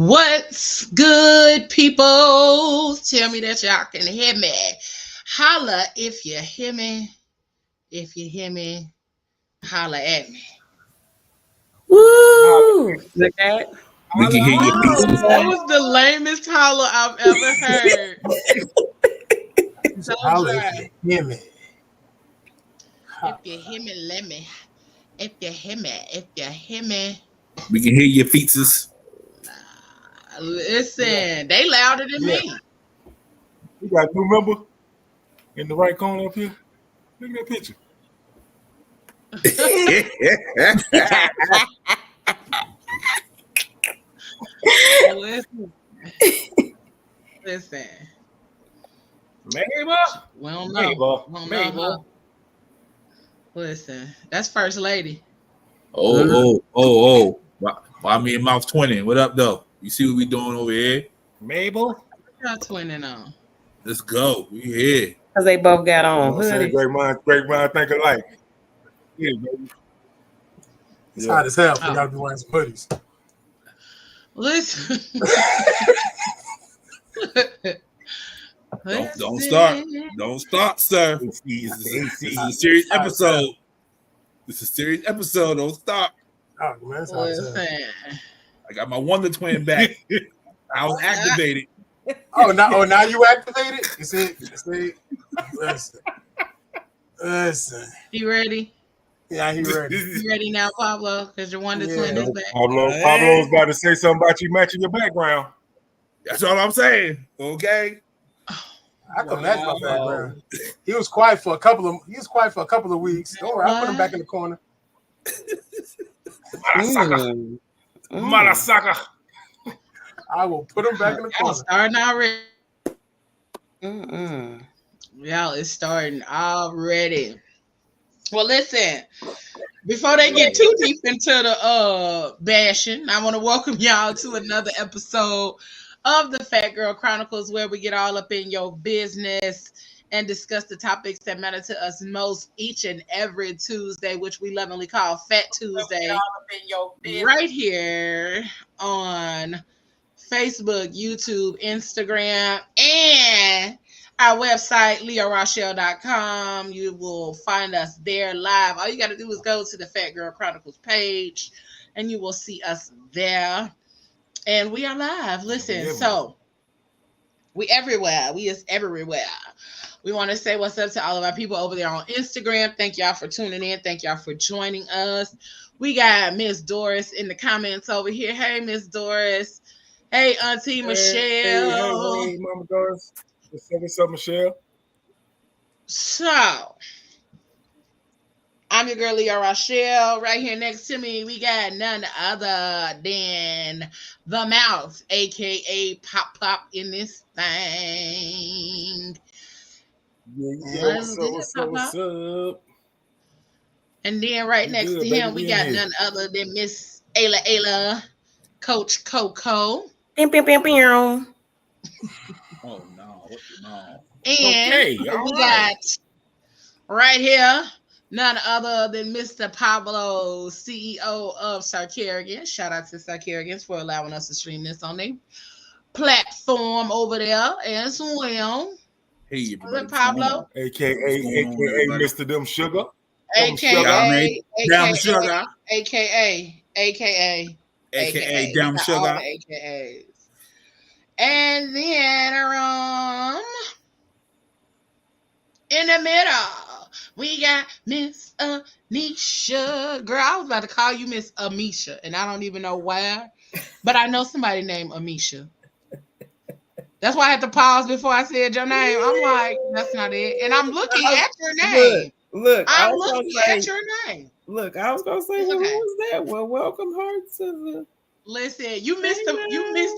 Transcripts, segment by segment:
What's good, people? Tell me that y'all can hear me. Holla if you hear me. If you hear me, holla at me. Woo! Look at We can hear your pieces. That was the lamest holla I've ever heard. So dry. Hear me. If you hear me, let me. If you hear me, if you hear me. We can hear your pieces. Listen, they louder than Yeah. me. You got a new member in the right corner up here. Look at that picture. Listen. Listen. Maybe. We don't know. We don't know her. Listen, that's First Lady. Oh. Why me and Mouth 20? What up, though? You see what we doing over here? Mabel. Got twinning on. Let's go. We here. because they both got on Saying hoodies. great mind think alike. Yeah, baby. It's hot as hell. Oh. We gotta be wearing some hoodies. Listen. Don't start. Don't start, sir. This is a serious episode. This is a serious episode. Don't stop. Oh man, it's hot as hell. Listen. I got my Wonder Twin back. I was activated. Oh now you activated? You see? Listen. You ready? Yeah, he ready. You ready now, Pablo? Because your Wonder Twin is back. Pablo's about to say something about you matching your background. That's all I'm saying. Okay. I can match my background. He was quiet for a couple of weeks. Don't worry, I'll put him back in the corner. Marasaka. I will put him back in the Y'all corner. starting already. Y'all is starting already. Well, listen. Before they get too deep into the bashing, I want to welcome y'all to another episode of the Phat Girl Chronicles, where we get all up in your business and discuss the topics that matter to us most each and every Tuesday, which we lovingly call Fat Tuesday, right here on Facebook, YouTube, Instagram, and our website, leorochelle.com. You will find us there live. All you got to do is go to the Phat Girl Chronicles page, and you will see us there. And we are live. Listen, so we everywhere. We is everywhere. We want to say what's up to all of our people over there on Instagram. Thank y'all for tuning in. Thank y'all for joining us. We got Miss Doris in the comments over here. Hey, Miss Doris. Hey, Auntie Michelle. Hey, Mama Doris. What's up, Michelle? So, I'm your girl, Leo Rochelle. Right here next to me, we got none other than The Mouth, a.k.a. Pop in this thing. Yeah, what's up? And then right next to him, we got none other than Miss Ayla, Coach Coco. Pew, pew, pew, pew. Oh, no. And we got right here none other than Mr. Pablo, CEO of Sarkarigan. Shout out to Sarkarigans for allowing us to stream this on their platform over there as well. Hey, everybody. Pablo, AKA Mr. Them Sugar. AKA Down Sugar. AKA Down Sugar. AKAs. And then in the middle, we got Miss Anisha. Girl, I was about to call you Miss Amisha, and I don't even know why, but I know somebody named Amisha. That's why I had to pause before I said your name. I'm like, that's not it. And I'm looking at your name. Look, I'm looking at your name. Look, I was gonna say, It's well, okay. who was that? Well, welcome her to the. Listen, you missed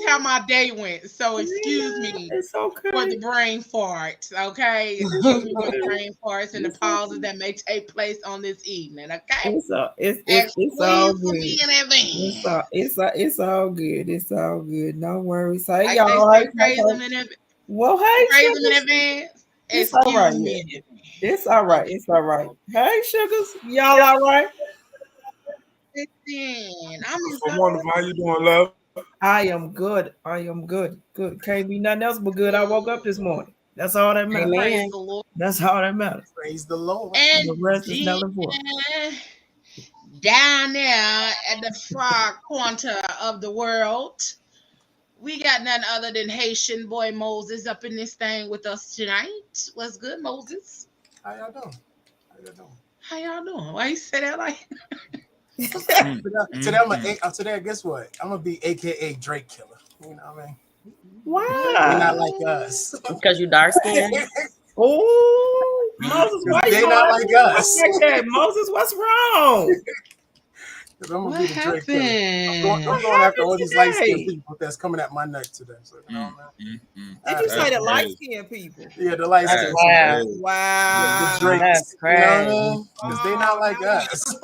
how my day went. So excuse me It's okay. for the brain farts, okay? Excuse me for the brain farts and the pauses that may take place on this evening, okay? It's all good. It's all good. It's all good. It's all good. No worries. Hey, Like y'all. they say, praise them in advance. Well, hey, Praise them in sugars. advance. It's all right. Excuse me. It's all right. It's all right. Hey, sugars. Y'all all right? Listen, I'm So wonderful. How you doing, love? I am good. I am good. Good. Can't be nothing else but good. I woke up this morning. That's all that matters. Praise Amen. the Lord. That's all that matters. Praise the Lord. And The rest is then nothing for. down there at the far corner of the world, we got none other than Haitian boy Moses up in this thing with us tonight. What's good, Moses? How y'all doing? How y'all doing? How y'all doing? Why you say that like? Today, guess what? I'm gonna be AKA Drake Killer. You know what I mean? Wow. They're not like us. Because you dark skinned. Oh, Moses, why you They going not after like me us. like that? Moses, what's wrong? I'm gonna What be the Drake Killer. happened? I'm going after all these light skinned today? people that's coming at my neck today. So you know, man. Did you say the That's light crazy. skinned people? Yeah, the light That's skinned wild. people. Wow. The Drakes. That's You know what I crazy. mean? Because they not like us.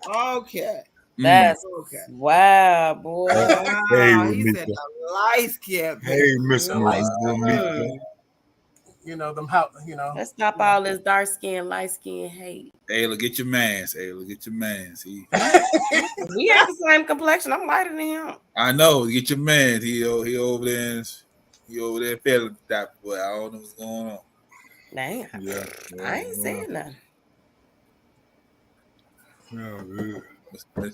Oh, okay. That's Okay. wow, boy. Wow, Hey, he said Mika. the light skinned people. Hey, Miss The light Mika. You know, them how Let's stop all this dark skin, light skin hate. Ayla, get your mans. Ayla, get your mans. We have the same complexion. I'm lighter than him. I know. Get your mans. He over there. He over there feeling that. Boy, I don't know what's going on. Damn. Yeah. I ain't saying nothing.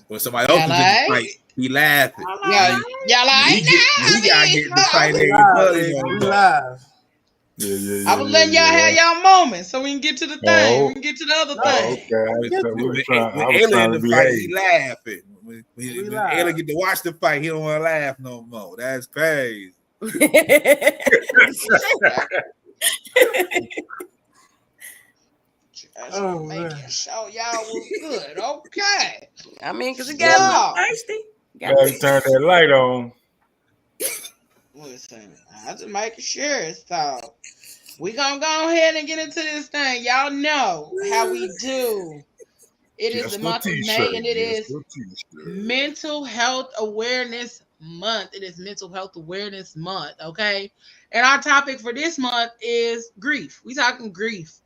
When somebody else is in the fight, he laughing. Y'all like He gotta get in the fight. we live. Yeah. I was letting y'all have y'all moments so we can get to the thing. Oh. We can get to the other Oh, thing. okay. When I was Ayla trying in to the fight, behave. he laughing. When Ayla get to watch the fight, he don't want to laugh no more. That's crazy. Just making sure y'all was good. Okay. I mean, because you got a little thirsty. Gotta turn that light on. Listen, I just making sure. So we gonna go ahead and get into this thing. Y'all know how we do. It is the month of May, and it is Mental Health Awareness Month. It is Mental Health Awareness Month, okay? And our topic for this month is grief. We talking grief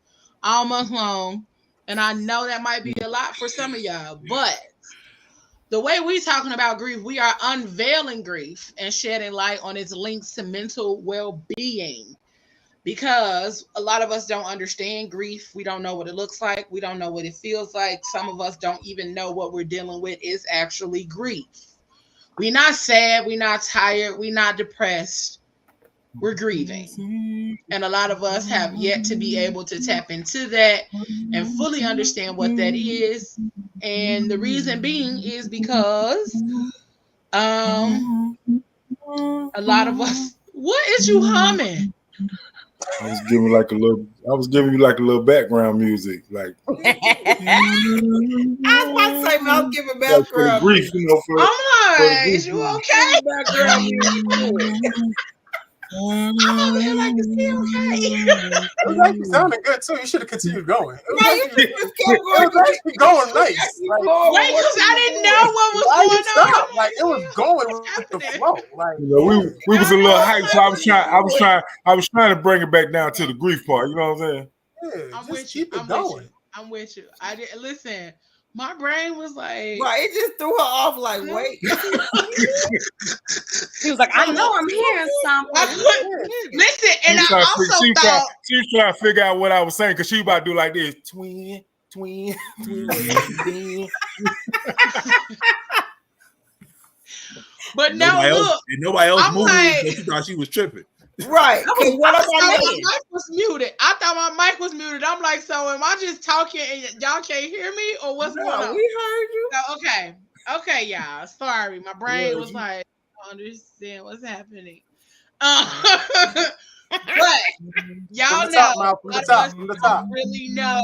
all month long, and I know that might be a lot for some of y'all, but the way we talking about grief, we are unveiling grief and shedding light on its links to mental well-being. Because a lot of us don't understand grief. We don't know what it looks like. We don't know what it feels like. Some of us don't even know what we're dealing with is actually grief. We're not sad. We're not tired. We're not depressed. We're grieving. And a lot of us have yet to be able to tap into that and fully understand what that is. And the reason being is because a lot of us, what is you humming? I was giving you like a little background music, like I was about to say, no, give it background. for the grief, you know. I'm like, is you okay? Background music. I'm over here like, is he okay? It was actually sounding good too. You should have continued going. It was actually going nice. Wait, because I didn't know what was going on. Like it was going with the flow. Like You know, we was a little hyped, so I was trying to bring it back down to the grief part. You know what I'm saying? Yeah, I'm just with you. keep it going. I'm with you. I didn't listen. My brain was like, right, it just threw her off. Like, wait. He was like, I know I'm hearing something. Listen, and I also thought she was trying to figure out what I was saying because she about to do like this, twin. But no, look, nobody else I'm moved. like, She thought she was tripping. Right. I thought my mic was muted. I thought my mic was muted. I'm like, so am I just talking and y'all can't hear me, or what's going on? We heard you. So, okay, y'all. Sorry, my brain was like, I don't understand what's happening. But y'all know, from the top. Really know.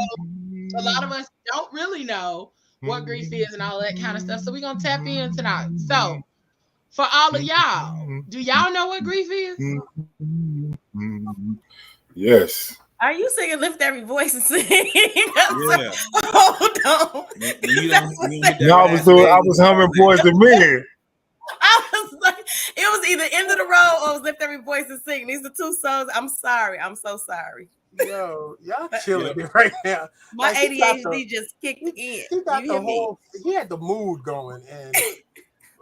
A lot of us don't really know what grief is and all that kind of stuff. So we're gonna tap in tonight. So for all of y'all, do y'all know what grief is? Yes. Are you singing Lift Every Voice and Sing? Yeah. Hold on. No, I was humming Boys to Men. I was like, it was either End of the Road or it was Lift Every Voice and Sing. These are two songs. I'm sorry. I'm so sorry. Yo, y'all killing me right now. My ADHD just kicked in. He had the mood going, and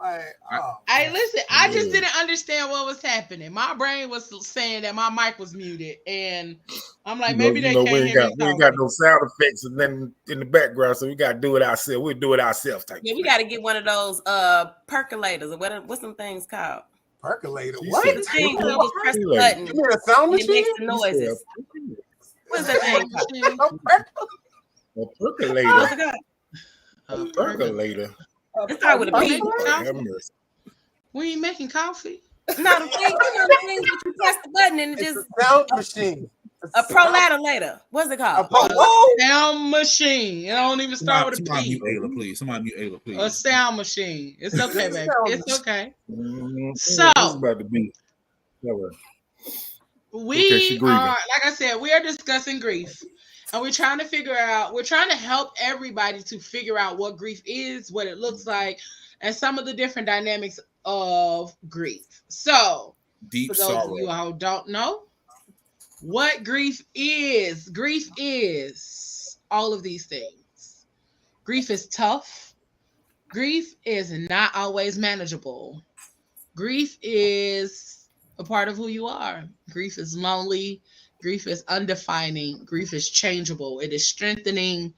Like, oh, Hey, listen, I just Yeah. didn't understand what was happening. My brain was saying that my mic was muted, and I'm like, maybe they can't we hear me ain't got talking. no sound effects and then in the background, so we got to do it ourselves. We'll do it ourselves type. Yeah, we got to get one of those percolators or what's some things called? percolator. She What? said The thing where you just press the percolator. button You mean a sound and it machine? makes the noises. What is that thing called? A percolator. What's it called? A percolator. It started with a P. Lord have mercy. We ain't making coffee. No, the thing, the things that you press the button and it It's just a sound machine. a prolator. What's it called? Sound machine. It don't even start with a Somebody P. mute Ayla, please. Somebody mute Ayla, A please. sound machine. It's okay, baby. It's okay. So So it's about to be. we are, like I said, we are discussing grief. And we're trying to help everybody to figure out what grief is, what it looks like, and some of the different dynamics of grief. So, Deep for those sorrow. of you who don't know what grief is all of these things. Grief is tough. Grief is not always manageable. Grief is a part of who you are. Grief is lonely. Grief is undefining. Grief is changeable. It is strengthening.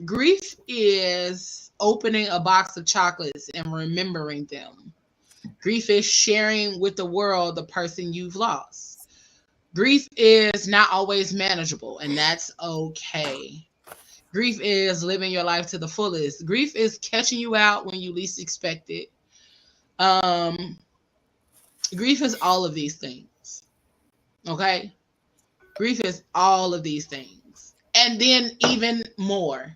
Grief is opening a box of chocolates and remembering them. Grief is sharing with the world the person you've lost. Grief is not always manageable, and that's okay. Grief is living your life to the fullest. Grief is catching you out when you least expect it. Grief is all of these things. Okay? Grief is all of these things. And then even more.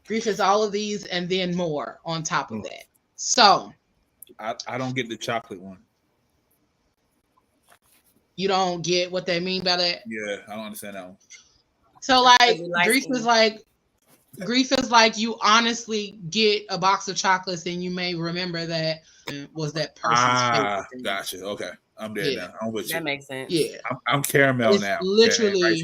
Grief is all of these and then more on top of that. So I don't get the chocolate one. you don't get what they mean by that? Yeah, I don't understand that one. So like grief is like you honestly get a box of chocolates and you may remember that was that person's favorite thing. Gotcha. Okay. I'm there now. I'm with you. That makes sense. Yeah. I'm caramel It's now. literally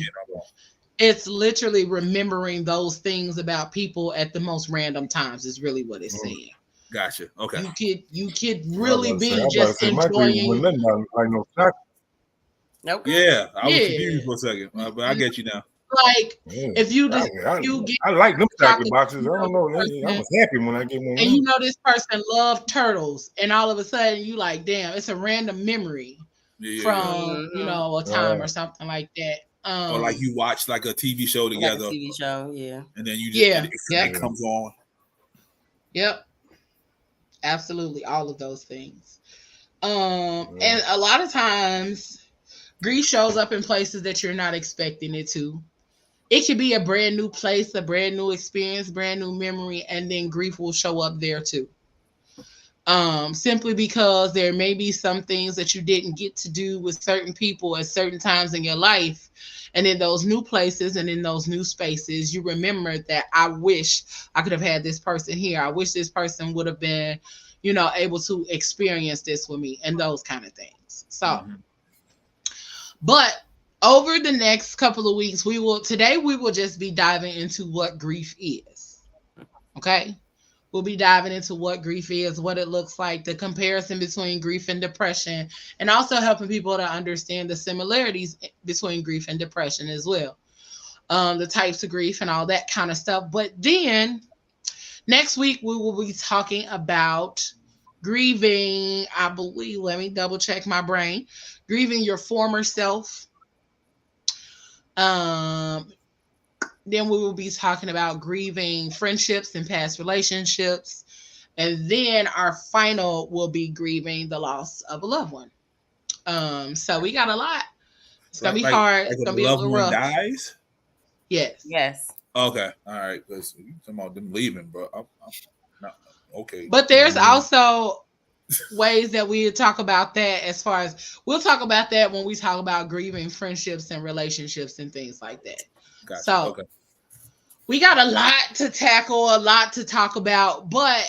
it's literally remembering those things about people at the most random times is really what it's saying. Gotcha. Okay. You could really be just enjoying. Like no chocolate. Okay. Yeah, I was confused for a second, but I get you now. Like if you just you get I like them chocolate boxes. I don't know. I was happy when I get one. And you know this person loved turtles, and all of a sudden you like, damn, it's a random memory from you know a time or something like that. Or like you watch like a TV show together. Like a TV show, yeah. And then you just it comes on. Yep. Absolutely, all of those things. And a lot of times grief shows up in places that you're not expecting it to. It could be a brand new place, a brand new experience, brand new memory, and then grief will show up there too. Simply because there may be some things that you didn't get to do with certain people at certain times in your life. And in those new places and in those new spaces, you remember that I wish I could have had this person here. I wish this person would have been, you know, able to experience this with me and those kind of things. So, but over the next couple of weeks, we will just be diving into what grief is. Okay. We'll be diving into what grief is, what it looks like, the comparison between grief and depression, and also helping people to understand the similarities between grief and depression as well. The types of grief and all that kind of stuff. But then next week, we will be talking about grieving, I believe, let me double check my brain, grieving your former self. Then we will be talking about grieving friendships and past relationships. And then our final will be grieving the loss of a loved one. So we got a lot. It's going to be hard. It's going to be a little rough. Dies? Yes. Yes. Okay. All right. Because you talking about them leaving, bro. I'm not okay. But there's also ways that we talk about that as far as we'll talk about that when we talk about grieving friendships and relationships and things like that. Gotcha. So we got a lot to tackle, a lot to talk about, but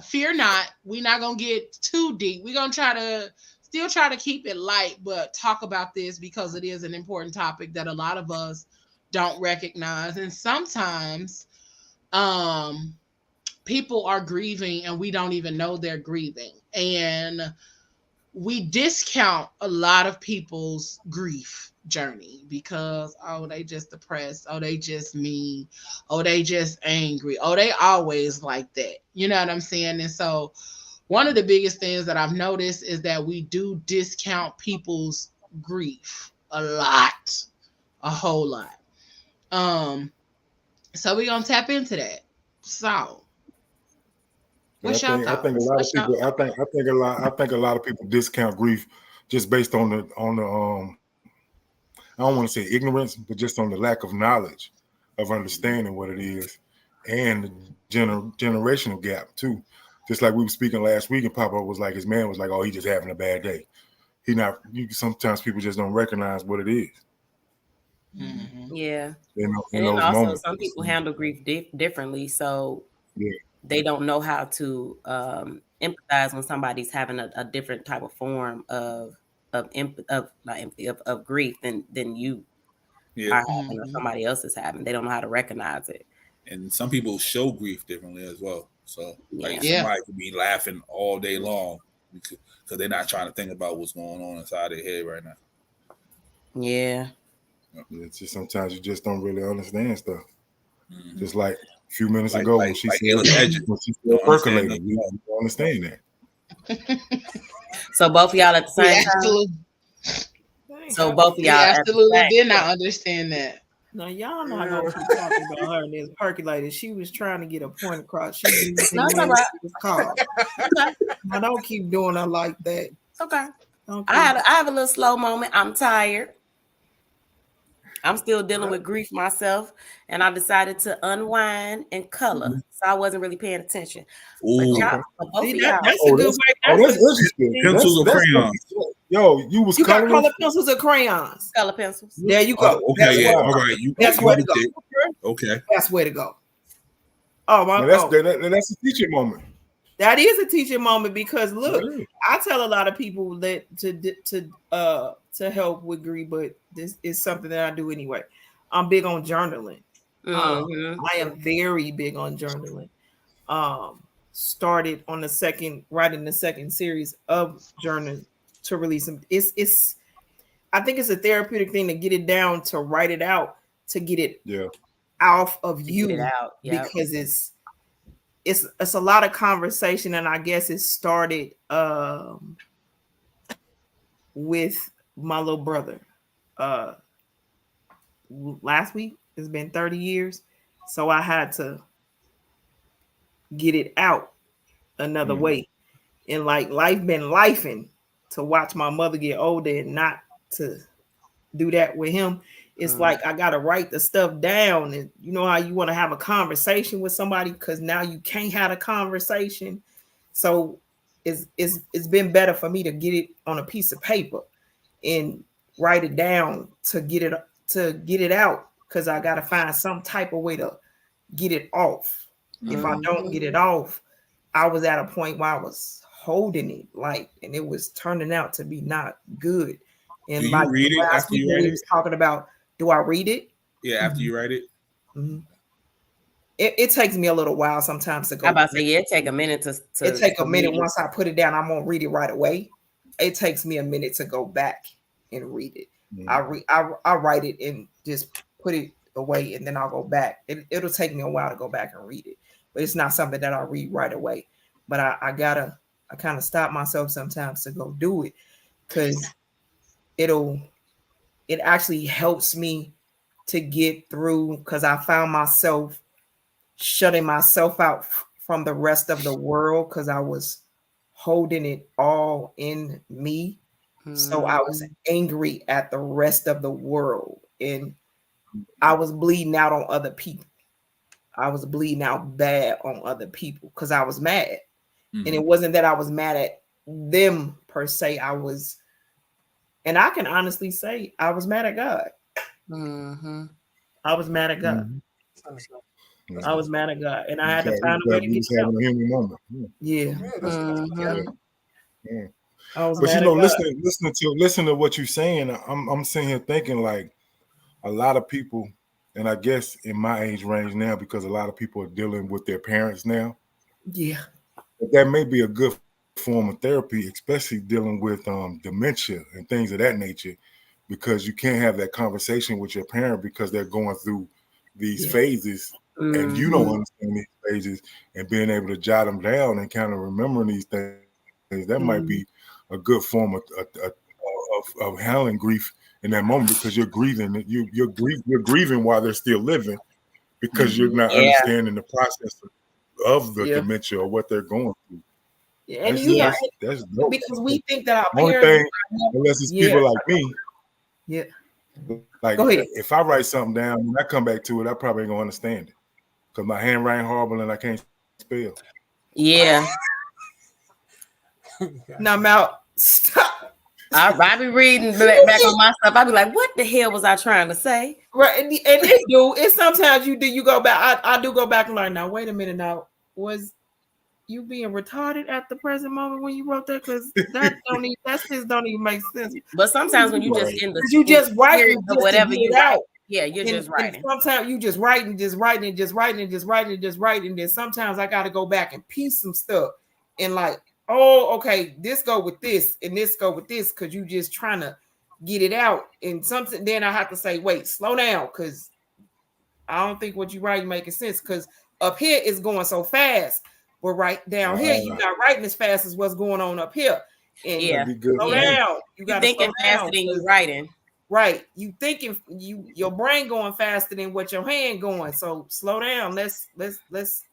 fear not, we're not going to get too deep. We're going to still try to keep it light, but talk about this because it is an important topic that a lot of us don't recognize. And sometimes people are grieving and we don't even know they're grieving. And we discount a lot of people's grief journey because, oh, they just depressed, oh, they just mean, oh, they just angry, oh, they always like that. You know what I'm saying? And so one of the biggest things that I've noticed is that we do discount people's grief a lot, a whole lot. So we're gonna tap into that. So what's your I think a lot of people. I think a lot of people discount grief just based on the I don't want to say ignorance, but just on the lack of knowledge of understanding what it is, and the generational gap too. Just like we were speaking last week, and Papa was like, his man was like, "Oh, he just having a bad day." He not. Sometimes people just don't recognize what it is. Mm-hmm. Yeah. In And then those also moments. some people handle grief differently. So Yeah. they don't know how to empathize when somebody's having a different type of form of grief than you are having or somebody else is having. They don't know how to recognize it. And some people show grief differently as well. So like Yeah. somebody could be laughing all day long because they're not trying to think about what's going on inside their head right now. Yeah. It's just sometimes you just don't really understand stuff. Mm-hmm. Just like a few minutes ago when she said percolating, we don't understand that. So both of y'all at the same time. So both of y'all absolutely did not understand that. Now y'all not gonna keep talking about her and this percolator. She was trying to get a point across. She was called. Now don't keep doing her like that. It's okay. I have a little slow moment. I'm tired. I'm still dealing with grief myself, and I decided to unwind and color. So I wasn't really paying attention. But y'all, both of y'all. That's a good way. That's interesting. Pencils or crayons? Yo, you was got color pencils or crayons? Color pencils. There you go. Okay, yeah. All right. That's where to go. Okay. That's where to go. Oh my God. That's a teaching moment. That is a teaching moment because look, I tell a lot of people that to help with grief, but this is something that I do anyway. I'm big on journaling. I am very big on journaling. Started on writing the second series of journaling to release them. It's I think it's a therapeutic thing to get it down, to write it out, to get it off of you, because it's a lot of conversation, and I guess it started with my little brother. Last week, it's been 30 years, so I had to get it out another way. And like life been lifing, to watch my mother get older and not to do that with him. It's like I gotta write the stuff down, and you know how you want to have a conversation with somebody because now you can't have a conversation. So it's been better for me to get it on a piece of paper and write it down to get it out, because I gotta find some type of way to get it off. If I don't get it off, I was at a point where I was holding it, and it was turning out to be not good. And do you read it after you write it? Was talking about, do I read it? Yeah, after you write it. It takes me a little while sometimes to go. I'm about to say, it take a minute to it take a minute. Once I put it down, I'm gonna read it right away. It takes me a minute to go back and read it. I write it and just put it away, and then I'll go back. It'll take me a while to go back and read it, but it's not something that I read right away. But I kind of stop myself sometimes to go do it, because it actually helps me to get through, because I found myself shutting myself out from the rest of the world because I was holding it all in me. So I was angry at the rest of the world, and I was bleeding out on other people. I was bleeding out bad on other people because I was mad. And it wasn't that I was mad at them per se. And I can honestly say I was mad at God. I was mad at God. I was mad at God, and I had to find a way to get out. Yeah. But listening to what you're saying, I'm sitting here thinking like a lot of people, and I guess in my age range now, because a lot of people are dealing with their parents now, Yeah. But that may be a good form of therapy, especially dealing with dementia and things of that nature, because you can't have that conversation with your parent because they're going through these phases and you don't understand these phases, and being able to jot them down and kind of remembering these things, that might be a good form of handling grief in that moment, because you're grieving, you're grieving while they're still living, because you're not understanding the process of the dementia or what they're going through. And That's dope. because we think that our Only parents, thing, unless it's people like me, like Go ahead. if I write something down and I come back to it, I probably ain't gonna understand it because my handwriting horrible and I can't spell. Yeah. Now, Mal, stop. I be reading back on my stuff. I be like, what the hell was I trying to say? Right, and it do. It's sometimes you go back. I do go back and like, now wait a minute. Now, was you being retarded at the present moment when you wrote that? Because that just don't even make sense. But sometimes when you just in the you just write whatever you write, out, yeah, you're just writing. Sometimes you just writing, and then sometimes I got to go back and piece some stuff and like, oh, okay, this go with this and this go with this, because you just trying to get it out. And something, then I have to say, wait, slow down, because I don't think what you writing making sense, because up here is going so fast, but right down here you're not writing as fast as what's going on up here. And slow down. You got to thinking faster than you writing. Right, you thinking your brain going faster than what your hand going. So slow down. Let's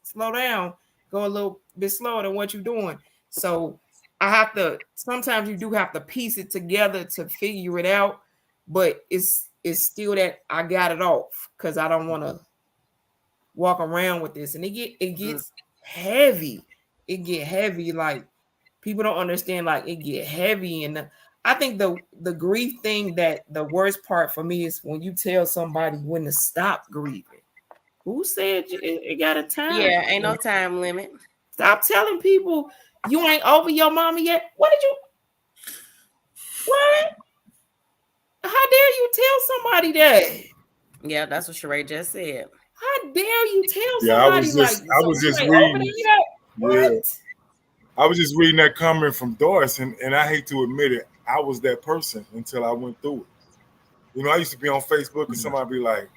slow down. Go a little bit slower than what you're doing. So I have to. Sometimes you do have to piece it together to figure it out, but it's still that I got it off because I don't want to walk around with this, and it gets heavy. It get heavy. Like people don't understand. Like it get heavy, and I think the grief thing, that the worst part for me is when you tell somebody when to stop grieving. Who said it got a time? Yeah, ain't no time limit. Stop telling people you ain't over your mama yet. What? How dare you tell somebody that? Yeah, that's what Sheree just said. How dare you tell somebody I was just reading. What? I was just reading that comment from Doris, and I hate to admit it, I was that person until I went through it. You know, I used to be on Facebook and somebody be like,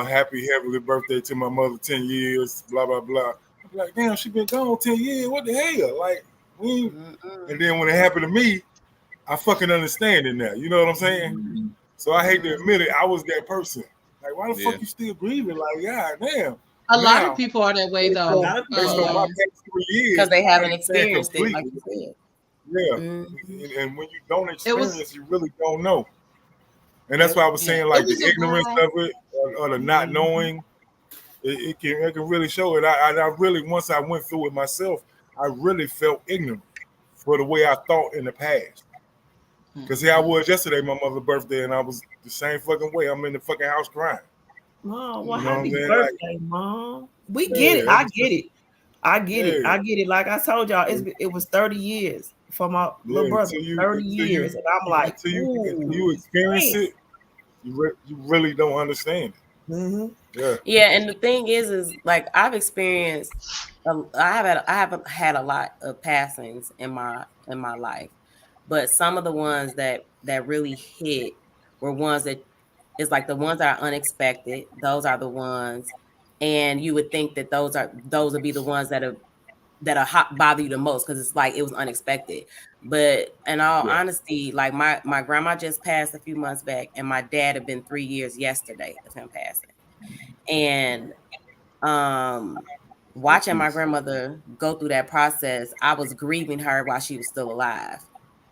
happy heavenly birthday to my mother, 10 years, blah, blah, blah. I'd be like, damn, she been gone 10 years. What the hell? Like, and then when it happened to me, I fucking understand it now. You know what I'm saying? So I hate to admit it, I was that person. Like, why the fuck you still grieving? Like, God damn. A lot of people are that way, though. Because they haven't experienced it, like you said. Yeah, and when you don't experience, you really don't know. And that's why I was saying, like, the ignorance of it or the not knowing, it can really show it. I really, once I went through it myself, I really felt ignorant for the way I thought in the past. Because here I was yesterday, my mother's birthday, and I was the same fucking way. I'm in the fucking house crying. Mom, well, happy birthday, Mom. We get it. I get it. I get it. Like I told y'all, it was 30 years for my little brother. 30 years. And I'm like, until you experience it, you really don't understand it. Mm-hmm. Yeah, and the thing is like I've experienced, I haven't had a lot of passings in my life, but some of the ones that really hit were ones that it's like the ones that are unexpected. Those are the ones, and you would think that those would be the ones that bother you the most because it's like it was unexpected. But in all honesty, like my grandma just passed a few months back, and my dad had been 3 years yesterday of him passing. And watching my grandmother go through that process, I was grieving her while she was still alive.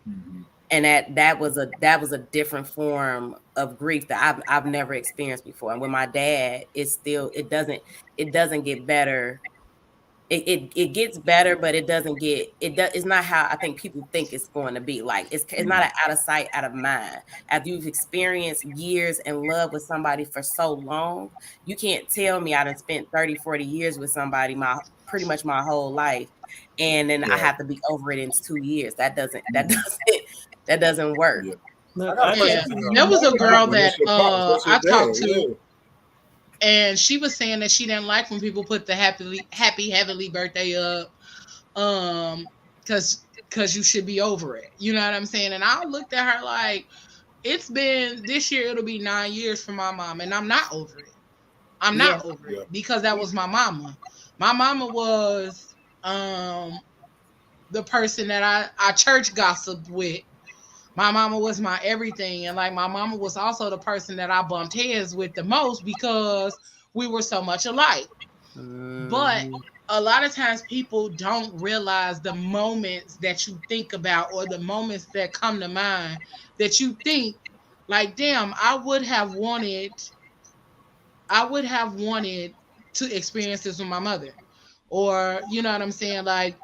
Mm-hmm. And that was a different form of grief that I've never experienced before. And with my dad, it doesn't get better. It gets better, but it's not how I think people think it's going to be. Like it's not an out of sight, out of mind. After you've experienced years in love with somebody for so long, you can't tell me I done spent 30, 40 years with somebody pretty much my whole life. And then I have to be over it in 2 years. That doesn't work. There was a girl that I talked to, And she was saying that she didn't like when people put the happy heavenly birthday up, because you should be over it. You know what I'm saying? And I looked at her like, it's been this year, it'll be 9 years for my mom, and I'm not over it. I'm Yeah. not over it because that was my mama. My mama was the person that I church gossiped with. My mama was my everything, and like my mama was also the person that I bumped heads with the most because we were so much alike. But a lot of times people don't realize the moments that you think about, or the moments that come to mind that you think like, damn, I would have wanted to experience this with my mother. Or, you know what I'm saying? Like,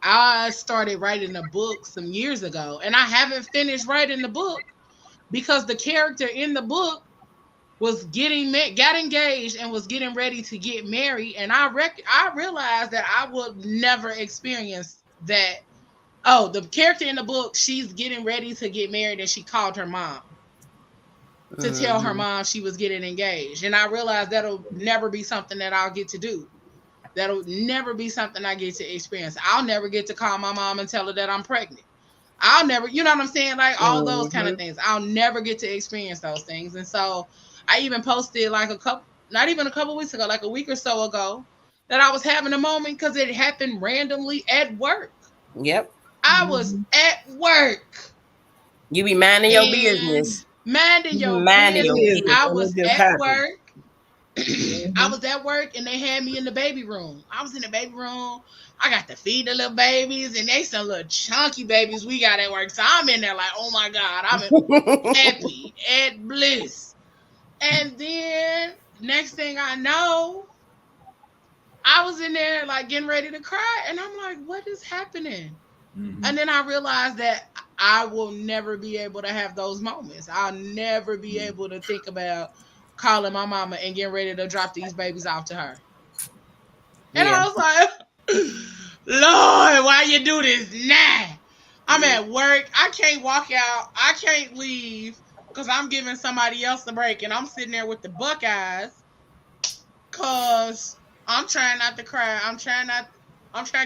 I started writing a book some years ago, and I haven't finished writing the book because the character in the book was got engaged and was getting ready to get married, and I realized that I would never experience that. Oh, the character in the book, she's getting ready to get married, and she called her mom to tell her mom she was getting engaged, and I realized that'll never be something that I'll get to do. That'll never be something I get to experience. I'll never get to call my mom and tell her that I'm pregnant. I'll never, you know what I'm saying? Like all those kind of things. I'll never get to experience those things. And so I even posted like not even a couple weeks ago, like a week or so ago, that I was having a moment because it happened randomly at work. Yep. I was at work. You be minding your business. Minding your business. I was at work. I was at work and they had me in the baby room. I was in the baby room. I got to feed the little babies, and they some little chunky babies we got at work. So I'm in there like, oh my God, I'm happy at bliss. And then next thing I know, I was in there like getting ready to cry, and I'm like, what is happening? Mm-hmm. And then I realized that I will never be able to have those moments. I'll never be able to think about calling my mama and getting ready to drop these babies off to her. And I was like, Lord, why you do this now? I'm at work. I can't walk out. I can't leave because I'm giving somebody else a break, and I'm sitting there with the Buckeyes because I'm trying not to cry. I'm trying to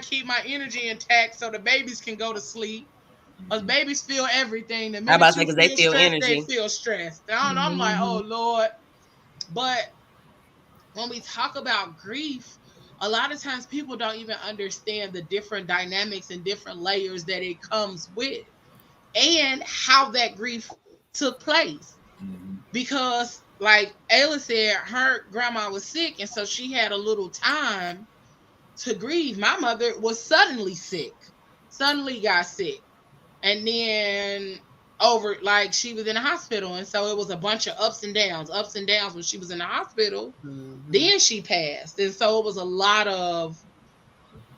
keep my energy intact so the babies can go to sleep. Because babies feel everything. The minute you feel stressed, they feel stressed. And I'm like, oh, Lord. But when we talk about grief, a lot of times people don't even understand the different dynamics and different layers that it comes with and how that grief took place. Because, like Ayla said, her grandma was sick, and so she had a little time to grieve. My mother was suddenly got sick. And then she was in the hospital, and so it was a bunch of ups and downs when she was in the hospital. Then she passed, and so it was a lot of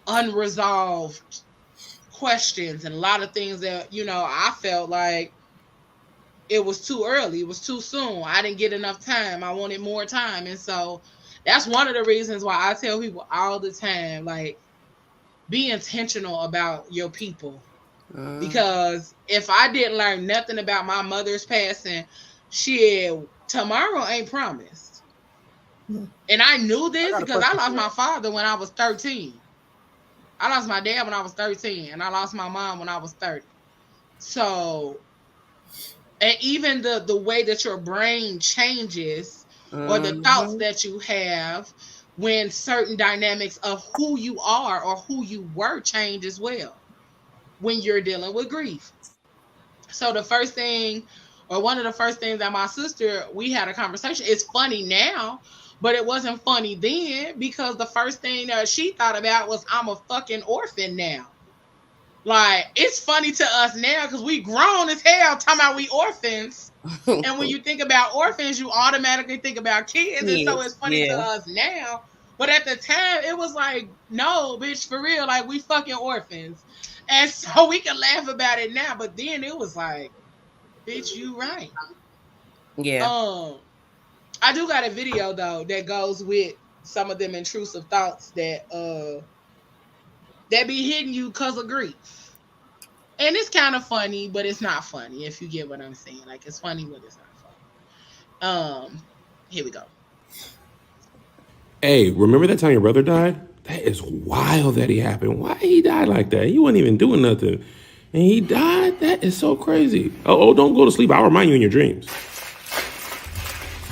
unresolved questions and a lot of things that I felt like it was too early, it was too soon, I didn't get enough time, I wanted more time. And so that's one of the reasons why I tell people all the time, like, be intentional about your people. Because if I didn't learn nothing about my mother's passing, tomorrow ain't promised. And I knew this because I lost my father when I was 13. I lost my dad when I was 13, and I lost my mom when I was 30. So, and even the way that your brain changes or the thoughts that you have when certain dynamics of who you are or who you were change as well when you're dealing with grief. So the first thing, or one of the first things that my sister, we had a conversation. It's funny now, but it wasn't funny then because the first thing that she thought about was, I'm a fucking orphan now. Like, it's funny to us now because we grown as hell talking about we orphans. And when you think about orphans, you automatically think about kids. And so it's funny to us now. But at the time, it was like, no, bitch, for real. Like, we fucking orphans. And so we can laugh about it now. But then it was like, bitch, you right. Yeah. I do got a video, though, that goes with some of them intrusive thoughts that be hitting you because of grief. And it's kind of funny, but it's not funny, if you get what I'm saying. Like, it's funny, but it's not funny. Here we go. Hey, remember that time your brother died? That is wild that he happened. Why he died like that? He wasn't even doing nothing. And he died? That is so crazy. Oh, don't go to sleep. I'll remind you in your dreams.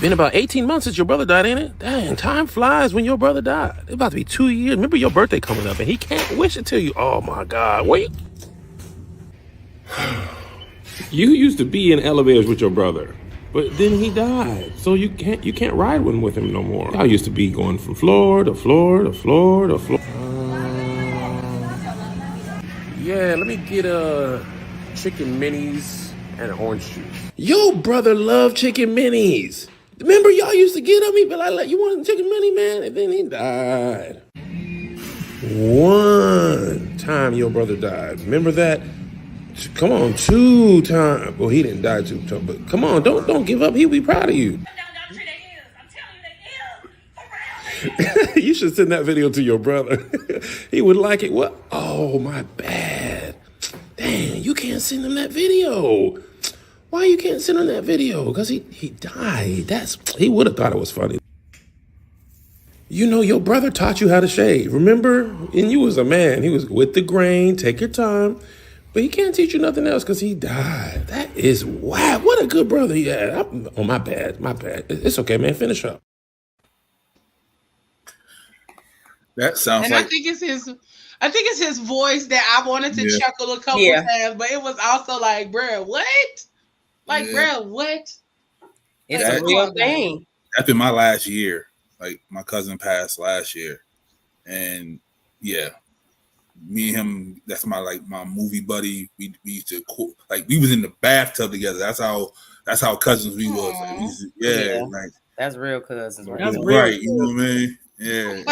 Been about 18 months since your brother died, ain't it? Dang, time flies when your brother died. It's about to be 2 years. Remember your birthday coming up, and he can't wish it to you. Oh, my God. Wait. You used to be in elevators with your brother, but then he died, so you can't ride one with him no more. I used to be going from floor to floor to floor to floor. Yeah, let me get chicken minis and an orange juice. Your brother loved chicken minis. Remember y'all used to get on me, but I let you want a chicken mini, man, and then he died. One time your brother died. Remember that? Come on, 2 times. Well, he didn't die 2 times, but come on, don't give up. He'll be proud of you. You should send that video to your brother. He would like it. What? Oh, my bad. Dang, you can't send him that video. Why you can't send him that video? Because he died. He would have thought it was funny. You know, your brother taught you how to shave, remember? And you was a man. He was with the grain, take your time. But he can't teach you nothing else because he died. That is wow. What a good brother he had. Oh, my bad. It's okay, man. Finish up. That sounds and like. I think it's his voice that I wanted to chuckle a couple times, but it was also like, bruh, what? Like, bruh, what? It's a real thing. That's been my last year. Like, my cousin passed last year, and yeah, me and him. That's my movie buddy. We used to we was in the bathtub together. That's how cousins we was. Like, like that's real cousins. That's real, right? You know what I mean? Yeah.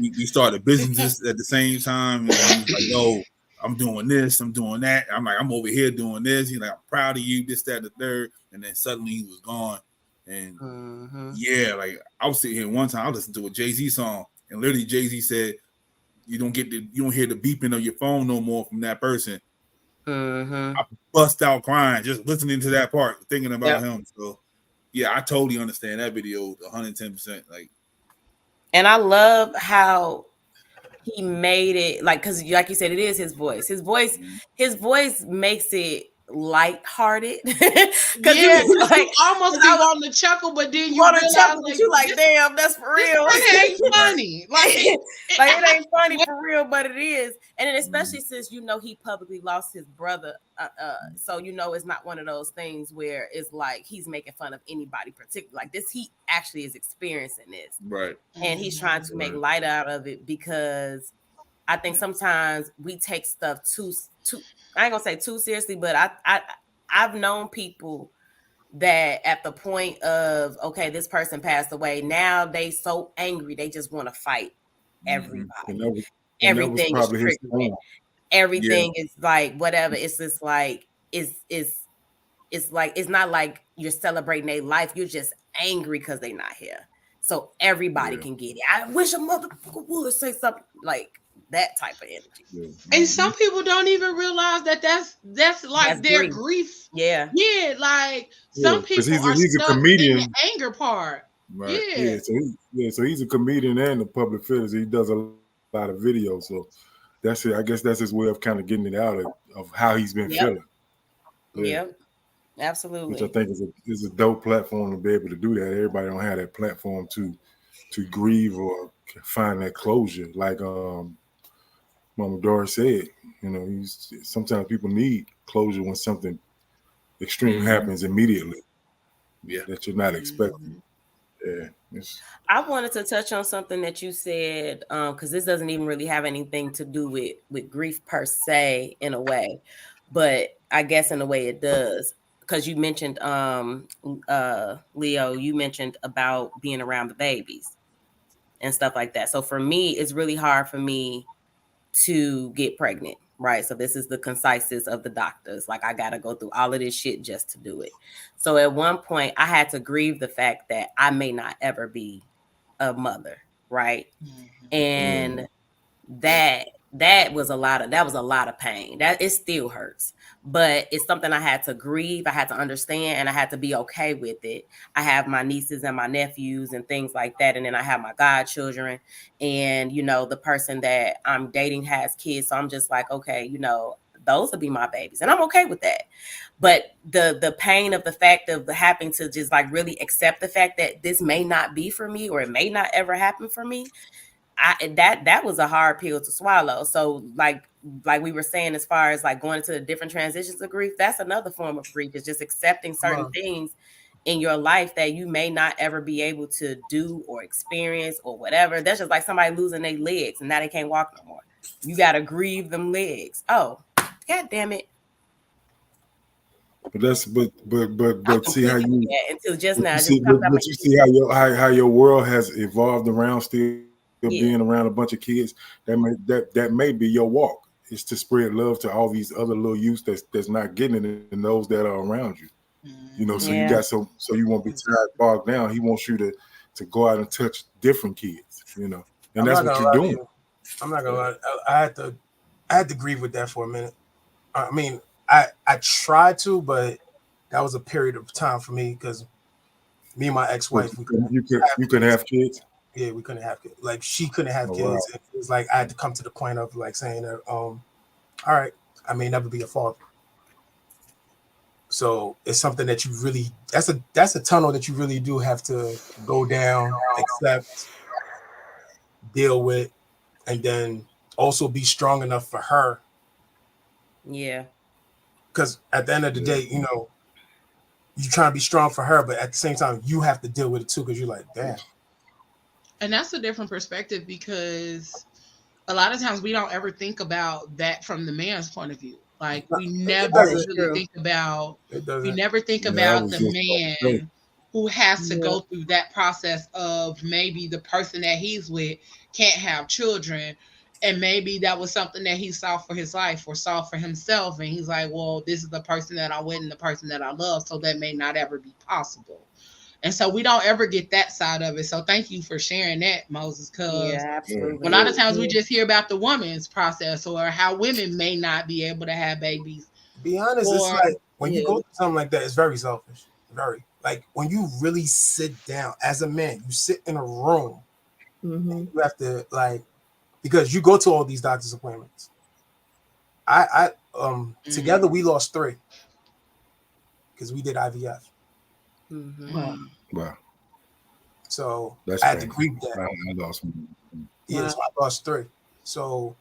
We started businesses at the same time. And he's like, "Yo, I'm doing this. I'm doing that." I'm like, "I'm over here doing this." He's like, "I'm proud of you." This, that, and the third. And then suddenly he was gone. And like I was sitting here one time, I listened to a Jay-Z song, and literally Jay-Z said, you don't hear the beeping of your phone no more from that person. I bust out crying just listening to that part, thinking about him. So yeah, I totally understand that video 110%. Like, and I love how he made it, like, because like you said, it is his voice. His voice makes it lighthearted. Because you almost be wanting to chuckle, but then you want to chuckle, but you like, damn, that's for real. It ain't funny. Like it ain't funny for real, but it is. And then especially since he publicly lost his brother, so it's not one of those things where it's like he's making fun of anybody particular. Like this, he actually is experiencing this, right? And he's trying to make light out of it, because I think sometimes we take stuff too. I ain't gonna say too seriously, but I've known people that at the point of, okay, this person passed away, now they so angry they just want to fight everybody. Everything is triggering. Everything is like whatever. It's just like it's like it's not like you're celebrating their life. You're just angry because they're not here. So everybody can get it. I wish a motherfucker would say something like that type of energy. And some people don't even realize that's like their grief. Yeah. Like some people he's a comedian. In the anger part. Right. So he's a comedian and a public figure. He does a lot of videos. So that's it. I guess that's his way of kind of getting it out of how he's been feeling. Yep. Absolutely. Which I think is a dope platform to be able to do that. Everybody don't have that platform to grieve or find that closure. Like Mama Doris said, sometimes people need closure when something extreme happens immediately. Yeah, that you're not expecting. Yeah. I wanted to touch on something that you said, because this doesn't even really have anything to do with grief per se in a way, but I guess in a way it does. Because you mentioned, Leo, you mentioned about being around the babies and stuff like that. So for me, it's really hard for me to get pregnant, right? So this is the conciseness of the doctors. Like, I got to go through all of this shit just to do it. So at one point, I had to grieve the fact that I may not ever be a mother, right? And that that was a lot of pain. That it still hurts, but it's something I had to grieve, I had to understand, and I had to be okay with it. I have my nieces and my nephews and things like that, and then I have my godchildren, and the person that I'm dating has kids, so I'm just like, okay, those will be my babies, and I'm okay with that. But the pain of the fact of having to just like really accept the fact that this may not be for me, or it may not ever happen for me, that was a hard pill to swallow. So like we were saying, as far as like going into the different transitions of grief, that's another form of grief, is just accepting certain things in your life that you may not ever be able to do or experience or whatever. That's just like somebody losing their legs and now they can't walk no more. You got to grieve them legs. Oh, God damn it. But that's but see how you until just now. But you see how your world has evolved around still being around a bunch of kids. That may be your walk. It's to spread love to all these other little youths that's not getting it, and those that are around you. So you got so you won't be tired, bogged down. He wants you to go out and touch different kids, and that's what you're doing. I'm not gonna lie. I had to grieve with that for a minute. I mean, I tried to, but that was a period of time for me because me and my ex-wife, you couldn't have kids. Yeah, we couldn't have kids. Like she couldn't have kids. Wow. It was like I had to come to the point of like saying that, all right, I may never be a father. So it's something that you really that's a tunnel that you really do have to go down, accept, deal with, and then also be strong enough for her. Yeah. Because at the end of the day, you try to be strong for her, but at the same time, you have to deal with it too, because you're like, damn. And that's a different perspective, because a lot of times we don't ever think about that from the man's point of view. Like we never really think about the man who has to go through that process of maybe the person that he's with can't have children. And maybe that was something that he saw for his life or saw for himself. And he's like, well, this is the person that I'm with and the person that I love. So that may not ever be possible. And so we don't ever get that side of it. So thank you for sharing that, Moses, because a lot of times we just hear about the woman's process or how women may not be able to have babies. Be honest, it's like when you go through something like that, it's very selfish. Very. Like when you really sit down as a man, you sit in a room, and you have to because you go to all these doctor's appointments. Together we lost 3 because we did IVF. Wow. So I had to grieve that. I lost. Yeah, so I lost 3. So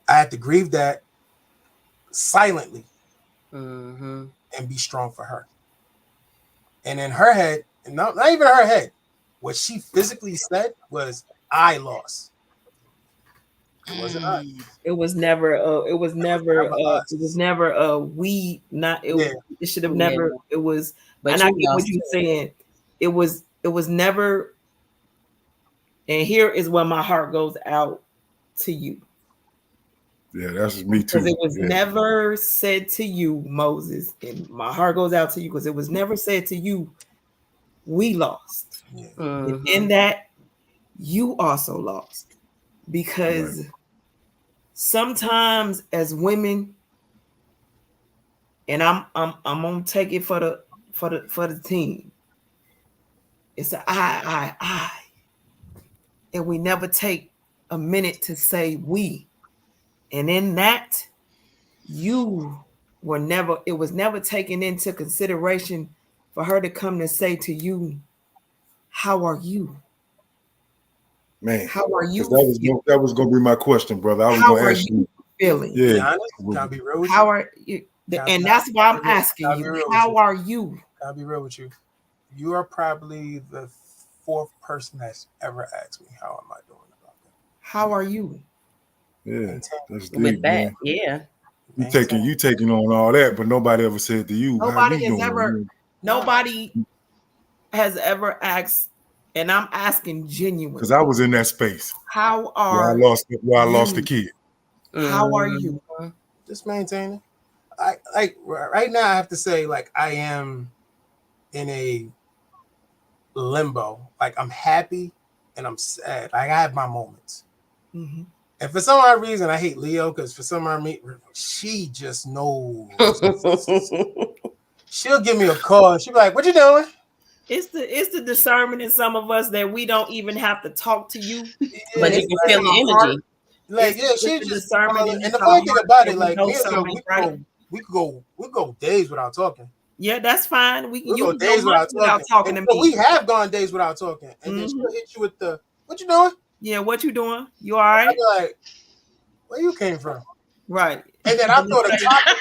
I had to grieve that silently and be strong for her. And in her head, and not even her head, what she physically said was, "I lost." It wasn't us. It was never. It was never a we. Not. It should have never. It was. But and I get what you're saying. It was never. And here is where my heart goes out to you. Yeah, that's me too. Because it was never said to you, Moses, and my heart goes out to you because it was never said to you, we lost. And in that, you also lost. Because sometimes as women, and I'm gonna take it for the team. It's a I. And we never take a minute to say we. And in that, it was never taken into consideration for her to come to say to you, how are you? Man, how are you? That was going to be my question, brother. I was going to ask you. Feeling? Yeah. Can I be real with you? How are you? And that's why I'm asking you, how are you? I'll be real with you. You are probably the 4th person that's ever asked me, how am I doing about that? How are you? Yeah, that's deep, with that, man. yeah. You taking on all that, but nobody ever said to you, nobody has ever asked, and I'm asking genuine. Because I was in that space. How are I lost the kid. How are you? Just maintaining. Right now I have to say, I am in a limbo. I'm happy and I'm sad. I have my moments. And for some odd reason, I hate Leo because for some odd reason, she just knows. She'll give me a call. She'll be like, "What you doing?" It's the discernment in some of us that we don't even have to talk to you, but you can feel the energy. Like, it's, yeah, it's she the just discernment. and the funny thing about it, we like know me and her, something, right? we could go days without talking. Yeah, that's fine. We You go can days go months without talking to me. We have gone days without talking, and then she'll hit you with the "What you doing?" Yeah, what you doing? You all right? I'll be like, "Where you came from?" Right. And then I throw the topic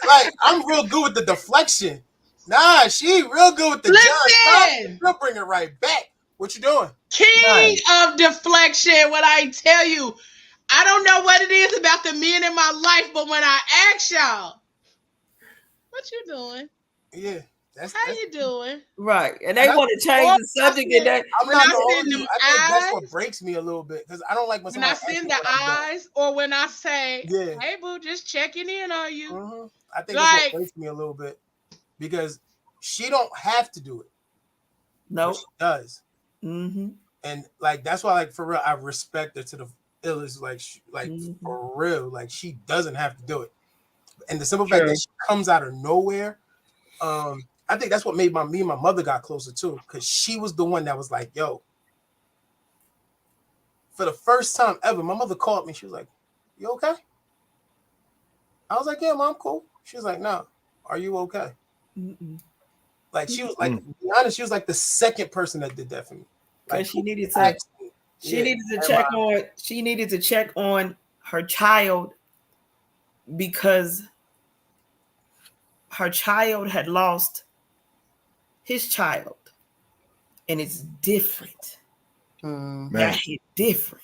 like I'm real good with the deflection. Nah, she real good with the Listen, she'll bring it right back. What you doing? King of deflection. What I tell you, I don't know what it is about the men in my life, but when I ask y'all, what you doing? Yeah. How you doing? Right. And they want to change the subject. And that I'm not gonna hold you. I think that's what breaks me a little bit because I don't like when I send the eyes or when I say, "Hey boo, just checking in on you." Mm-hmm. I think that's what breaks me a little bit because she don't have to do it. No, she does. Mm-hmm. And like that's why, like for real, I respect her to the illest. Like for real, like she doesn't have to do it. And the simple fact that she comes out of nowhere, I think that's what made me and my mother got closer too, because she was the one that was like, "Yo." For the first time ever, my mother called me. She was like, "You okay?" I was like, "Yeah, mom, cool." She was like, "No, are you okay?" Mm-mm. Like she was like, to be honest, she was like the second person that did that for me. Like she needed to. She needed to check on. She needed to check on her child because her child had lost his child, and it's different. That hit different.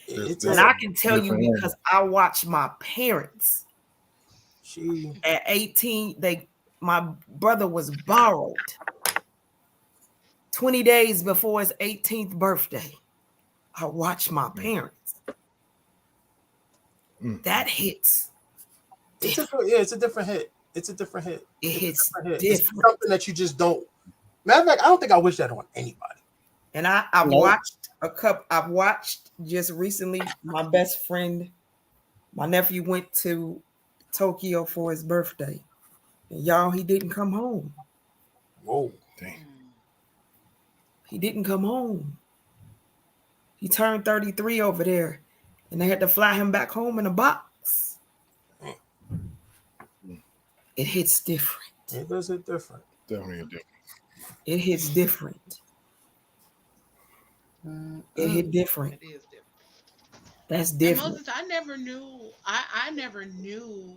And I can tell you because I watched my parents. At 18, my brother was borrowed 20 days before his 18th birthday. I watched my parents. That hits. It's a different hit. It's a different hit. It hits different. It's something that you just don't. Matter of fact, I don't think I wish that on anybody. And I've watched I've watched just recently. My best friend, my nephew, went to Tokyo for his birthday. And y'all, he didn't come home. Whoa, dang. He didn't come home. He turned 33 over there, and they had to fly him back home in a box. It hits different. It does hit different. Definitely different. It hits different. It hit different. It is different. That's different. And Moses, I never knew. I never knew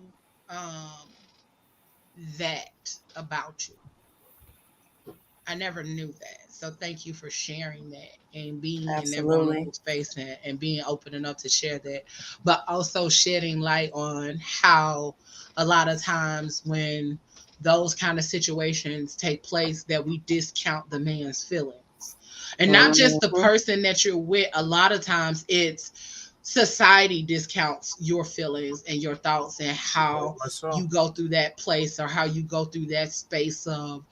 that about you. I never knew that. So thank you for sharing that and being in that vulnerable space and being open enough to share that, but also shedding light on how a lot of times when those kind of situations take place that we discount the man's feelings. And not just the person that you're with. A lot of times it's society discounts your feelings and your thoughts and how you go through that place or how you go through that space of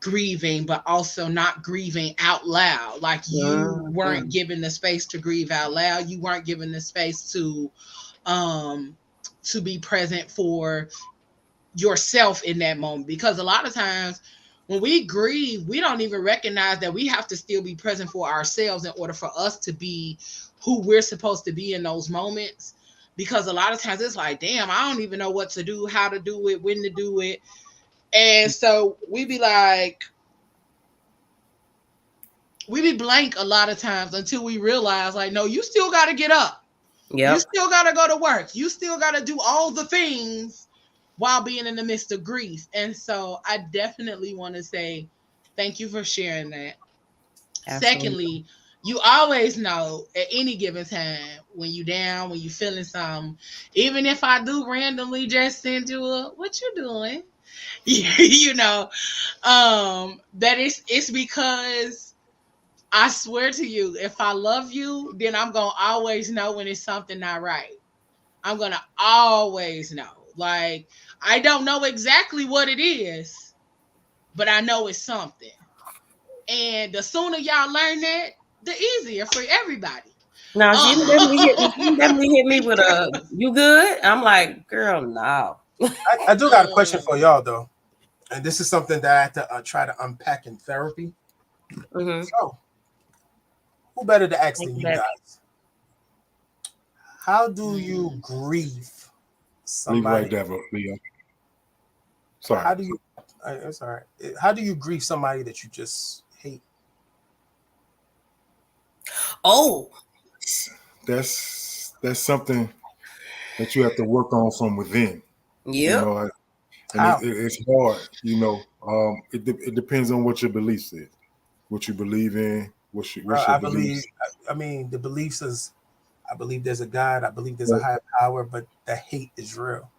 grieving, but also not grieving out loud. Like you weren't given the space to grieve out loud. You weren't given the space to be present for yourself in that moment. Because a lot of times when we grieve, we don't even recognize that we have to still be present for ourselves in order for us to be who we're supposed to be in those moments. Because a lot of times it's like, damn, I don't even know what to do, how to do it, when to do it. And so we be blank a lot of times until we realize, like, no, you still got to get up. Yep. You still got to go to work. You still got to do all the things while being in the midst of grief. And so I definitely want to say thank you for sharing that. Absolutely. Secondly, you always know at any given time when you down, when you feeling something, even if I do randomly just send you a, what you doing? You know, that it's because I swear to you, if I love you, then I'm gonna always know when it's something not right. I'm gonna always know. Like, I don't know exactly what it is, but I know it's something. And the sooner y'all learn that, the easier for everybody. No, she definitely hit me with a "you good?" I'm like, girl, no. I do got a question for y'all though, and this is something that I had to try to unpack in therapy. Mm-hmm. So, who better to ask than you guys? How do you grieve Leave right somebody? there, Leo. Sorry. How do you? It's all right. How do you grieve somebody that you just hate? Oh, That's something that you have to work on from within. You yep. know, and How? it's hard. You know, it depends on what your beliefs is, what you believe in, what's your I believe. beliefs. I mean, the beliefs is. I believe there's a God. I believe there's a But, higher power, but the hate is real.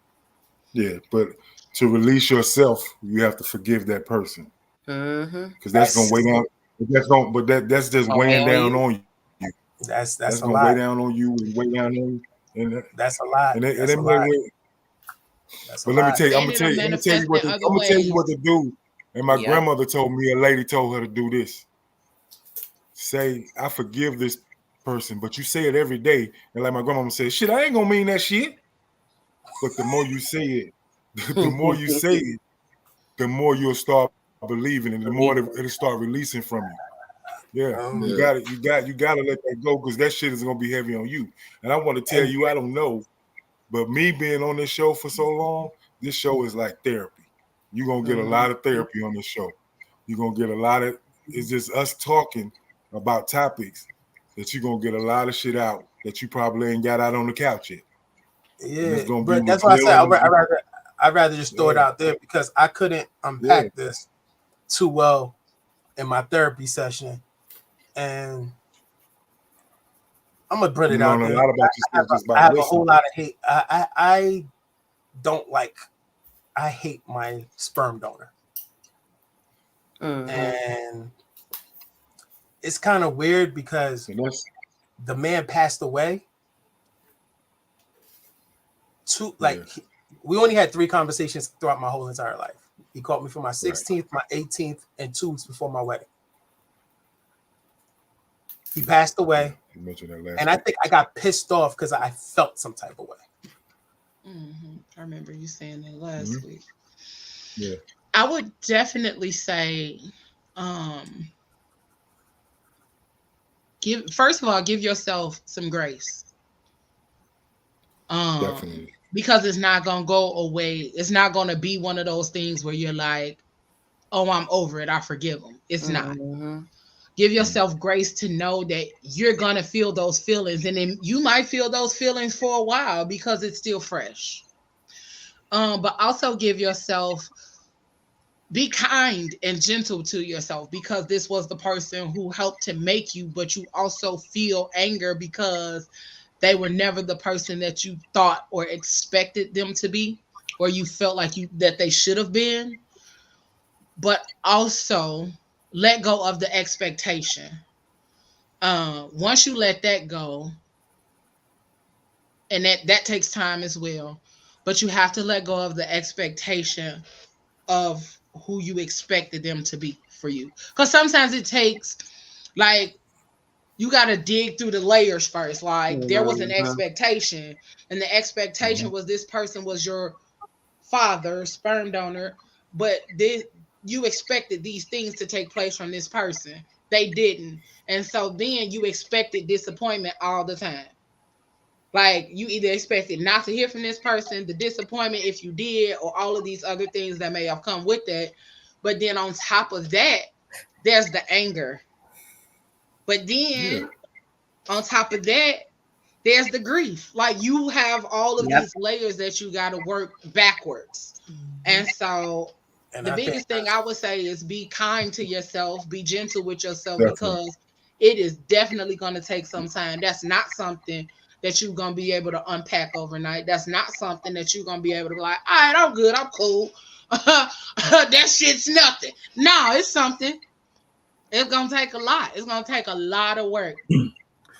yeah, but to release yourself, you have to forgive that person Mm-hmm. because that's gonna weigh down. That's just weighing down on you. That's That's a gonna weigh lot. down on you and weigh down on you. And That's a lot. it That's a may lot. weigh. That's a But let me lot. tell you, I'm And gonna tell it'll you, I'm gonna tell you manifest what in to, other I'm gonna tell you ways. what to do. And my Yep. grandmother told me, a lady told her to do this. Say, I forgive this person, but you say it every day. And like my grandmama said, shit, I ain't gonna mean that shit. But the more you say it, the more you say it, the more you'll start believing, and the more it'll start releasing from you. Yeah, you got it. You got to let that go because that shit is gonna be heavy on you. And I want to tell you, I don't know, but me being on this show for so long, this show is like therapy. You're gonna get a lot of therapy on this show. You're gonna get a lot of. It's just us talking about topics that you're gonna get a lot of shit out that you probably ain't got out on the couch yet. And it's Yeah, gonna be but that's why I said revealing. I'd rather just throw it out there because I couldn't unpack this too well in my therapy session, and I'm gonna put You it out learn a there. lot about yourself just by I have a listening. whole lot of hate. I don't like. I hate my sperm donor, and it's kind of weird because the man passed away. We only had 3 conversations throughout my whole entire life. He called me for my 16th, my 18th, and 2 weeks before my wedding. He passed away, You mentioned that last and I think I got pissed off because I felt some type of way. Mm-hmm. I remember you saying that last week. Yeah, I would definitely say, give yourself some grace. definitely. Because it's not gonna go away. It's not gonna be one of those things where you're like, "Oh, I'm over it. I forgive them." It's not. Give yourself grace to know that you're gonna feel those feelings, and then you might feel those feelings for a while because it's still fresh. But also be kind and gentle to yourself because this was the person who helped to make you, but you also feel anger because they were never the person that you thought or expected them to be, or you felt like that they should have been. But also let go of the expectation. Once you let that go, and that takes time as well, but you have to let go of the expectation of who you expected them to be for you. Because sometimes it takes, like, you got to dig through the layers first. Like, there was an expectation, and the expectation was this person was your father, sperm donor, but you expected these things to take place from this person. They didn't. And so then you expected disappointment all the time. Like, you either expected not to hear from this person, the disappointment if you did, or all of these other things that may have come with that. But then on top of that, there's the anger. But then on top of that, there's the grief. Like, you have all of these layers that you got to work backwards. And so the biggest thing I would say is be kind to yourself, be gentle with yourself, Definitely. because it is definitely going to take some time. That's not something that you're going to be able to unpack overnight. That's not something that you're going to be able to be like, all right, I'm good, I'm cool. That shit's nothing. No, it's something. It's going to take a lot. It's going to take a lot of work. It's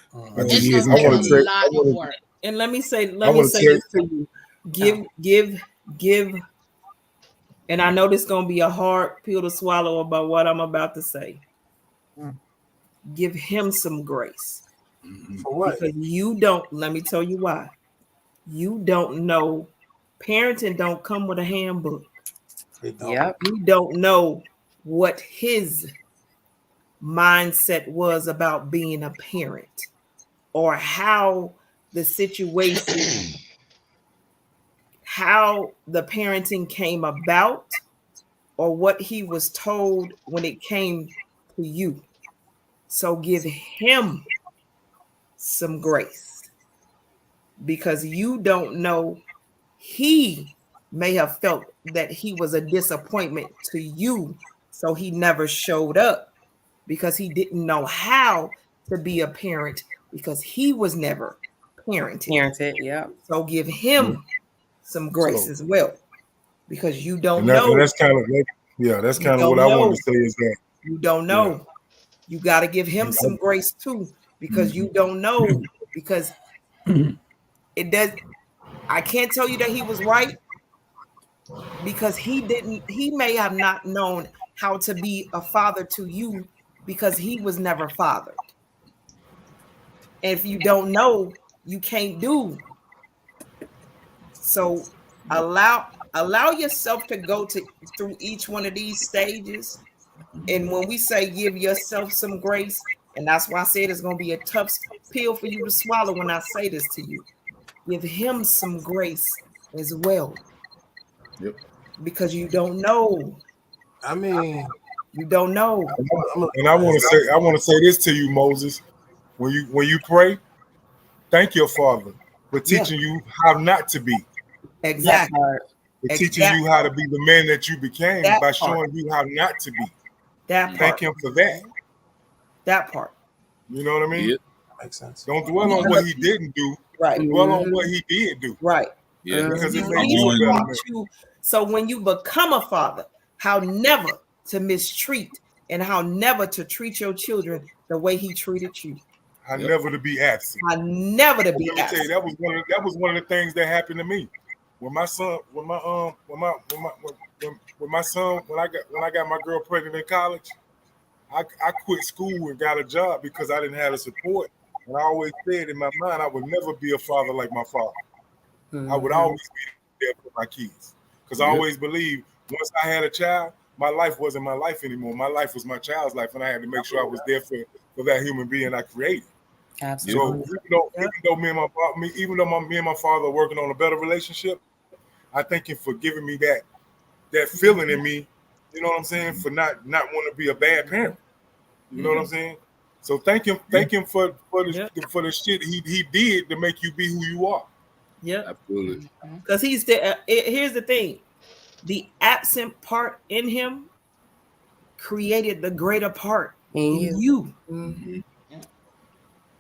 going to take a lot of work. And let me say this to you. Give, and I know this is going to be a hard pill to swallow about what I'm about to say. Give him some grace. For what? Because you don't, let me tell you why. You don't know, parenting don't come with a handbook. They don't. Yep. You don't know what his mindset was about being a parent or how the situation, how the parenting came about, or what he was told when it came to you. So give him some grace because you don't know. He may have felt that he was a disappointment to you, so he never showed up because he didn't know how to be a parent because he was never parented. Parented, yeah. So give him some grace as well because you don't and know. that's kind of that's You kind of what don't I wanted know. to say is that You don't know. You got to give him some grace too because you don't know because it does. I can't tell you that he was right because he may have not known how to be a father to you because he was never fathered. And if you don't know, you can't do. So allow yourself to go through each one of these stages. And when we say give yourself some grace, and that's why I said it's going to be a tough pill for you to swallow when I say this to you, give him some grace as well. Yep. Because you don't know. I mean, You don't know. And I want to say this to you, Moses. When you pray, thank your Father for teaching you how not to be. Exactly. For teaching you how to be the man that you became by showing you how not to be. That part. Thank him for that. That part. You know what I mean? Yep. Makes sense. Don't dwell on what he didn't do. Right. Dwell on what he did do. Right. Yeah. Because it He made you a better taught man. you. So when you become a father, how never to mistreat and how never to treat your children the way he treated you. How never to be absent. How never to be Let me tell you, absent. that was one of the things that happened to me. When my son, when I got my girl pregnant in college, I quit school and got a job because I didn't have the support. And I always said in my mind, I would never be a father like my father. I would always be there for my kids. Because I always believed once I had a child, my life wasn't my life anymore. My life was my child's life, and I had to make sure I was there for that human being I created. Absolutely. So even though me and my father are working on a better relationship, I thank him for giving me that feeling in me. You know what I'm saying? For not wanting to be a bad parent. You know what I'm saying? So thank him for the shit he did to make you be who you are. Yep. Absolutely. Because he's the here's the thing. The absent part in him created the greater part in you. Mm-hmm.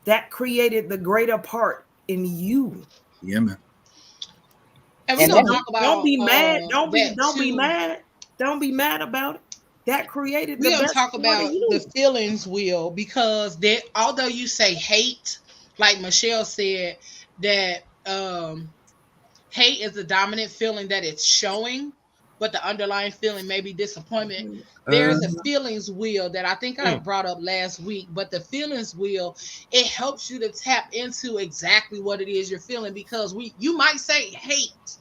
That created the greater part in you. Yeah, man. And we're gonna talk about don't be mad. Don't be too. mad. Don't be mad about it. That created We're the gonna best talk part about of you. the feelings, Will, because that although you say hate, like Michelle said, that hate is the dominant feeling that it's showing, but the underlying feeling may be disappointment. There's a feelings wheel that I think I brought up last week, but the feelings wheel, it helps you to tap into exactly what it is you're feeling, because you might say hate,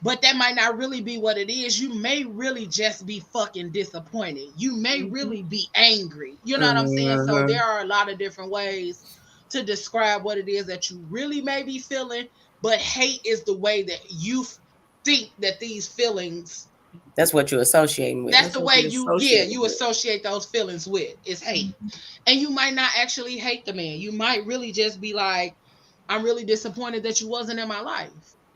but that might not really be what it is. You may really just be fucking disappointed. You may really be angry. You know what I'm saying? So there are a lot of different ways to describe what it is that you really may be feeling, but hate is the way that you think that these feelings. That's what you're associating with. That's the way you associate those feelings with is hate. And you might not actually hate the man. You might really just be like, I'm really disappointed that you wasn't in my life.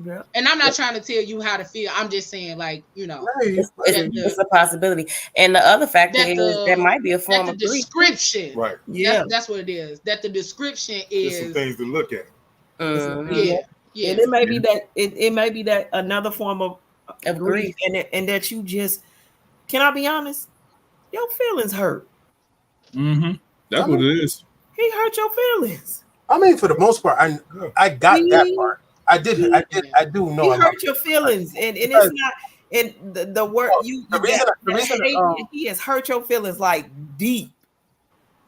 Yeah. And I'm not trying to tell you how to feel. I'm just saying, like, you know, it's a possibility. And the other factor is that might be a form of description. Right. Yeah. That's what it is. That the description is There's some things to look at. Yeah. And it may be that it may be that another form of grief, grief. and that you just, can I be honest? Your feelings hurt. That's what it is. He hurt your feelings. I mean, for the most part, I got that part. I do know. He hurt your feelings, and it's not. And the word the reason he has hurt your feelings like deep.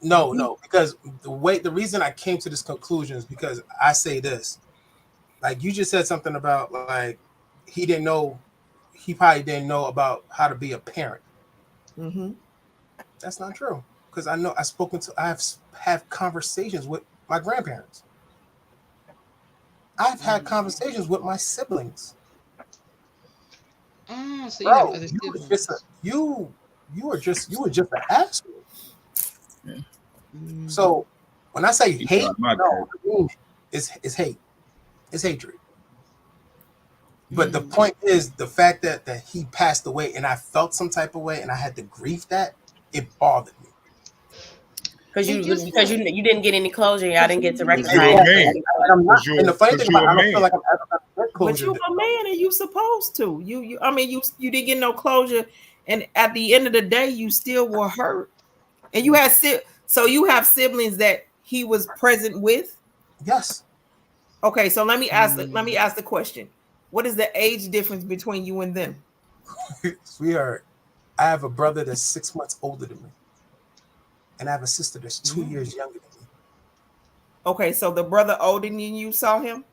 No, because the reason I came to this conclusion is because I say this. Like you just said something about like he probably didn't know about how to be a parent. Mm-hmm. That's not true. Because I have conversations with my grandparents. I've had conversations with my siblings. Oh, so you have Bro, other you were siblings. just you were just an asshole. So when I say He hate, tried my no, dad. I mean it's hate. It's hatred. But the point is the fact that he passed away and I felt some type of way and I had to grieve that, it bothered me. Because you didn't get any closure. Y'all didn't get to Because you're rectify a Exactly. man. anything. And I'm not. Because And the funny thing about you're it, a I don't feel man. like I'm ever gonna get But closure. you a man and you supposed to. You didn't get no closure, and at the end of the day, you still were hurt. And you had so you have siblings that he was present with. Yes. Okay, so let me ask the question: what is the age difference between you and them? Sweetheart, I have a brother that's 6 months older than me. And I have a sister that's 2 years younger than me. Okay, so the brother older than you saw him.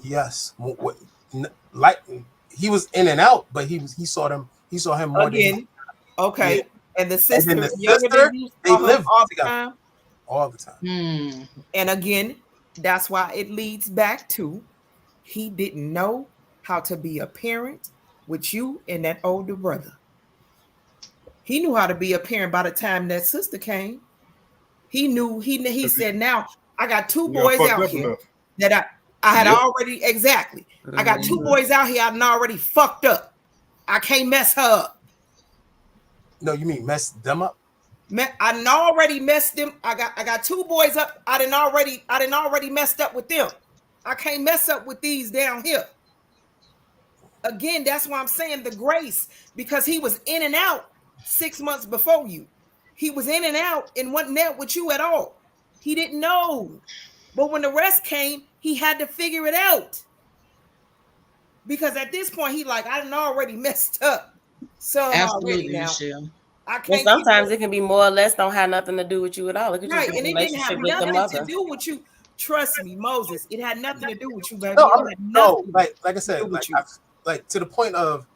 Yes. Like he was in and out, but he saw him more than Again. Okay, yeah. and the And sister then the younger sister, than you they saw him live all the together time. all the time. And again, that's why it leads back to he didn't know how to be a parent with you and that older brother. He knew how to be a parent by the time that sister came. He said, now I got two You're not boys fucked out up here enough. that I had Yep. already exactly. I got two boys out here I done already fucked up. I can't mess her up. No, you mean mess them up? I done already messed them. I got two boys up. I done already messed up with them. I can't mess up with these down here. Again, that's why I'm saying the grace, because he was in and out 6 months before you. He was in and out and wasn't there with you at all. He didn't know. But when the rest came, he had to figure it out. Because at this point, he like, I done already messed up some already Absolutely, now. Michelle. I Well, can't keep sometimes going. it can be more or less don't have nothing to do with you at all. It could just Right. be And a it didn't have relationship with the nothing to mother. do with you. Trust me, Moses. It had nothing to do with you, baby. No, It had nothing like I to said, do with like you. like to the point of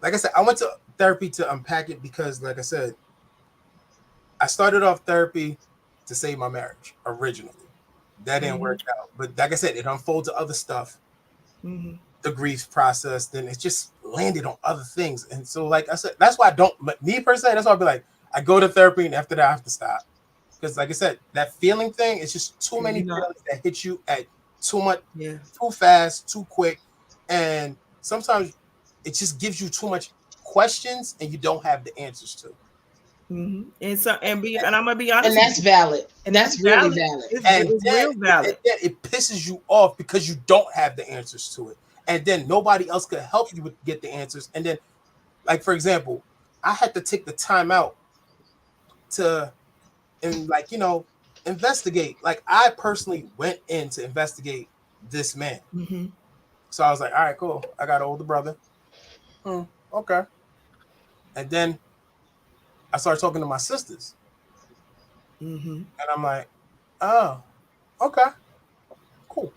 like I said, I went to therapy to unpack it because like I said, I started off therapy to save my marriage originally. That didn't work out. But like I said, it unfolded to other stuff. The grief process, then it just landed on other things. And so, like I said, that's why I don't, me personally, that's why I'll be like, I go to therapy and after that, I have to stop. Because, like I said, that feeling thing, it's just too many feelings that hit you at too much, too fast, too quick. And sometimes it just gives you too much questions and you don't have the answers to. And I'm gonna be honest And with that's you. valid. That's really valid. It's real valid. And then it pisses you off because you don't have the answers to it. And then nobody else could help you get the answers. And then, like, for example, I had to take the time out to, and like, investigate. Like, I personally went in to investigate this man. So I was like, all right, cool. I got an older brother. Okay. And then I started talking to my sisters. And I'm like, oh, okay, cool.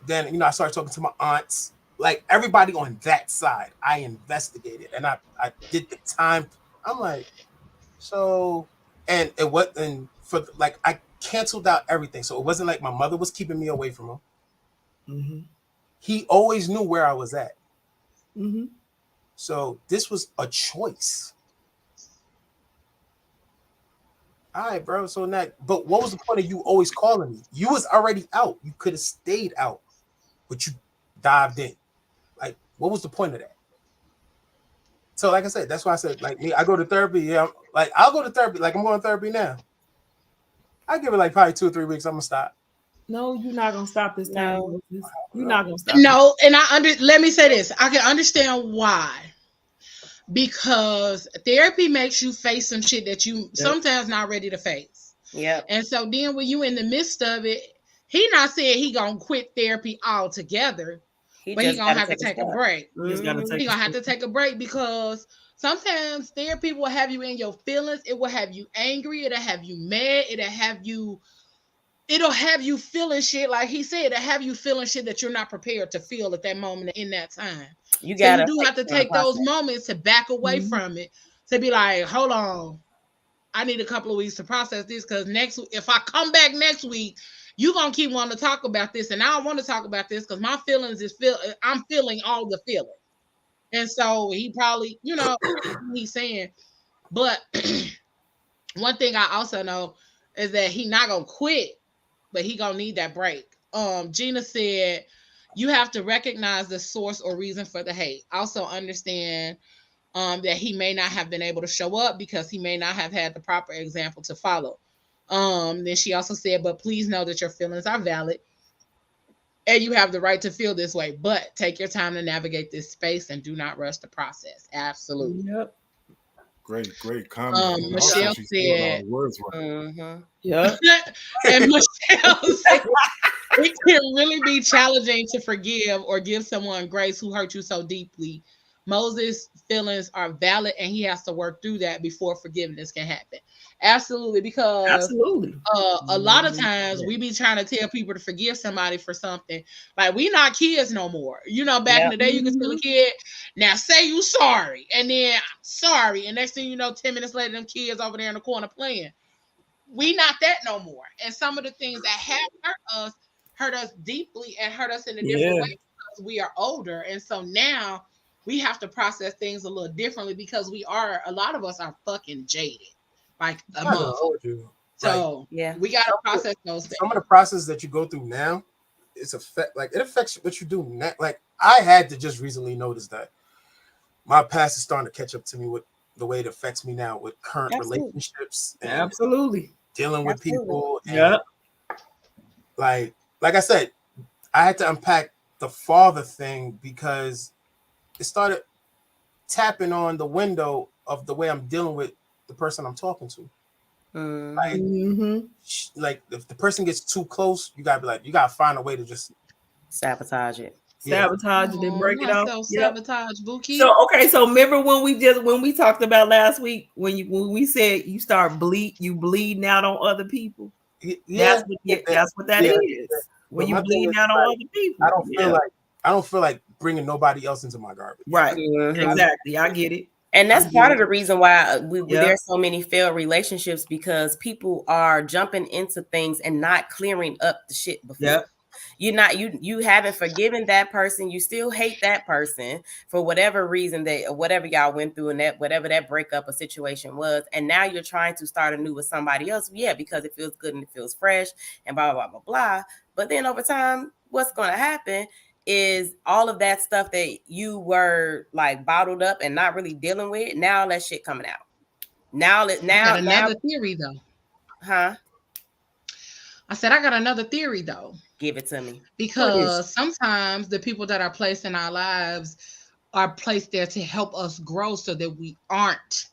Then, I started talking to my aunts, like everybody on that side. I investigated and I did the time. I'm like, so, and it was, and for like, I canceled out everything. So it wasn't like my mother was keeping me away from him. He always knew where I was at. So this was a choice. All right, bro. So now, but what was the point of you always calling me? You was already out. You could have stayed out, but you dived in. Like, what was the point of that? So, like I said, that's why I said, like me, I go to therapy. Yeah, like I'll go to therapy. Like I'm going to therapy now. I give it like probably 2 or 3 weeks. I'm gonna stop. No, you're not gonna stop this time. No. You're not gonna stop. No, and let me say this. I can understand why. Because therapy makes you face some shit that you sometimes not ready to face. Yeah. And so then when you in the midst of it, he not saying he gonna quit therapy altogether, But he gonna have to take a break. He's gonna He gonna have to take a break because sometimes therapy will have you in your feelings. It will have you angry. It'll have you mad. It'll have you feeling shit. Like he said, it'll have you feeling shit that you're not prepared to feel at that moment in that time. You do have to take those moments to back away from it, to be like, hold on, I need a couple of weeks to process this, because if I come back next week, you're gonna keep wanting to talk about this, and I don't want to talk about this because my feelings I'm feeling all the feelings. And so he probably, he's saying. But one thing I also know is that he not gonna quit, but he gonna need that break. Gina said you have to recognize the source or reason for the hate. Also understand that he may not have been able to show up because he may not have had the proper example to follow. Then she also said, but please know that your feelings are valid and you have the right to feel this way, but take your time to navigate this space and do not rush the process. Absolutely. Yep. Great comment. And Michelle also, she said all said, the words right. Yep. and Michelle said, it can really be challenging to forgive or give someone grace who hurt you so deeply. Moses' feelings are valid and he has to work through that before forgiveness can happen. Absolutely, because a lot of times we be trying to tell people to forgive somebody for something. Like, we not kids no more. Back in the day, you could tell a kid, now say you sorry, and then sorry, and next thing you know, 10 minutes later, them kids over there in the corner playing. We not that no more. And some of the things that have hurt us deeply and hurt us in a different way because we are older. And so now we have to process things a little differently because a lot of us are fucking jaded. Like a month. So we gotta process those things. Some of the process that you go through now, it affects what you do now. Like, I had to just recently notice that my past is starting to catch up to me with the way it affects me now with current relationships and dealing with people. And like I said, I had to unpack the father thing because it started tapping on the window of the way I'm dealing with the person I'm talking to. Like if the person gets too close, you gotta find a way to just sabotage it. Sabotage it and break it off. Sabotage, Buki. So remember when we talked about last week when we said you bleeding out on other people. That's what that is. When you bleeding out on other people. I don't feel like bringing nobody else into my garbage. Right. Exactly. I get it. And that's part of the reason why there's so many failed relationships, because people are jumping into things and not clearing up the shit before. Yep. You haven't forgiven that person. You still hate that person for whatever reason whatever y'all went through, and that whatever that breakup or situation was. And now you're trying to start anew with somebody else. Yeah, because it feels good and it feels fresh and blah, blah, blah, blah, blah. But then over time, what's going to happen is all of that stuff that you were like bottled up and not really dealing with, now that shit coming out. I got another theory though. Huh? I said I got another theory though. Give it to me. Because sometimes the people that are placed in our lives are placed there to help us grow so that we aren't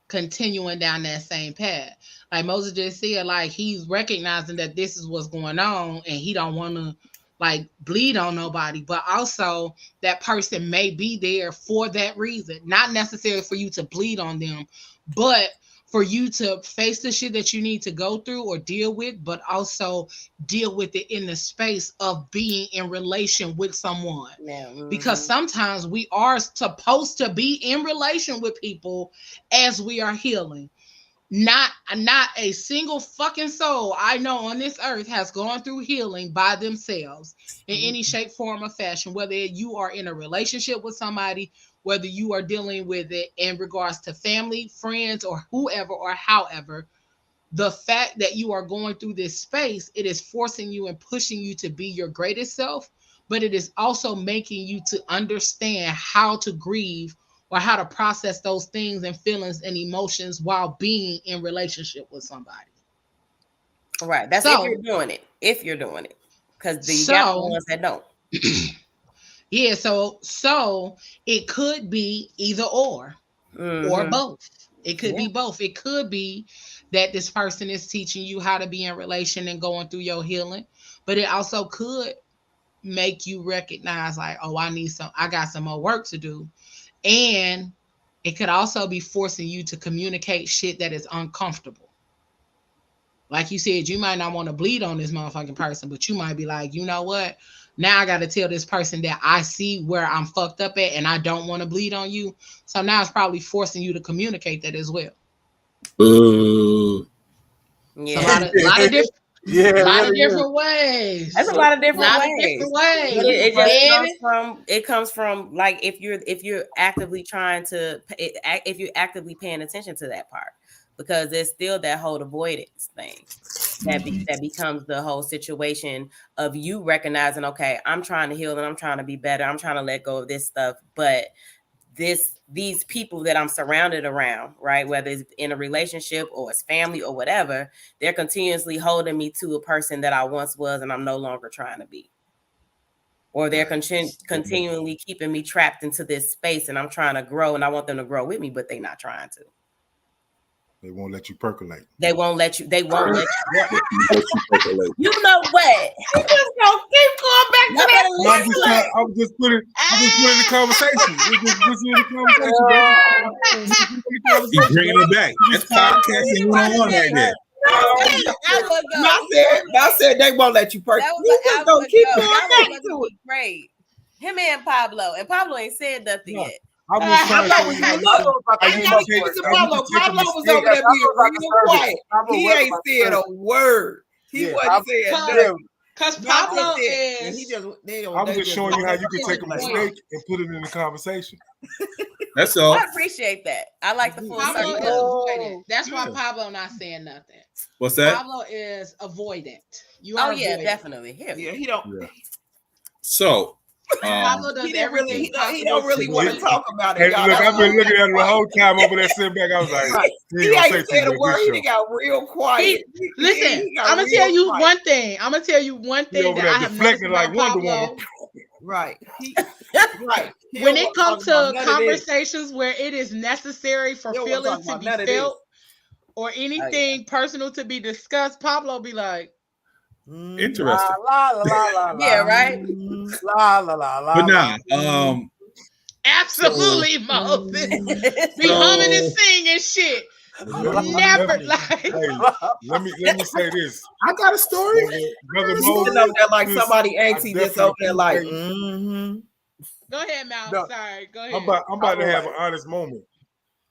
continuing down that same path. Like Moses just said, like he's recognizing that this is what's going on and he don't want to like bleed on nobody, but also that person may be there for that reason, not necessarily for you to bleed on them, but for you to face the shit that you need to go through or deal with, but also deal with it in the space of being in relation with someone. Because sometimes we are supposed to be in relation with people as we are healing. Not a single fucking soul I know on this earth has gone through healing by themselves in any shape, form, or fashion, whether you are in a relationship with somebody, whether you are dealing with it in regards to family, friends, or whoever or however. The fact that you are going through this space, it is forcing you and pushing you to be your greatest self, but it is also making you to understand how to grieve or how to process those things and feelings and emotions while being in relationship with somebody. Right. That's if you're doing it. Because you got the ones that don't. Yeah, so it could be either or both. It could be both. It could be that this person is teaching you how to be in relation and going through your healing, but it also could make you recognize like, oh, I got some more work to do. And it could also be forcing you to communicate shit that is uncomfortable. Like you said, you might not want to bleed on this motherfucking person, but you might be like, you know what? Now I got to tell this person that I see where I'm fucked up at and I don't want to bleed on you. So now it's probably forcing you to communicate that as well. Yeah. So a lot of different ways. That's a lot of different ways. But it just comes from like if you're actively if you're actively paying attention to that part, because there's still that whole avoidance thing that becomes the whole situation of you recognizing, okay, I'm trying to heal and I'm trying to be better. I'm trying to let go of this stuff, but these people that I'm surrounded around, right, whether it's in a relationship or it's family or whatever, they're continuously holding me to a person that I once was and I'm no longer trying to be. Or they're continually keeping me trapped into this space and I'm trying to grow and I want them to grow with me, but they're not trying to. They won't let you percolate. They won't let you. You know what? You just gonna keep going back to that. I was just putting in the conversation. Keep bringing it back. That's podcasting 101 right there. I said they won't let you percolate. You just gonna keep going back to it. Great. Him and Pablo ain't said nothing yet. I was trying to Pablo was over there being real quiet. He ain't said a word. He wasn't saying nothing. Because Pablo is. I was just showing you how you can take a mistake and put it in the conversation. That's all. I appreciate that. I like the full Pablo is avoidant. That's why Pablo not saying nothing. What's that? Pablo is avoidant. You are avoidant. Definitely. Yeah, he don't. Yeah. So. Pablo does everything. He don't really want to talk about it. Hey, look, I've been looking at it the whole time over there sitting back. I was like, he ain't said a word. He got real quiet. Listen, I'm gonna tell you one thing. That I have noticed about Pablo. Right. Right. When it comes to conversations where it is necessary for feelings to be felt or anything personal to be discussed, Pablo be like, interesting. La, la, la, la, la. Yeah, right. La la la la. But nah, absolutely, Moses. Be humming and singing shit. Never like. Hey, let me say this. I got a story. Brother Moses, over there like somebody auntie just over there like. Go ahead, Mal. No, sorry. Go ahead. I'm about to have an honest moment.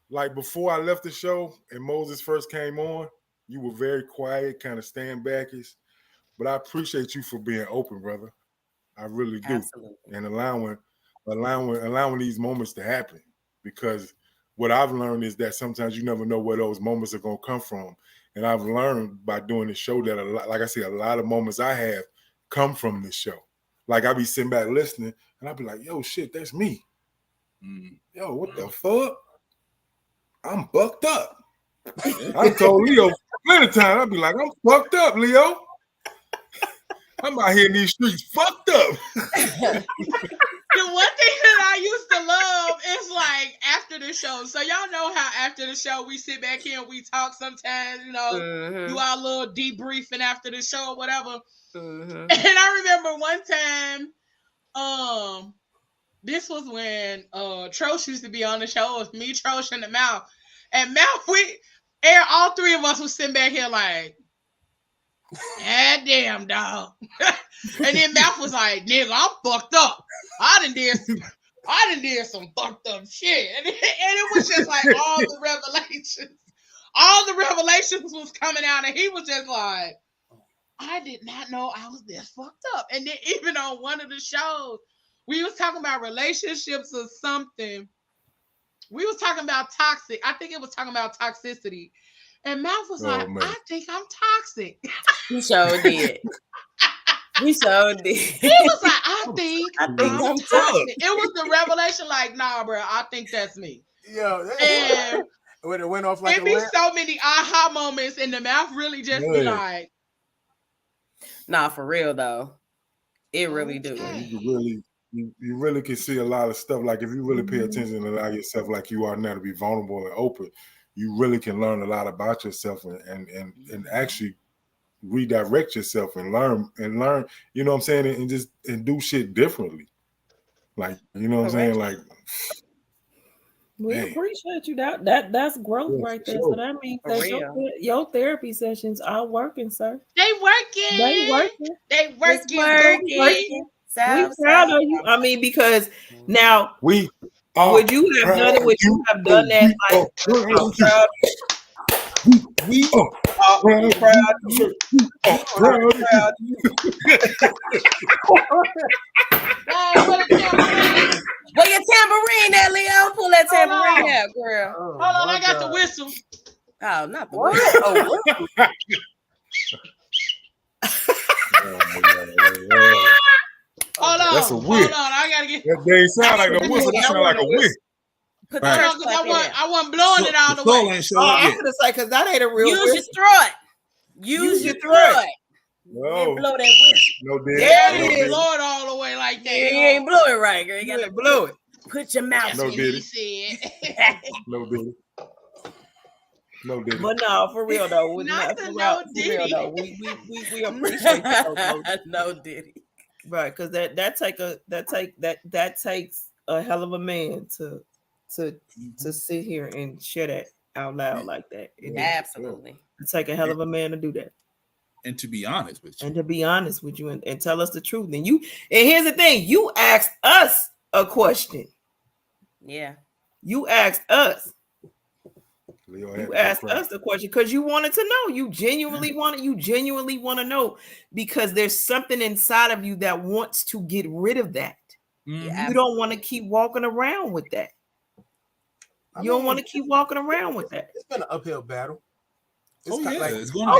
Like before I left the show and Moses first came on, you were very quiet, kind of stand backish. But I appreciate you for being open, brother. I really do. Absolutely. And allowing these moments to happen. Because what I've learned is that sometimes you never know where those moments are going to come from. And I've learned by doing this show that, like I said, a lot of moments I have come from this show. Like I be sitting back listening and I'll be like, yo, shit, that's me. Yo, what the fuck? I'm fucked up. I told Leo many times, I'll be like, I'm fucked up, Leo. I'm out here in these streets fucked up. The one thing that I used to love is like after the show. So y'all know how after the show we sit back here and we talk sometimes, do our little debriefing after the show or whatever. And I remember one time, this was when Trosh used to be on the show. It was me, Trosh, and the Mouth. And Mouth, all three of us was sitting back here like, God damn, dog. And then Mouth was like, nigga, I'm fucked up. I done did some fucked up shit. And it was just like all the revelations was coming out, and he was just like, I did not know I was this fucked up. And then even on one of the shows, we was talking about relationships or something. We was talking about toxic. I think it was talking about toxicity. And Mouth was like, man. I think I'm toxic. He sure did. He sure did. He was like, I think I'm toxic. It was the revelation like, nah, bro, I think that's me. Yeah. And when it went off like it be so many aha moments, and the Mouth really just be like, nah, for real though. It really do. You really can see a lot of stuff. Like if you really pay attention and allow yourself like you are now to be vulnerable and open, you really can learn a lot about yourself and actually redirect yourself and learn, you know what I'm saying, and just do shit differently. Like, you know what I'm saying? Like, we man. appreciate you. That's growth right there. Sure. So that means that your therapy sessions are working, sir. They working. They working. They working. Working. We proud of you. I mean, because now would you have done it? Would you have done that? Like, I'm proud. We are proud of you. Proud of you. Where your tambourine at, Leo? Pull that tambourine out, girl. Hold on, I got the whistle. Oh, not the whistle. Hold on. That's a whip. Hold on, I gotta get. That day sound like a whistle. That sound like a whip. I wasn't blowing it all the way. I'm gonna say because that ain't a real. Use your throat. Use your throat. No. Blow that whistle. No, Diddy. Yeah, you blow it all the way like that. You ain't blow it right, girl. You gotta blow it. Put your mouth. That's what he said. No, Diddy. No, Diddy. But no, for real though. We appreciate that. No Diddy. Right, because that takes a hell of a man to sit here and share that out loud like that. Absolutely. It take a hell of a man to do that. And to be honest with you. And tell us the truth. And here's the thing, you asked us a question. Yeah. You asked us. Leo You asked us the question because you wanted to know. You genuinely want to know because there's something inside of you that wants to get rid of that. Mm-hmm. You don't want to keep walking around with that. You don't want to keep walking around with that. It's been an uphill battle. It's going to be. It's going to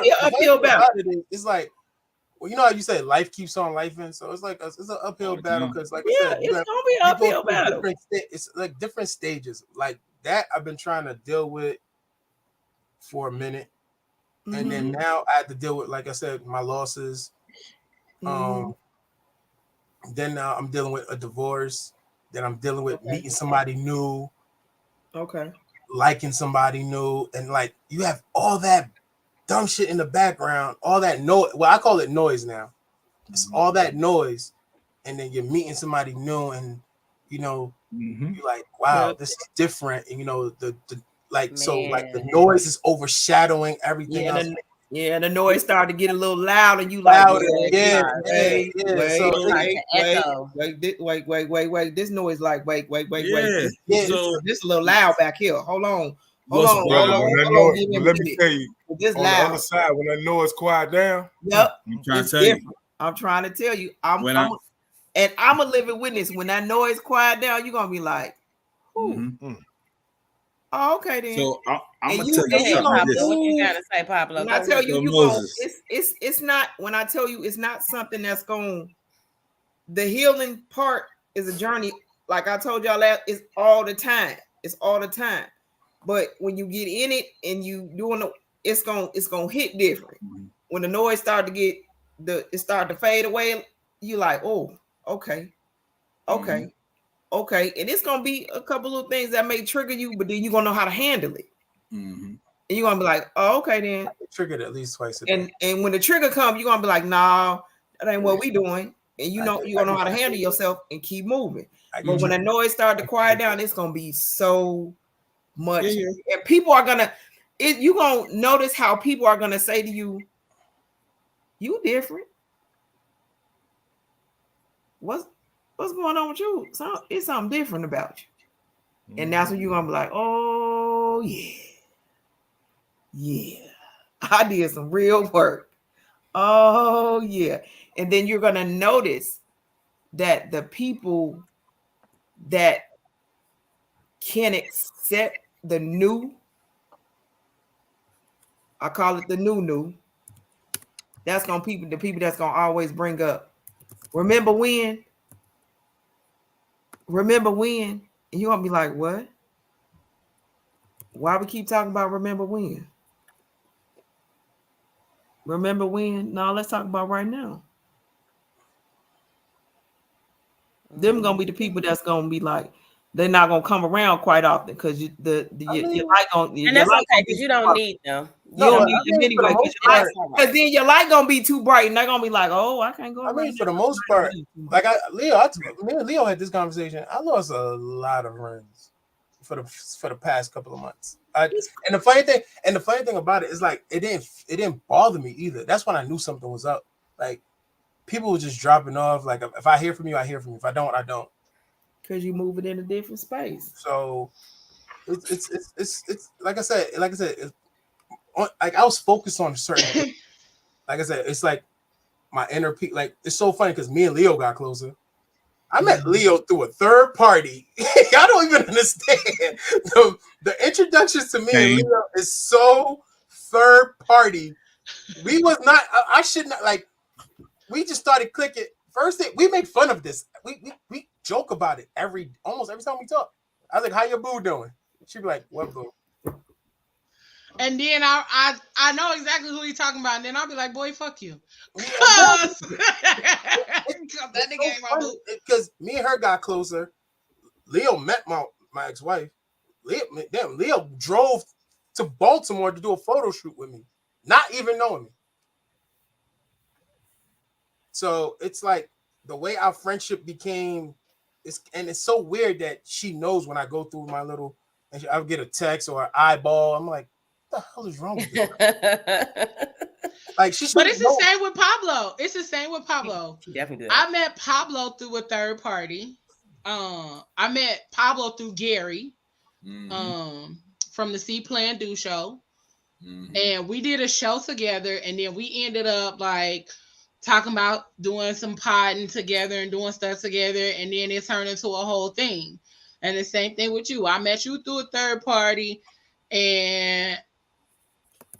be an uphill battle. It's like, well, you know how you say life keeps on lifing, so it's like it's an uphill battle because, like I said, it's going to be an uphill battle. It's like different stages. Like that, I've been trying to deal with for a minute, and then now I have to deal with, like I said, my losses. Then now I'm dealing with a divorce. Then I'm dealing with meeting somebody new. Okay. Liking somebody new, and like you have all that dumb shit in the background, all that noise. Well, I call it noise now. It's all that noise, and then you're meeting somebody new, and you know, you're like, wow, this is different. And you know, the like, man. So like the noise is overshadowing everything else. The noise started to get a little loud, and you louder, like, wait. This noise, like, wait. This a little loud back here. Hold on. Let me tell you, this on loud. The other side, when that noise quiet down, I'm trying to tell you, I'm a living witness. When that noise quiet down, you're gonna be like, oh, okay then. So I'm gonna tell you something. What you gotta say, Pablo? When I tell you, it's not. When I tell you, it's not something that's going. The healing part is a journey. Like I told y'all, it's all the time. It's all the time. But when you get in it and you doing it's gonna hit different. When the noise start to fade away, you like, oh, okay. Okay, and it's gonna be a couple of things that may trigger you, but then you're gonna know how to handle it. And you're gonna be like, oh, okay, then. Triggered at least twice a day. And when the trigger comes, you're gonna be like, nah, that ain't what we doing. And you're gonna know how to handle yourself and keep moving. But when the noise start to quiet down, it's gonna be so much. And people are gonna, you're gonna notice how people are gonna say to you, you different. What's going on with you? It's something different about you. And that's when you're gonna be like, oh yeah, I did some real work. Oh yeah. And then you're gonna notice that the people that can accept the new, I call it the new, that's gonna the people that's gonna always bring up, remember when? And you're gonna be like, what? Why we keep talking about remember when? Remember when? No, let's talk about right now. Them gonna be the people that's gonna be like, they're not gonna come around quite often because your light gonna. And that's okay because you don't need them. You don't need them anyway, because then your light gonna be too bright, and they're gonna be like, "Oh, I can't go." I mean, for the most part, like me and Leo had this conversation. I lost a lot of runs for the past couple of months. And the funny thing about it is like it didn't bother me either. That's when I knew something was up. Like people were just dropping off. Like if I hear from you, I hear from you. If I don't, I don't. Because you moving in a different space. So it's like I said. Like I was focused on certain. Like I said, it's like my inner peak. Like it's so funny because me and Leo got closer. I met Leo through a third party. Y'all don't even understand. The introductions to me and Leo is so third party. We was not. I should not like. We just started clicking. First thing we make fun of this. We joke about it almost every time we talk. I was like, "How your boo doing?" She'd be like, "What boo?" And then I know exactly who you're talking about, and then I'll be like, "Boy, fuck you," because that nigga ain't my boo. Because me and her got closer. Leo met my ex-wife. Leo drove to Baltimore to do a photo shoot with me, not even knowing me. So it's like the way our friendship became. It's so weird that she knows when I go through my little. And I'll get a text or an eyeball. I'm like, what the hell is wrong with this? Like but it's the same with Pablo. It's the same with Pablo. She definitely did. I met Pablo through a third party. I met Pablo through Gary, from the C Plan Do show, and we did a show together, and then we ended up like talking about doing some podding together and doing stuff together, and then it turned into a whole thing. And the same thing with you. I met you through a third party, and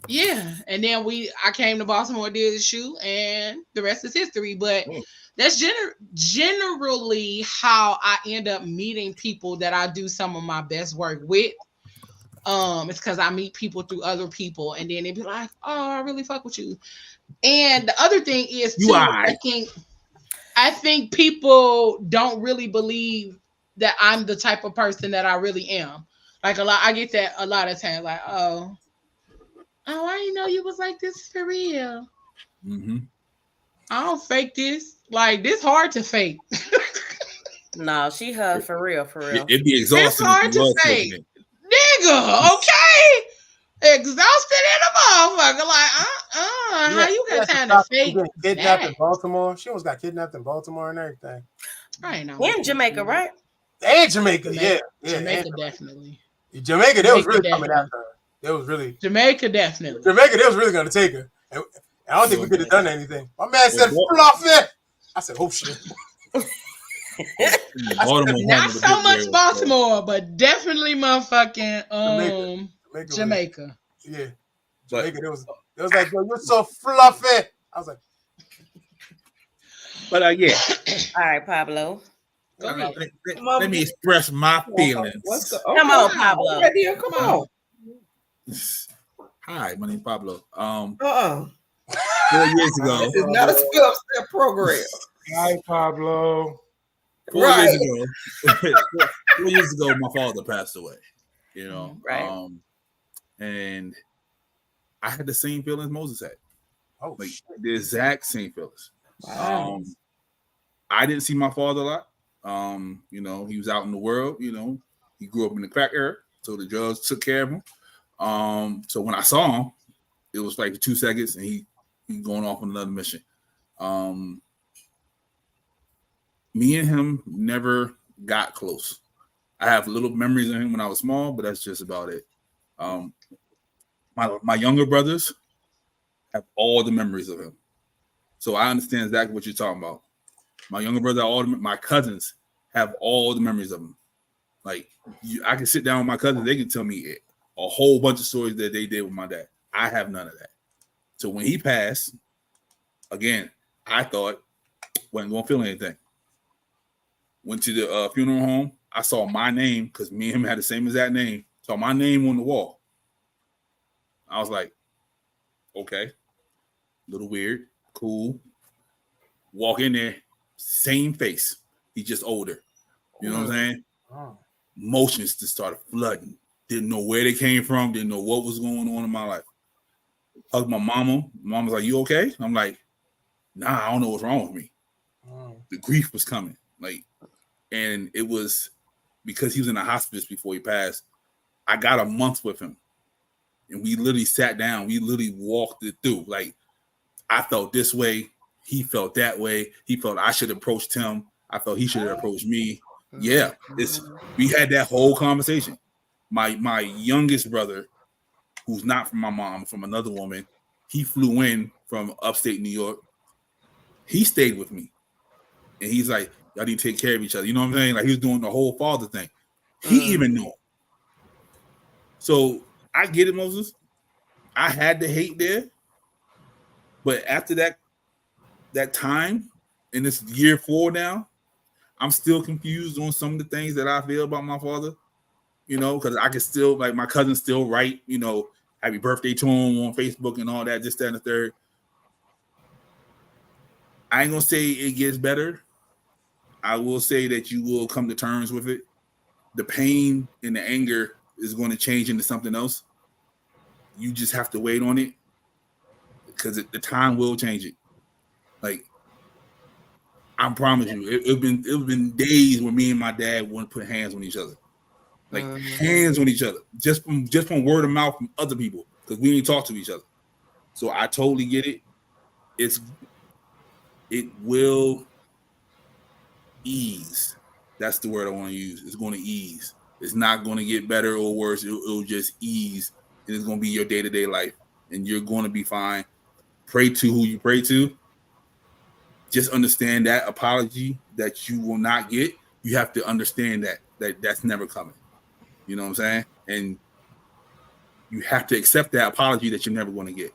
yeah, and then I came to Baltimore, did the shoot, and the rest is history. But that's generally how I end up meeting people that I do some of my best work with. It's because I meet people through other people, and then they be like, "Oh, I really fuck with you." And the other thing is too, I think people don't really believe that I'm the type of person that I really am. Like I get that a lot of times. Like, oh, I didn't know you was like this for real. I don't fake this. Like this hard to fake. No, she her for real. It'd be exhausting. It's hard to fake, nigga. Okay, exhausted in a motherfucker. Like, how you got time to fake? Kidnapped in Baltimore. She almost got kidnapped in Baltimore and everything. I ain't know. In Jamaica, right? And Jamaica, yeah. Jamaica definitely. Jamaica, they was really coming after her. They was really Jamaica, definitely. Jamaica, they was really gonna take her. And I don't think we could have done anything. My man said, "Fluff it." I said, "Oh shit." Not so much Baltimore, but definitely motherfucking Jamaica. Yeah, Jamaica. It was like, "Yo, you're so fluffy." I was like, but yeah. All right, Pablo. Let me express my feelings. Come on, Pablo. Come on. Hi, my name's Pablo. 4 years ago. This is not a 12-step program. Hi, Pablo. 4 years ago. 4 years ago, my father passed away. You know, right. And I had the same feelings Moses had. Oh, like the exact same feelings. Wow. I didn't see my father a lot. You know, he was out in the world. You know, he grew up in the crack era, so the drugs took care of him. So when I saw him, it was like 2 seconds, and he going off on another mission. Me and him never got close. I have little memories of him when I was small, but that's just about it. My younger brothers have all the memories of him, so I understand exactly what you're talking about. My younger brother, my cousins have all the memories of him. Like I can sit down with my cousins; they can tell me a whole bunch of stories that they did with my dad. I have none of that. So when he passed, again, I thought wasn't gonna feel anything. Went to the funeral home. I saw my name because me and him had the same exact name. Saw my name on the wall. I was like, okay, a little weird, cool. Walk in there, same face. He's just older. You know what I'm saying? Emotions just started flooding. Didn't know where they came from. Didn't know what was going on in my life. Hugged my mama. Mom was like, "You okay?" I'm like, "Nah, I don't know what's wrong with me." The grief was coming, like, and it was because he was in a hospice before he passed. I got a month with him, and we literally sat down. We literally walked it through. Like, I felt this way. He felt that way. He felt I should have approached him. I felt he should have approached me. Yeah, we had that whole conversation. My youngest brother, who's not from my mom, from another woman, he flew in from upstate New York. He stayed with me, and he's like, "Y'all need to take care of each other." You know what I'm saying? Like, he was doing the whole father thing. He even knew. So I get it, Moses. I had the hate there, but after that time, and it's year 4 now, I'm still confused on some of the things that I feel about my father. You know, because I can still, like, my cousin still write, you know, happy birthday to him on Facebook and all that, this, that, and the third. I ain't gonna say it gets better. I will say that you will come to terms with it. The pain and the anger is going to change into something else. You just have to wait on it, because the time will change it. Like, I promise you, it's been days where me and my dad wouldn't put hands on each other, like hands on each other, just from word of mouth from other people, because we didn't talk to each other. So I totally get it. It will ease. That's the word I want to use. It's going to ease. It's not going to get better or worse. It'll just ease, and it's going to be your day-to-day life, and you're going to be fine. Pray to who you pray to. Just understand that apology that you will not get. You have to understand that's never coming. You know what I'm saying? And you have to accept that apology that you're never going to get.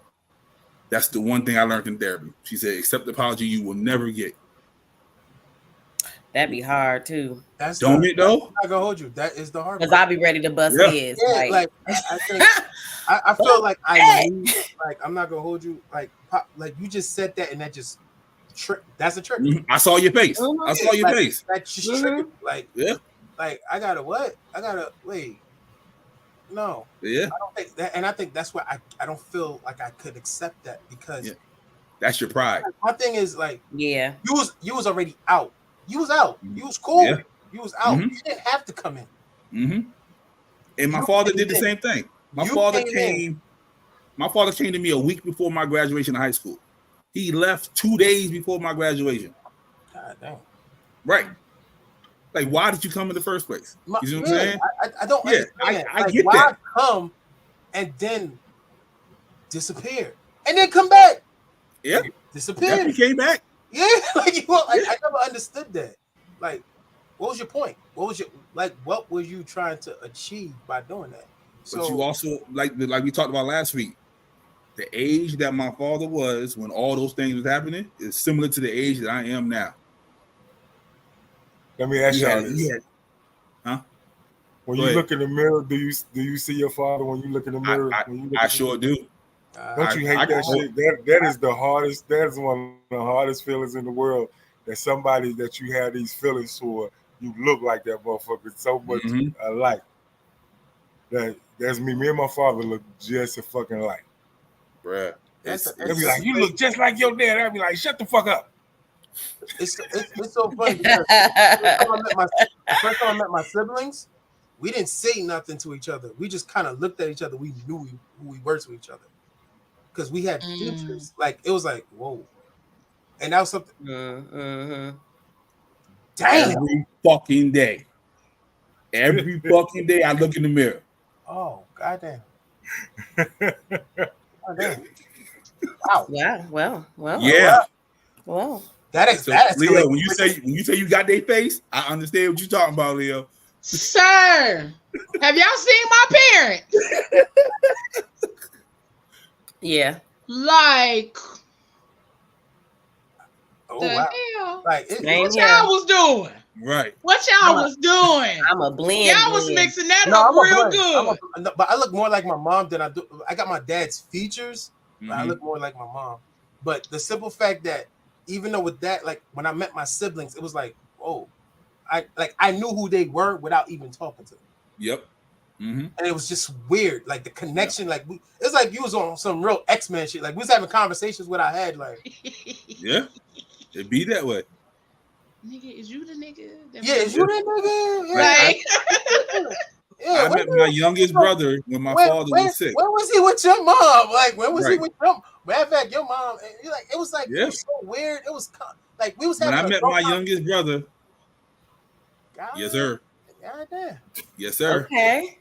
That's the one thing I learned in therapy. She said, accept the apology you will never get. That'd be hard too. Don't it though? I'm not gonna hold you. That is the hard because part. I'll be ready to bust heads. Yeah, like I think I feel like like I'm not gonna hold you. Like you just said that, and that just that's a trick. I saw your face. I saw your face. That just triggered. Like like I gotta what? I gotta wait. No. Yeah. I don't think that, and I think that's why I don't feel like I could accept that, because that's your pride. My thing is like, you was already out. You was out. You was cool. Yeah. You was out. You didn't have to come in. And my father did the same thing. My father came to me a week before my graduation of high school. He left 2 days before my graduation. God damn. Right. Like, why did you come in the first place? You see what I'm saying? I don't understand. I get why that. Come and then disappear and then come back? Yeah. Disappear. He came back. Yeah. Like, I never understood that. Like, what was your point? What were you trying to achieve by doing that? So, but you also, like we talked about last week, the age that my father was when all those things was happening is similar to the age that I am now. Let me ask y'all this. When you look in the mirror, do you see your father when you look in the mirror? I sure do. Don't you hate that shit? That is the hardest. That is one of the hardest feelings in the world. That somebody that you have these feelings for, you look like that motherfucker so much alike. That's me. Me and my father look just a fucking alike. Bruh. They'll be like, you look just like your dad. I'll be like, shut the fuck up. It's so funny. The first time I met my siblings, we didn't say nothing to each other. We just kind of looked at each other. We knew who we were to each other, because we had features. Like, it was like, whoa. And that was something. Damn. Every fucking day. Every fucking day I look in the mirror. Oh, goddamn. Goddamn. Wow. Yeah. Well. Yeah. Well. That's Leo. When you say you got their face, I understand what you're talking about, Leo. Sir, have y'all seen my parents? Yeah. Like, wow. Hell? Like, what y'all was doing? Right. What y'all was doing? I'm a blend. Y'all was mixing that up real good. But I look more like my mom than I do. I got my dad's features, but I look more like my mom. But the simple fact that even though with that, like when I met my siblings, it was like, oh, I knew who they were without even talking to them. Yep. and it was just weird. Like the connection, like it's like you was on some real X-Men shit. Like we was having conversations with our head, like Yeah, it be that way. Nigga, is you the nigga? Yeah, is you that nigga? Like, I met my youngest brother when my father was sick. Where was he with your mom? Like, when was he with your? Matter of fact, your mom. Like, it was like it was so weird. It was like we was having. When I met my youngest brother. God, yes, sir. God damn. Yes, sir. Okay.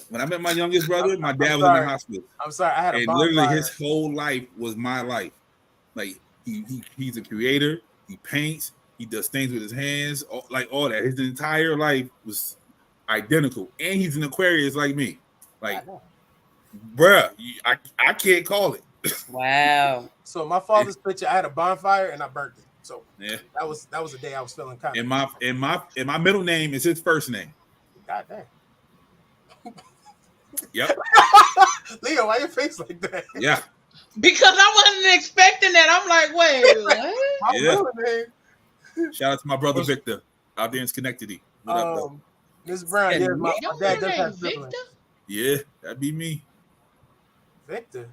When I met my youngest brother, my dad was in the hospital. I'm sorry, I had a bonfire. Literally his whole life was my life. Like he's a creator. He paints. He does things with his hands. Like all that. His entire life was identical, and he's an Aquarius like me. Like, bruh, I can't call it. Wow. So my father's picture, I had a bonfire and I burnt it. So yeah, that was the day I was feeling kind of. And my middle name is his first name. God damn. Yep. Leo, why your face like that? Yeah. Because I wasn't expecting that. I'm like, wait, what? My middle name. Shout out to my brother Victor out there in Schenectady. What up, though? Miss Brown, yeah, my dad does have siblings. Yeah, that'd be me. Victor.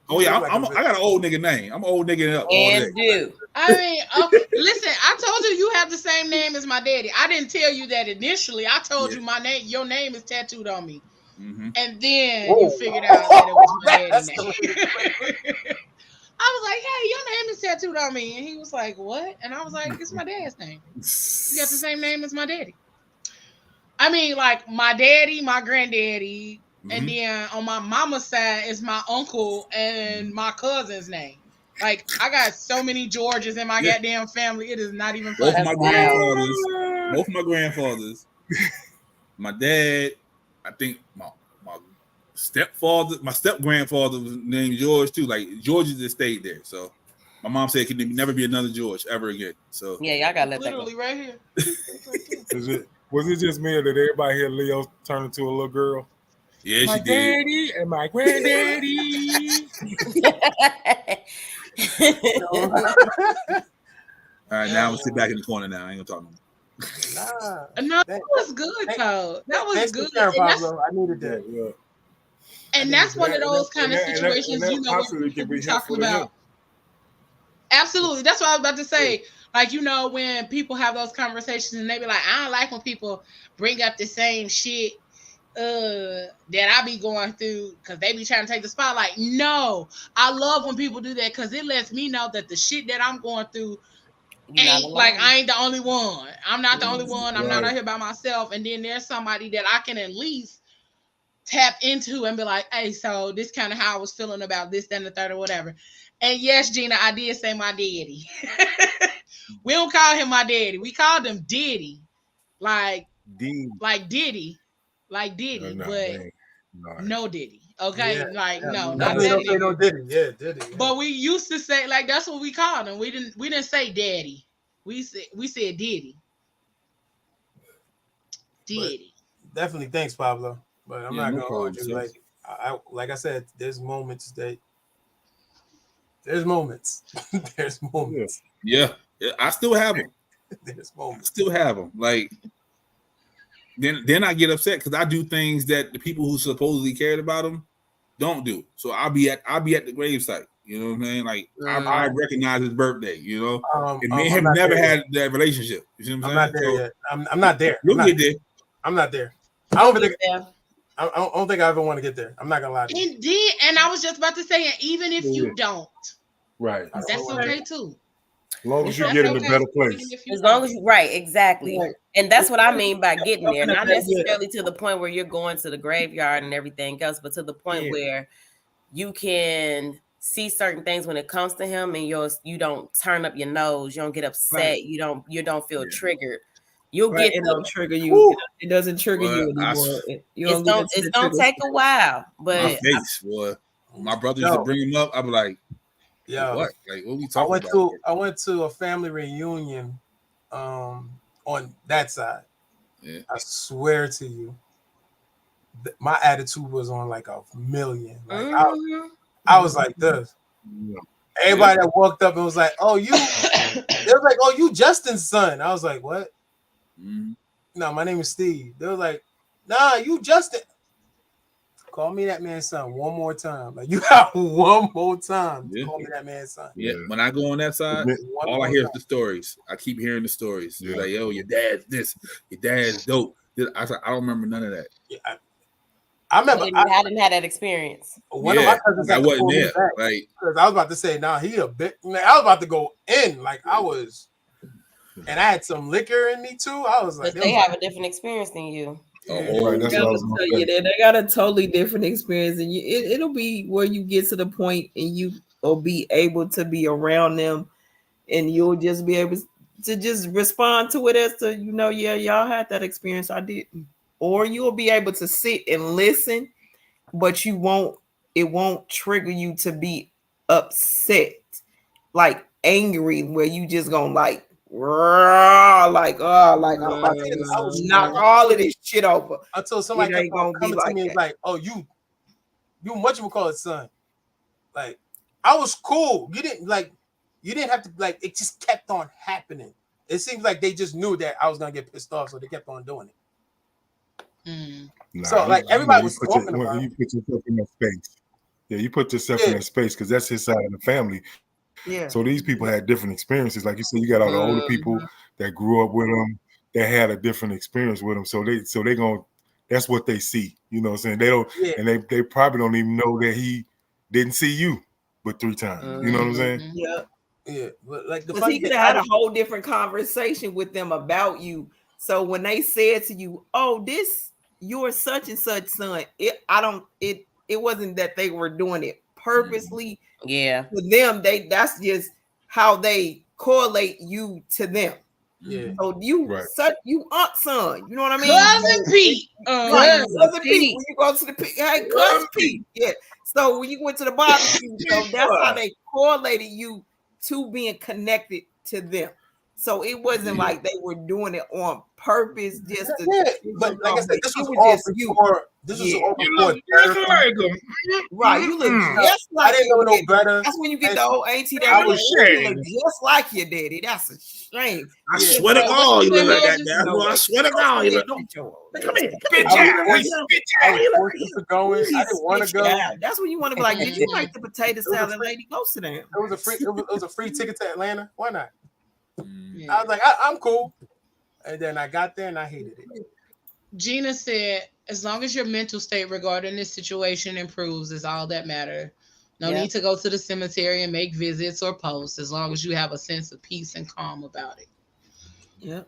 Oh yeah, I got an old nigga name. I'm an old nigga up. And do. I mean, listen, I told you have the same name as my daddy. I didn't tell you that initially. I told you your name is tattooed on me. Mm-hmm. And then you figured out that it was my daddy's name. I was like, hey, your name is tattooed on me. And he was like, what? And I was like, it's my dad's name. You got the same name as my daddy. I mean, like my daddy, my granddaddy, and then on my mama's side is my uncle and my cousin's name. Like I got so many Georges in my goddamn family. It is not even funny. Both of my grandfathers. My dad, I think my stepfather, my step grandfather was named George too. Like George just stayed there. So my mom said it could never be another George ever again. So yeah, y'all gotta let literally that go. Right here. Was it just me or did everybody hear Leo turn into a little girl? Yeah, my she did. Daddy and my granddaddy. All right, now I'm gonna sit back in the corner now. I ain't gonna talk no more. No, that was good, though. That was good. I needed that. Yeah. And that's one of those kind of situations, you know, we're talking about. Absolutely. That's what I was about to say. Like, you know, when people have those conversations and they be like, I don't like when people bring up the same shit that I be going through because they be trying to take the spotlight. No, I love when people do that because it lets me know that the shit that I'm going through ain't like I ain't the only one. I'm not the only one. I'm not out here by myself. And then there's somebody that I can at least tap into and be like, hey, so this kind of how I was feeling about this, then the third, or whatever. And yes, Gina, I did say my daddy. We don't call him my daddy. We called him Diddy. Like Diddy. Like Diddy, no Diddy. Okay? Yeah, like, no, not that Diddy. No Diddy. Yeah, Diddy. Yeah. But we used to say, like, that's what we called him. We didn't say daddy. We said Diddy. Diddy. But definitely thanks, Pablo. But I'm not gonna hold you. Like I said, there's moments. Yeah, I still have them. There's moments. I still have them. Like then I get upset because I do things that the people who supposedly cared about them don't do. So I'll be at the gravesite. You know what I'm saying? Like I recognize his birthday. You know, and me and him never had that relationship. You see what I'm saying? I'm not there yet. I'm not there. You'll get there. I'm not there. I don't think I ever want to get there. I'm not gonna lie to you. Indeed, and I was just about to say, even if you don't, right, that's okay too. As long as you get in a better place. As long as you exactly. Right. And that's what I mean by getting there. Not necessarily to the point where you're going to the graveyard and everything else, but to the point where you can see certain things when it comes to him, and you don't turn up your nose, you don't get upset, Right. you don't feel triggered. You'll Right, get it don't trigger you. It doesn't trigger you anymore. It's gonna take a while, but my face, boy. My brother used to bring him up. I'd be like, yeah, what? Like, what are we talking about? I went to a family reunion on that side. Yeah. I swear to you, my attitude was on like a million. Like I was like this. Everybody that walked up and was like, "Oh, you," they was like, "Oh, you Justin's son." I was like, "What?" Mm-hmm. No, my name is Steve. They were like, Nah, you Justin. Call me that man's son one more time. Like you got one more time. Yeah. Call me that man's son. Yeah. When I go on that side, all I hear is the stories. I keep hearing the stories. Yeah. Like, yo, your dad's this, your dad's dope. I was like, I don't remember none of that. Yeah, I remember I didn't have that experience. One of my cousins I wasn't there. Like, because I was about to say, nah, he a bit. Man, I was about to go in. Like I was, and I had some liquor in me too. I was like, but they have a different experience than you. Right, that's what I was gonna say. They got a totally different experience, and it'll be where you get to the point, and you will be able to be around them, and you'll just be able to just respond to it as to, yeah, y'all had that experience, I didn't, or you'll be able to sit and listen, but it won't trigger you to be upset, like angry, where you just gonna like. I'm about to knock all of this shit over. Until somebody kept on coming to me and like, oh, you what you would call it, son? Like, I was cool. You didn't have to, like, it just kept on happening. It seems like they just knew that I was gonna get pissed off, so they kept on doing it. So like everybody was talking about you put yourself in that space. Yeah, you put yourself in that space because that's his side of the family. Yeah. So these people had different experiences. Like you said, you got all the older people that grew up with them, that had a different experience with them. So they gonna, that's what they see. You know what I'm saying? They don't, and they probably don't even know that he didn't see you but 3 times. You know what I'm saying? Yeah. Yeah. But like because he could have had a whole different conversation with them about you. So when they said to you, "Oh, you're such and such son," it wasn't that they were doing it purposely. Yeah, for them, that's just how they correlate you to them. Yeah. So you aunt son, you know what I mean? Cousin Pete. Cousin Pete. When you go to the hey, cousin Pete. Yeah. So when you went to the barbecue, so that's how they correlated you to being connected to them. So it wasn't like they were doing it on purpose, just to. But like I said, this was all before. This was all before. Right, you look just like. I didn't know no better. That's when you get the old auntie that you look just like your daddy. That's a shame. I swear to God, you look like that. I swear to God, you look. Come here, bitch. I didn't want to go. That's when you want to be like, did you like the potato salad, lady? Go sit down. It was a free ticket to Atlanta. Why not? I was like, I'm cool. And then I got there and I hated it. Gina said, as long as your mental state regarding this situation improves is all that matters. No need to go to the cemetery and make visits or posts, as long as you have a sense of peace and calm about it. Yeah.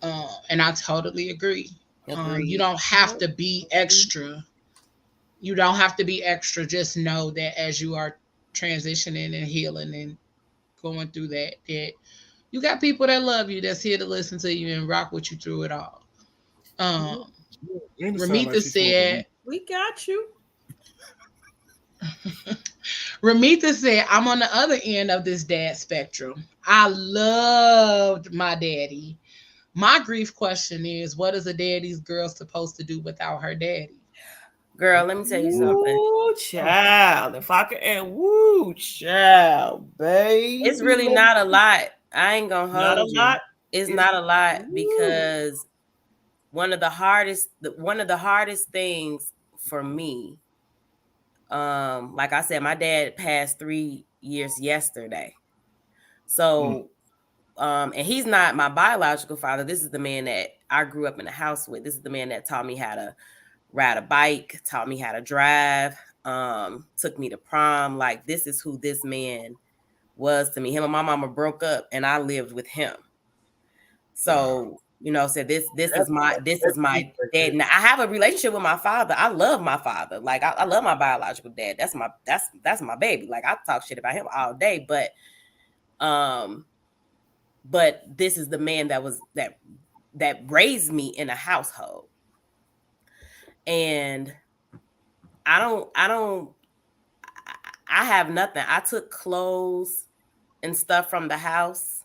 And I totally agree. You don't have to be extra. You don't have to be extra. Just know that as you are transitioning and healing and going through that you got people that love you, that's here to listen to you and rock with you through it all. Ramita said, we got you. Ramita said, I'm on the other end of this dad spectrum. I loved my daddy. My grief question is, what is a daddy's girl supposed to do without her daddy? Girl, let me tell you something. Woo, child. If I could add, woo, child, babe. It's really not a lot. I ain't gonna hold you. Lot? It's not a lot because one of the hardest things for me, like I said, my dad passed 3 years yesterday. So, and he's not my biological father. This is the man that I grew up in the house with. This is the man that taught me how to ride a bike, taught me how to drive, took me to prom. Like, this is who this man was to me. Him and my mama broke up and I lived with him. So, said this is my dad. Now, I have a relationship with my father. I love my father. Like, I love my biological dad. That's my baby. Like, I talk shit about him all day, but this is the man that raised me in a household. And I have nothing. I took clothes and stuff from the house,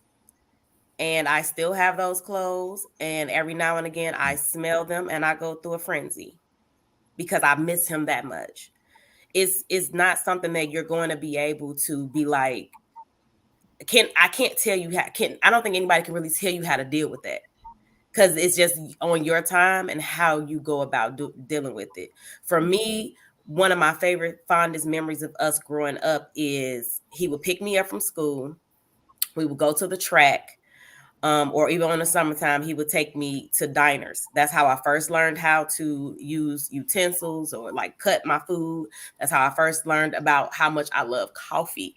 and I still have those clothes. And every now and again, I smell them and I go through a frenzy because I miss him that much. It's not something that you're going to be able to be like, I can't tell you I don't think anybody can really tell you how to deal with that. because it's just on your time and how you go about dealing with it. For me, one of my favorite, fondest memories of us growing up is he would pick me up from school. We would go to the track. Or even in the summertime, he would take me to diners. That's how I first learned how to use utensils or like cut my food. That's how I first learned about how much I love coffee.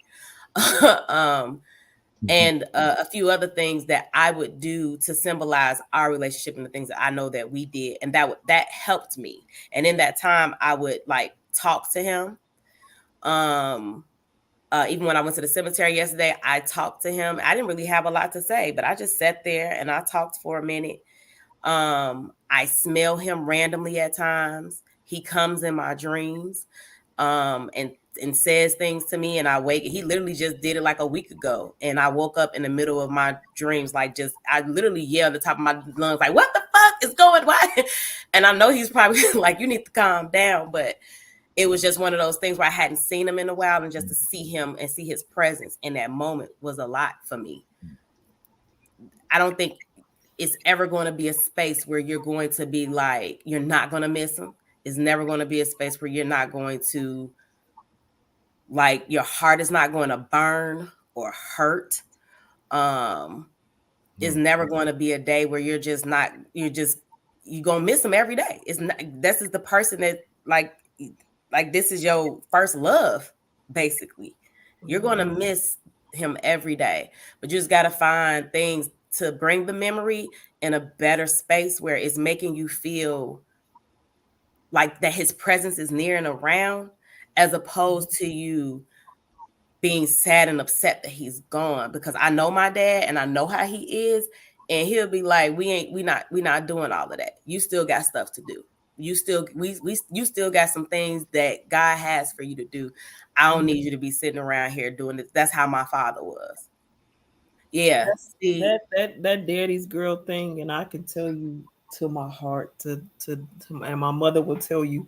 And a few other things that I would do to symbolize our relationship and the things that I know that we did. And that helped me. And in that time, I would like talk to him. Even when I went to the cemetery yesterday, I talked to him. I didn't really have a lot to say, but I just sat there and I talked for a minute. I smell him randomly at times. He comes in my dreams and says things to me, and I wake. He literally just did it like a week ago, and I woke up in the middle of my dreams, like I literally yelled at the top of my lungs, like, "What the fuck is going on?" And I know he's probably like, "You need to calm down," but it was just one of those things where I hadn't seen him in a while, and just to see him and see his presence in that moment was a lot for me. I don't think it's ever going to be a space where you're going to be like, you're not going to miss him. It's never going to be a space where you're not going to, like, your heart is not going to burn or hurt. It's never going to be a day where you're going to miss him every day. It's not, this is the person that like this is your first love, basically. You're going to miss him every day, but you just got to find things to bring the memory in a better space where it's making you feel like that his presence is near and around, as opposed to you being sad and upset that he's gone. Because I know my dad and I know how he is, and he'll be like, we not doing all of that. You still got stuff to do. You still got some things that God has for you to do. I don't need you to be sitting around here doing this. That's how my father was. Yeah. That daddy's girl thing, and I can tell you to my heart, and my mother will tell you,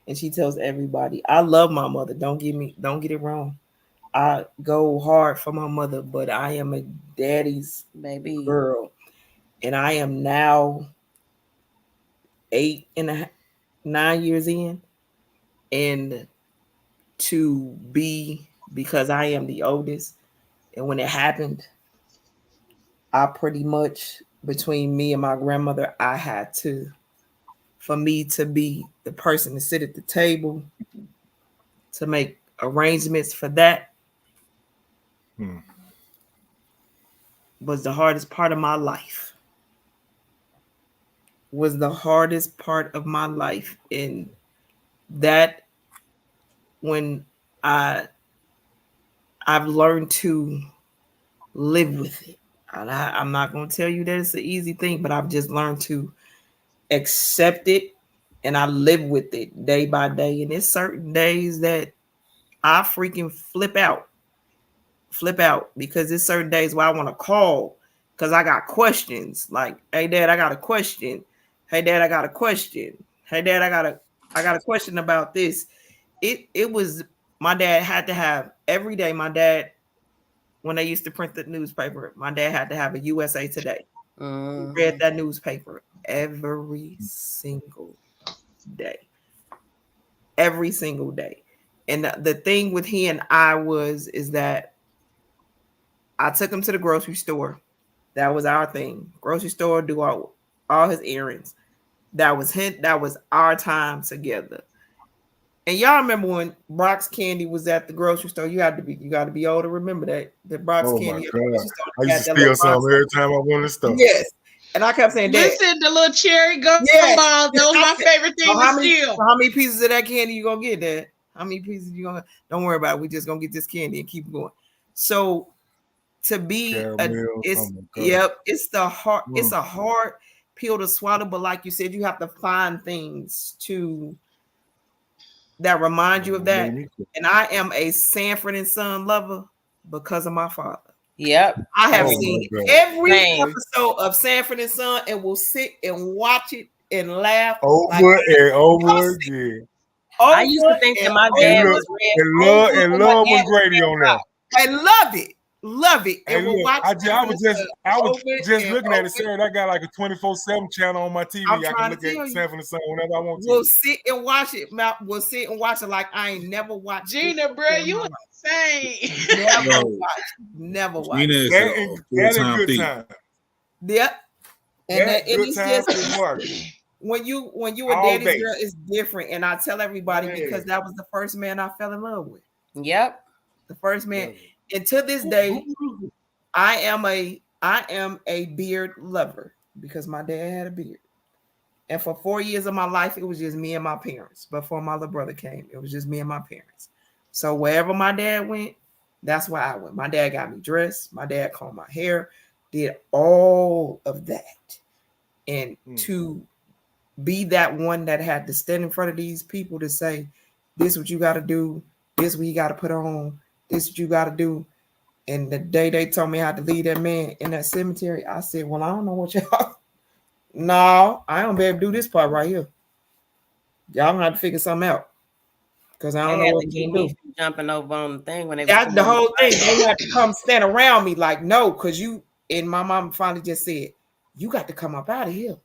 and she tells everybody, I love my mother. Don't get it wrong. I go hard for my mother, but I am a daddy's baby girl, and I am now 9 years in, and to be, because I am the oldest, and when it happened, I pretty much, between me and my grandmother, I had to, for me to be the person to sit at the table, to make arrangements for that, was the hardest part of my life. And that, when I've learned to live with it. And I'm not going to tell you that it's an easy thing, but I've just learned to accept it, and I live with it day by day. And there's certain days that I freaking flip out because there's certain days where I want to call because I got questions. Like, hey, Dad, I got a question. Hey, Dad, I got a question. Hey, Dad, I got a question about this. It was, my dad had to have every day. My dad, when they used to print the newspaper, my dad had to have a USA Today. He read that newspaper every single day. Every single day. And the thing with he and I is that I took him to the grocery store. That was our thing. Grocery store, do all his errands. That was our time together. And y'all remember when Brock's Candy was at the grocery store? You got to be old to remember that. The Brock's Candy. My God. I used to steal some every time I wanted stuff. Yes. And I kept saying, listen, the little cherry gum balls. Those are my favorite thing to steal. How many pieces of that candy you gonna get, Dad? How many pieces you gonna? Don't worry about it. We just gonna get this candy and keep going. So to be, it's the hard. It's a hard pill to swallow. But like you said, you have to find things that remind you of that. And I am a Sanford and Son lover because of my father. Yep. I have seen every episode of Sanford and Son and will sit and watch it and laugh over and over again. I used to think that my dad was red. And love was Grady on there. I love it. Love it. Hey, And we'll look, watch I was just looking at it, over. sir. I got like a 24/7 channel on my TV. I'm I can trying look to at tell you. Sanford and Son whenever I want We'll to. sit and watch it. We'll sit and watch it like I ain't never watched Gina, bro, you insane. Never watched. Never watched. Gina is That a and a full-time good thief. time. Yep. And That and good it's times just with Mark. when you a All daddy's day. girl, it's different. And I tell everybody Yeah. because that was the first man I fell in love with. Yep. The first man. And to this day, I am a beard lover because my dad had a beard. And for 4 years of my life, it was just me and my parents. Before my little brother came, it was just me and my parents. So wherever my dad went, that's where I went. My dad got me dressed. My dad combed my hair, did all of that. And to be that one that had to stand in front of these people to say, this is what you got to do. This is what you got to put on. This is what you got to do. And the day they told me I had to leave that man in that cemetery, I said, well, I don't know what y'all. No, I don't be able to do this part right here. Y'all gonna have to figure something out. Because I don't know what to do. Jumping over on the thing when they That's the whole thing. They had to come stand around me like, no, because you and my mom finally just said, you got to come up out of here.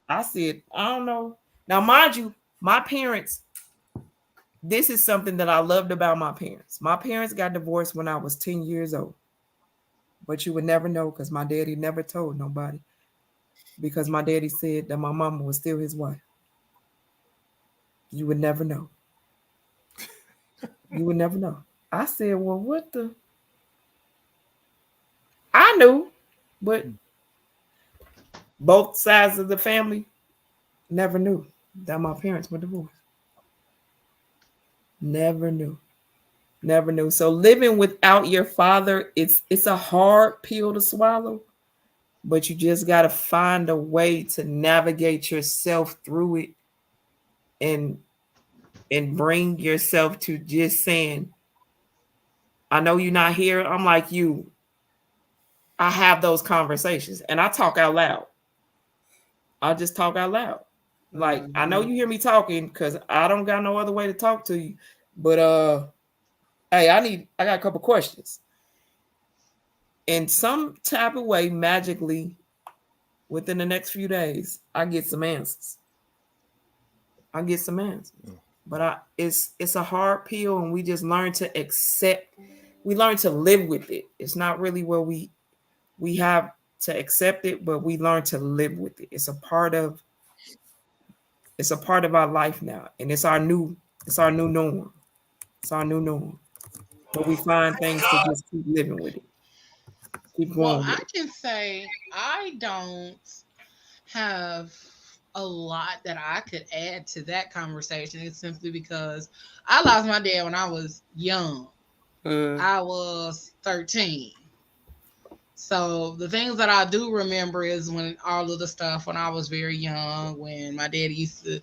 I said, I don't know. Now, mind you, my parents, this is something that I loved about my parents. My parents got divorced when I was 10 years old. But you would never know because my daddy never told nobody. Because my daddy said that my mama was still his wife. You would never know. You would never know. I said, well, what the? I knew, but both sides of the family never knew that my parents were divorced. Never knew. Never knew. So living without your father, it's a hard pill to swallow, but you just got to find a way to navigate yourself through it and bring yourself to just saying, I know you're not here. I'm like you. I have those conversations and I talk out loud. I'll just talk out loud. Like, I know you hear me talking because I don't got no other way to talk to you. But hey, I got a couple questions. In some type of way, magically, within the next few days, I get some answers. But it's a hard pill, and we just learn to accept. We learn to live with it. It's not really where we have to accept it, but we learn to live with it. It's a part of our life now, and it's our new norm. It's our new norm. But we find things to just keep living with it. Keep going. Well, I can say I don't have a lot that I could add to that conversation. It's simply because I lost my dad when I was young. I was 13. So the things that I do remember is when all of the stuff when I was very young, when my daddy used to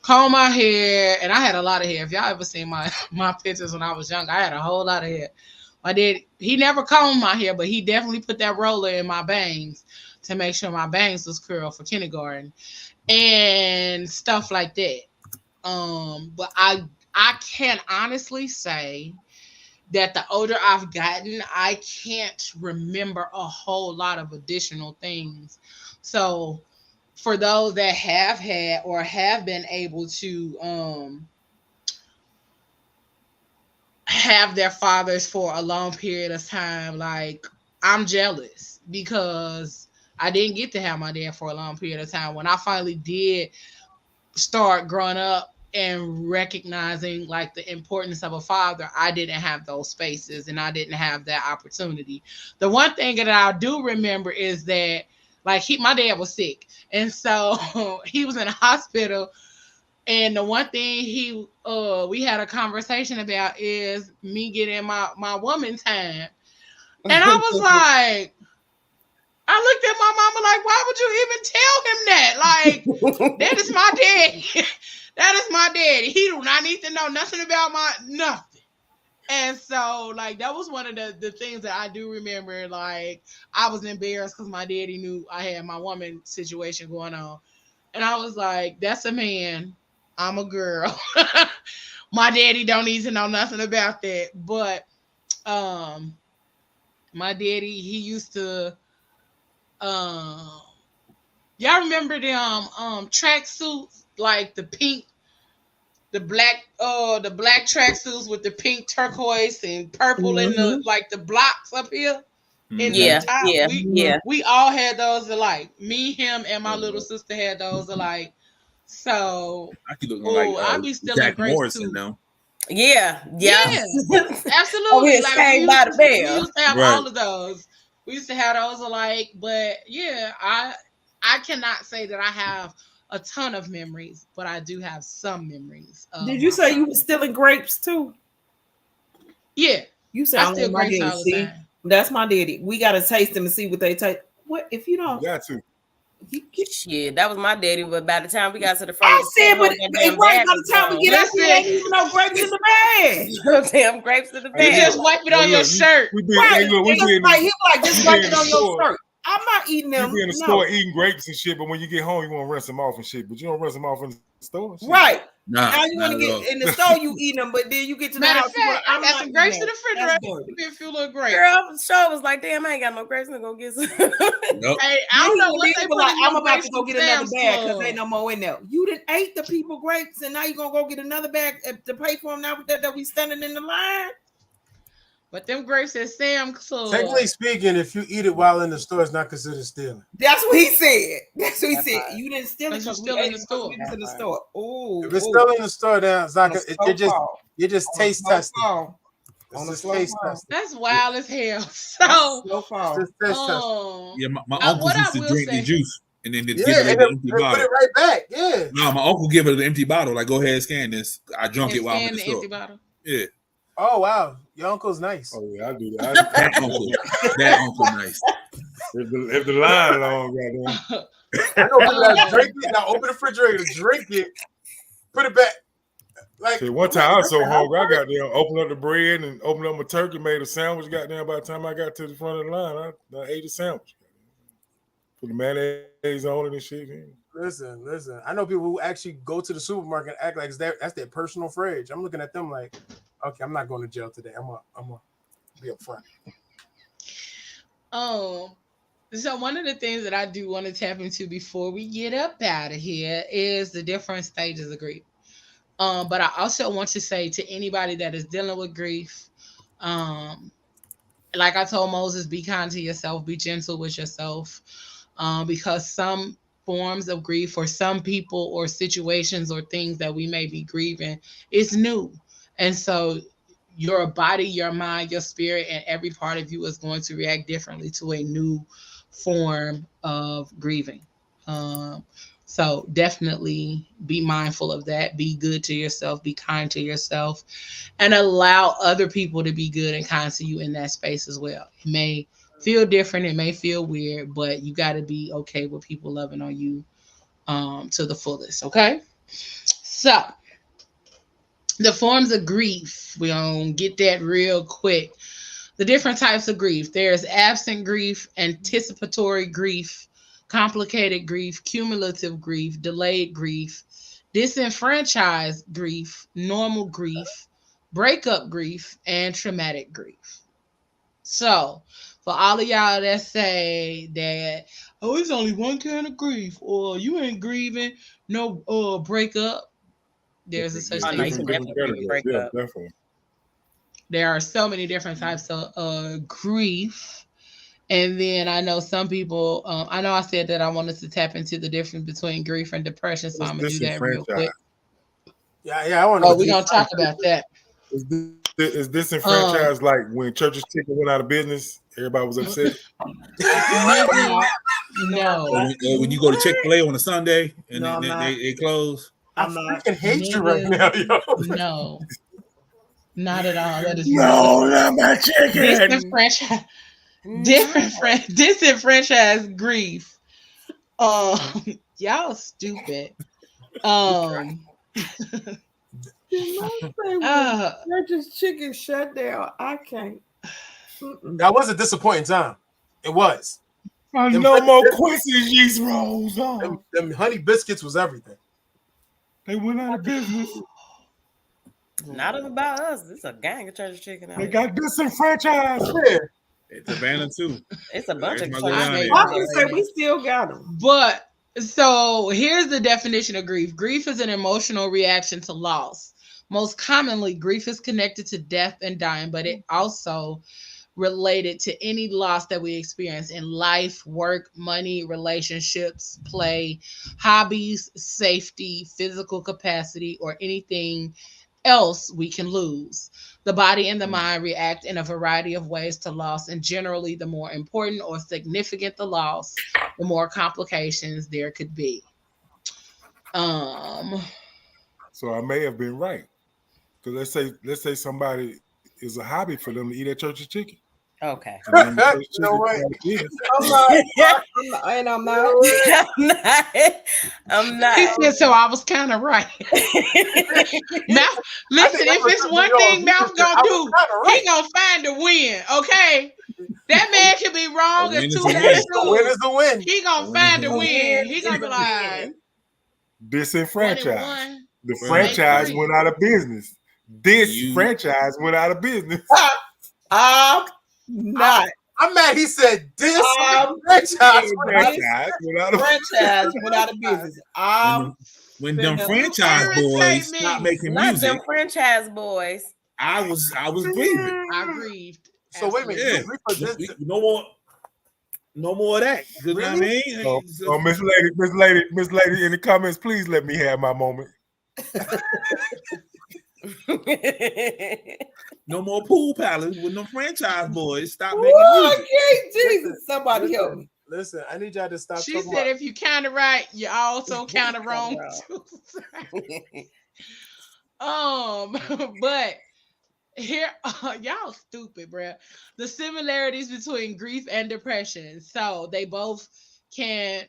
comb my hair, and I had a lot of hair. If y'all ever seen my pictures when I was young, I had a whole lot of hair. My dad, he never combed my hair, but he definitely put that roller in my bangs to make sure my bangs was curled for kindergarten and stuff like that. But I can honestly say that the older I've gotten, I can't remember a whole lot of additional things. So for those that have had or have been able to have their fathers for a long period of time, like, I'm jealous because I didn't get to have my dad for a long period of time. When I finally did start growing up and recognizing like the importance of a father, I didn't have those spaces and I didn't have that opportunity. The one thing that I do remember is that like my dad was sick, and so he was in a hospital, and the one thing we had a conversation about is me getting my woman time. And I was like, I looked at my mama like, why would you even tell him that? Like, that is my daddy. That is my daddy. He do not need to know nothing about nothing. And so, like, that was one of the things that I do remember. Like, I was embarrassed because my daddy knew I had my woman situation going on. And I was like, that's a man. I'm a girl. My daddy don't need to know nothing about that. But My daddy, he used to y'all remember them track suits, like the black tracksuits with the pink turquoise and purple in the like the blocks up here in the Yeah, top. yeah, yeah. We all had those alike. Me, him, and my little sister had those alike. So I keep looking like I be stealing Jack grapes Morrison too. now. Yeah, Yeah, Over absolutely. here Like sang by the we bell. used to have Right. all of those. We used to have those alike, but yeah, I cannot say that I have a ton of memories, but I do have some memories. Did you say you were stealing grapes too? Yeah, You I sound steal like my grapes daddy. all the See, time. that's my daddy. We gotta taste them and see what they taste. What if you don't? You got to. Shit, that was my daddy. But by the time we got to the front I of the said, table, but that right damn by bag the time we get out there, ain't even no grapes in the bag. was damn grapes in the You bag. just wipe it on your shirt. We be, Right. hey, look, we be in Like, the, he like, just we be wipe in it the on your store. shirt. I'm not eating them. You be in the No. store eating grapes and shit, but when you get home, you want to rinse them off and shit. But you don't rinse them off in the store. Shit. Right. Nah, Now you want to get in the store, you eat them, but then you get to the Matter house. of fact, I got some grapes in the refrigerator. That's Give me a few little grapes. Girl, show was like, damn, I ain't got no grapes. I'm gonna go get some. Nope. Hey, I don't know what they put like, in I'm them about grapes to go from get another Sam's bag because Club. ain't no more in there. You didn't ate the people grapes, and now you gonna go get another bag to pay for them now that we standing in the line. But them grapes at Sam's Club. Technically speaking, if you eat it while in the store, it's not considered stealing. That's what he said. That's what he That said. part. You didn't steal it Because you because we still ate in the it because store. we was in the That store. Oh, If it's still in the store, then it's like you're just on a taste slow testing. fall. It's On a just slow taste fall. testing. That's wild as hell. That's So, slow fall. It's just taste testing. Yeah, my uncles what I used to will drink the say- juice and then they'd Yeah, give it and an empty then put bottle. it right back. Yeah. No, my uncle give it an empty bottle. Like, go ahead, scan this. I drunk and it while I'm in scan the the store. empty bottle. Yeah, Oh wow, your uncle's nice. Oh yeah, I do that. that uncle nice. If the line long, goddamn. I know people that drink it. Now open the refrigerator, drink it, put it back. Like See, one time I was so hungry, I got there, opened up the bread and opened up my turkey, made a sandwich. Goddamn, by the time I got to the front of the line, I ate a sandwich. Put the mayonnaise on it and shit. Listen. I know people who actually go to the supermarket and act like that's their personal fridge. I'm looking at them like, okay, I'm not going to jail today. I'm gonna be up front. So one of the things that I do want to tap into before we get up out of here is the different stages of grief. But I also want to say to anybody that is dealing with grief, like I told Moses, be kind to yourself, be gentle with yourself, because some forms of grief or some people or situations or things that we may be grieving is new. And so your body, your mind, your spirit, and every part of you is going to react differently to a new form of grieving. So definitely be mindful of that. Be good to yourself, be kind to yourself, and allow other people to be good and kind to you in that space as well. It may feel different, it may feel weird, but you got to be okay with people loving on you to the fullest. Okay. So the forms of grief, we're going to get that real quick. The different types of grief. There's absent grief, anticipatory grief, complicated grief, cumulative grief, delayed grief, disenfranchised grief, normal grief, breakup grief, and traumatic grief. So, for all of y'all that say that, oh, it's only one kind of grief, or you ain't grieving no breakup, there's a such thing as Different categories. Yeah, definitely. there are so many different types of grief. And then I know some people, I know I said that I wanted to tap into the difference between grief and depression, so I'm going to do that real quick. Yeah, I want to. Oh, we're going to talk about that. Is disenfranchised like when Church's Chicken went out of business? Everybody was upset. No. When you go to Chick-fil-A on a Sunday and No, they close. I freaking hate you right now, yo. No. Not at all. That is not my chicken. Disenfranchised grief. Y'all stupid. Church's Chicken shut down. I can't. That was a disappointing time. It was. No more Quincy's yeast rolls. Them honey biscuits was everything. They went out of business. Not about us. It's a gang of Church Chicken out They here. got disenfranchised. Yeah. It's Savannah too. It's a bunch of There's my church Leon ladies there. I there. can say we still got them. But so here's the definition of grief. Grief is an emotional reaction to loss. Most commonly, grief is connected to death and dying, but it also related to any loss that we experience in life, work, money, relationships, play, hobbies, safety, physical capacity, or anything else we can lose. The body and the mind react in a variety of ways to loss, and generally, the more important or significant the loss, the more complications there could be. Um, So I may have been right. Because let's say somebody is a hobby for them to eat at church's chicken. Okay. And then the church No way. chicken I'm not. I'm not. I'm not. he said, so I was kind of right. Mouth, listen, if it's one thing Mouth gonna do, he gonna find a win, okay? That man can be wrong A as win two is a days win. The win is the win. He gonna find a win. He gonna be like, disenfranchised. The Right. franchise Make went out of business. This You- franchise went out of business. I'm not. I'm mad. He said this franchise. Franchise went out of Franchise went out of business. When them finna franchise irritate boys me. stopped making Not music, them franchise boys. I was grieving. I grieved. So wait a minute. Yeah. You represent No more of that. You know what I mean? Oh, Miss Lady, in the comments, please let me have my moment. No more pool palace when them franchise boys stop making Oh, music. okay, Jesus! Somebody help me. Listen, I need y'all to stop She talking said, about. if you kind of right, you also kind of wrong too. But here, y'all stupid, bruh. The similarities between grief and depression. So they both can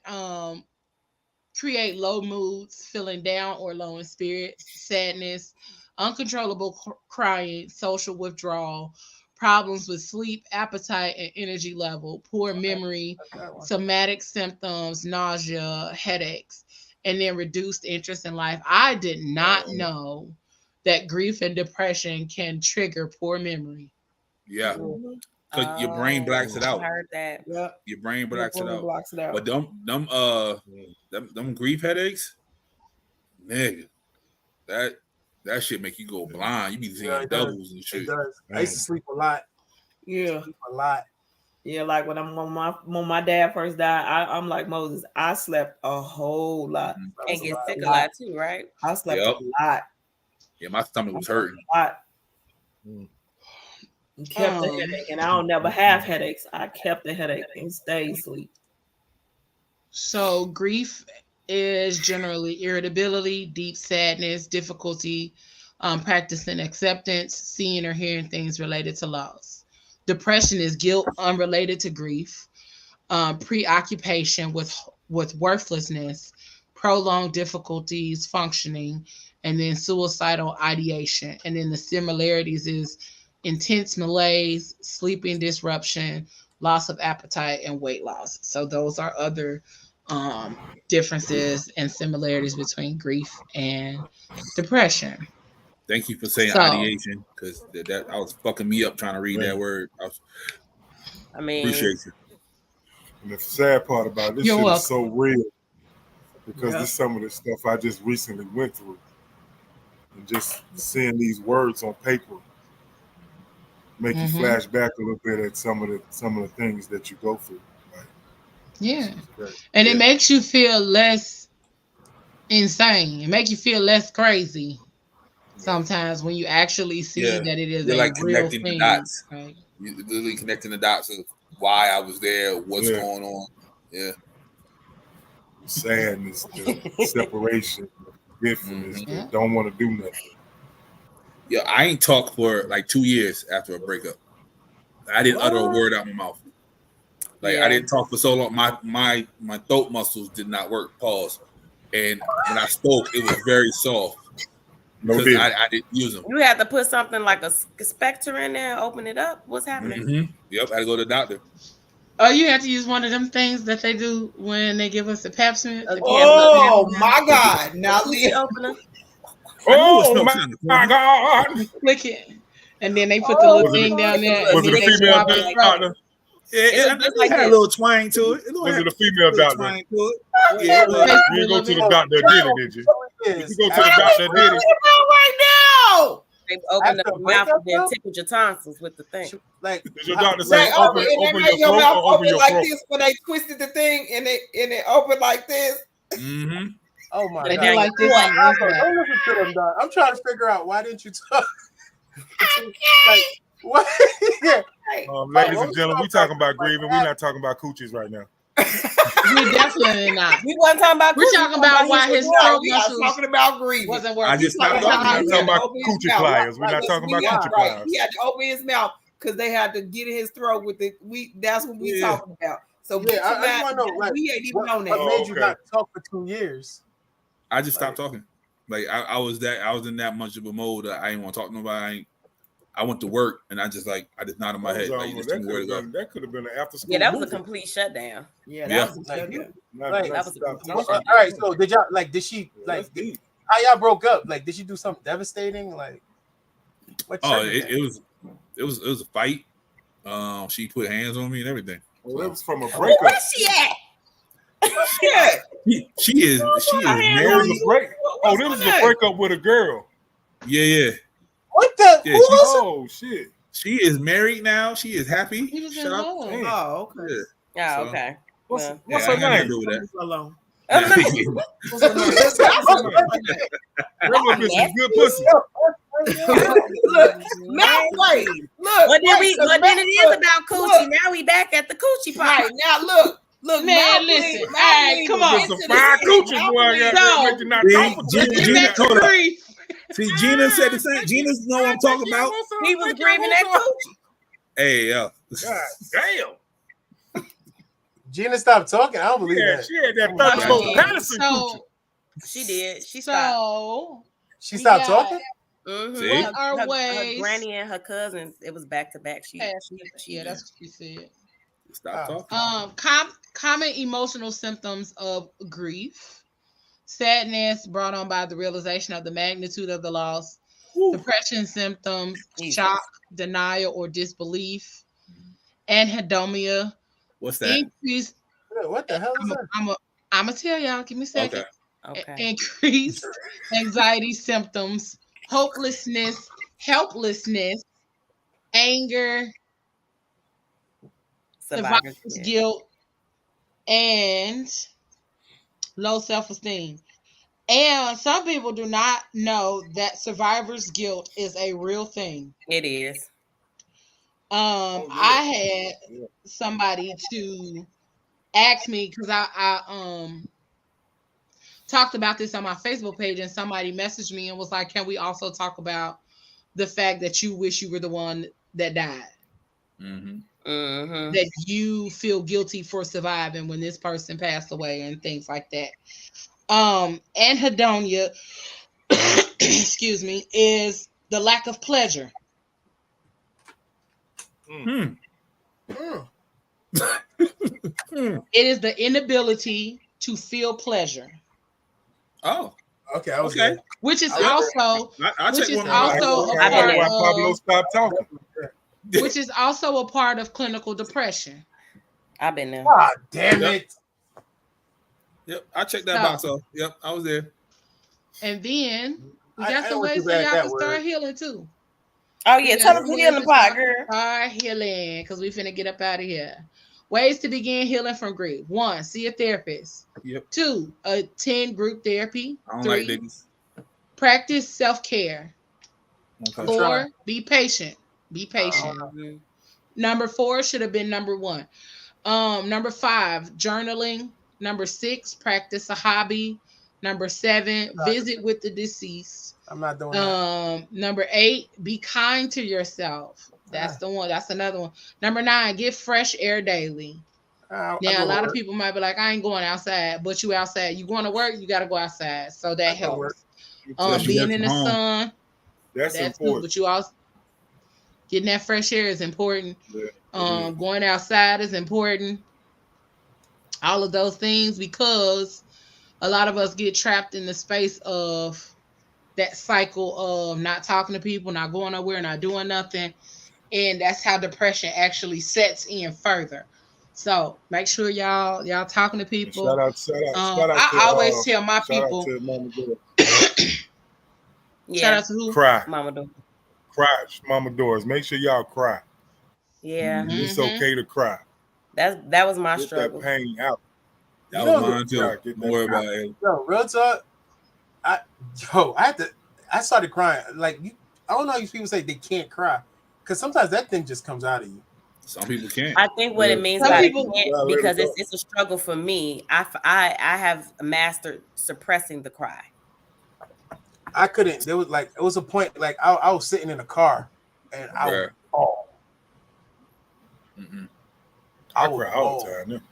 create low moods, feeling down or low in spirits, sadness, uncontrollable crying, social withdrawal, problems with sleep, appetite, and energy level, poor memory, somatic symptoms, nausea, headaches, and then reduced interest in life. I did not know that grief and depression can trigger poor memory. Yeah. Because your brain blacks it out. I heard that. Yeah, Your brain blacks it out. blocks it out. But them grief headaches, nigga, that shit make you go blind. You be seeing Yeah, it doubles and shit. It does. I used to sleep a lot. Yeah, A lot. yeah. Like when my dad first died, I'm like Moses. I slept a whole lot. And get sick a lot too, right? I slept Yep. a lot. Yeah, my stomach was hurting. A lot. And kept the headache, and I don't never have headaches. I kept the headache and stayed asleep. So grief is generally irritability, deep sadness, difficulty practicing acceptance, seeing or hearing things related to loss. Depression is guilt unrelated to grief, preoccupation with worthlessness, prolonged difficulties functioning, and then suicidal ideation. And then the similarities is intense malaise, sleeping disruption, loss of appetite, and weight loss. So those are other differences and similarities between grief and depression. Thank you for saying So- ideation, because that I was fucking me up trying to read that word. I mean, Appreciate you. And the sad part about this You're shit welcome. is so real because Yeah. this is some of the stuff I just recently went through. And just seeing these words on paper make you flash back a little bit at some of the things that you go through. Like, Yeah. it's great. And it makes you feel less insane. It makes you feel less crazy sometimes when you actually see Yeah. that it is You're a like real connecting the thing. dots. Right? You literally connecting the dots of why I was there, what's Yeah. going on. Yeah. Sadness, the separation, the forgetfulness, Yeah. the don't want to do nothing. Yeah, I ain't talked for like 2 years after a breakup. I didn't utter a word out my mouth. Like I didn't talk for so long. My throat muscles did not work. Pause. And when I spoke, it was very soft. No Because deal. I didn't use them. you had to put something like a specter in there and open it up. What's happening? Mm-hmm. Yep, I had to go to the doctor. Oh, you have to use one of them things that they do when they give us a pap smear. Oh my God! Now Coochie opener. Oh my God! Click it. And then they put the little Was it thing down there. Was and it then a they female swab your throat. doctor? It had a little twang to it. Was it a female doctor? Twang to it. Yeah, it was. You didn't go to the doctor that did it, did you? If you go to the doctor that did it. Right now. They opened up your mouth and then tickled your tonsils with the thing. Like, Does your doctor say open your mouth throat or open your like throat? this when they twisted the thing and it opened like this. Mm-hmm. oh my They god! did like this. Don't listen to them, dog. I'm trying to figure out why didn't you talk? Like what? Yeah. Ladies and gentlemen, we talking about grieving. We're not talking about coochies right now. We're definitely not. We wasn't talking about. We're talking about why his throat We are muscles talking about grieving. wasn't working. I just stopped We're talking. not talking about coochie pliers. We're not talking about coochie pliers. He had to open his mouth because they had to get in his throat with it. That's what we talking about. So Yeah, I just want to know, like, we ain't even on that. what made you not talk for 2 years? I just stopped talking. Like I was in that much of a mode that I didn't want to talk to nobody. I went to work and I just nodded my head. Like, that could have been an after school. Yeah, that was movie. a complete shutdown. Yeah, Yeah. that was a shutdown. Like, That was a complete all shutdown. right, so did y'all did she how y'all broke up? Like, did she do something devastating? Like, what? It was a fight. She put hands on me and everything. Well, it was from a Where breakup. was she at? She is married. Oh, this was a breakup with a girl. Yeah. What the? Yeah, Oh shit. She is married now. She is happy. He was in Shut up. love. Damn. Oh, okay. Yeah. Oh, So- okay. What's Well, her I got nothing to name? do with that. Alone. What's her name? Grandma bitch is good pussy. Look, mouth play. Look. What then it is about coochie. Now we back at the coochie part. Right now, look, Man, listen. All right, come on. Some fire coochie boy. I got make you not talk Gina, hold up. Grief. See, Gina said the same. Gina know what I'm talking about. He was grieving that coochie. Hey, yeah. God damn. Gina stopped talking. I don't believe Yeah, that. she had that Okay, thunderbolt Patterson coochie. So, She did. She stopped. so She stopped Yeah. talking. See? Her, What are her ways- granny and her cousins. It was back to back. yeah, that's what she said. Stop talking. Common emotional symptoms of grief: sadness brought on by the realization of the magnitude of the loss, depression symptoms, Jesus. shock, denial, or disbelief, anhedonia, What's that? increased. What the hell is that? I'm gonna tell y'all. Give me a second. Okay. Okay. Increased anxiety symptoms, hopelessness, helplessness, anger, survivor's guilt, and low self-esteem. And some people do not know that survivor's guilt is a real thing. It is. I had somebody to ask me because I talked about this on my Facebook page, and somebody messaged me and was like, "Can we also talk about the fact that you wish you were the one that died? Mm-hmm. Mm-hmm. That you feel guilty for surviving when this person passed away and things like that." Anhedonia, excuse me, is the lack of pleasure. Hmm. It is the inability to feel pleasure, Oh, Okay, I was okay. good. which is I- also I'll which check is one out. also a That's part why Pablo of, stopped talking. which is also a part of clinical depression. I've been there. God damn Yep. it. Yep, I checked that So- box off. Yep, I was there. And then we I got some don't ways want you that to y'all add can that start word. healing too. Oh yeah, We tell got us some who in the ways pot, to girl. start healing because we finna get up out of here. Ways to begin healing from grief: 1, see a therapist. Yep. 2, attend group therapy. I don't 3, like niggas. practice self-care. Okay. 4, be patient. Be patient. Mhm. Number 4 should have been number 1. Number 5, journaling. Number 6, practice a hobby. Number 7, visit with the deceased. I'm not doing that. Number 8, be kind to yourself. That's the one. That's another one. Number 9, get fresh air daily. I Now, go a lot to of work. people might be like, I ain't going outside, but you outside. You going to work, you got to go outside. So that I go to work. helps. Yes, you Being work in from the home. sun, That's that's good, important. but you also getting that fresh air is important. Yeah. Going outside is important. All of those things, because a lot of us get trapped in the space of that cycle of not talking to people, not going nowhere, not doing nothing. and that's how depression actually sets in further. So make sure y'all talking to people. I always tell my shout out people. to Mama Dora. Shout out to who? Cry. Mama Dora. Cry, Mama Doors. Make sure y'all cry. Yeah. Mm-hmm. It's okay to cry. That was my Get struggle. that pain out. That was mine too. Don't worry about it. Yo, real talk. I started crying. Like I don't know how these people say they can't cry. Because sometimes that thing just comes out of you. Some people can't. I think what it means Some by people- can't, because it's a struggle for me. I have mastered suppressing the cry. I couldn't. There was like, it was a point like I was sitting in a car and I would fall. I cry all the time.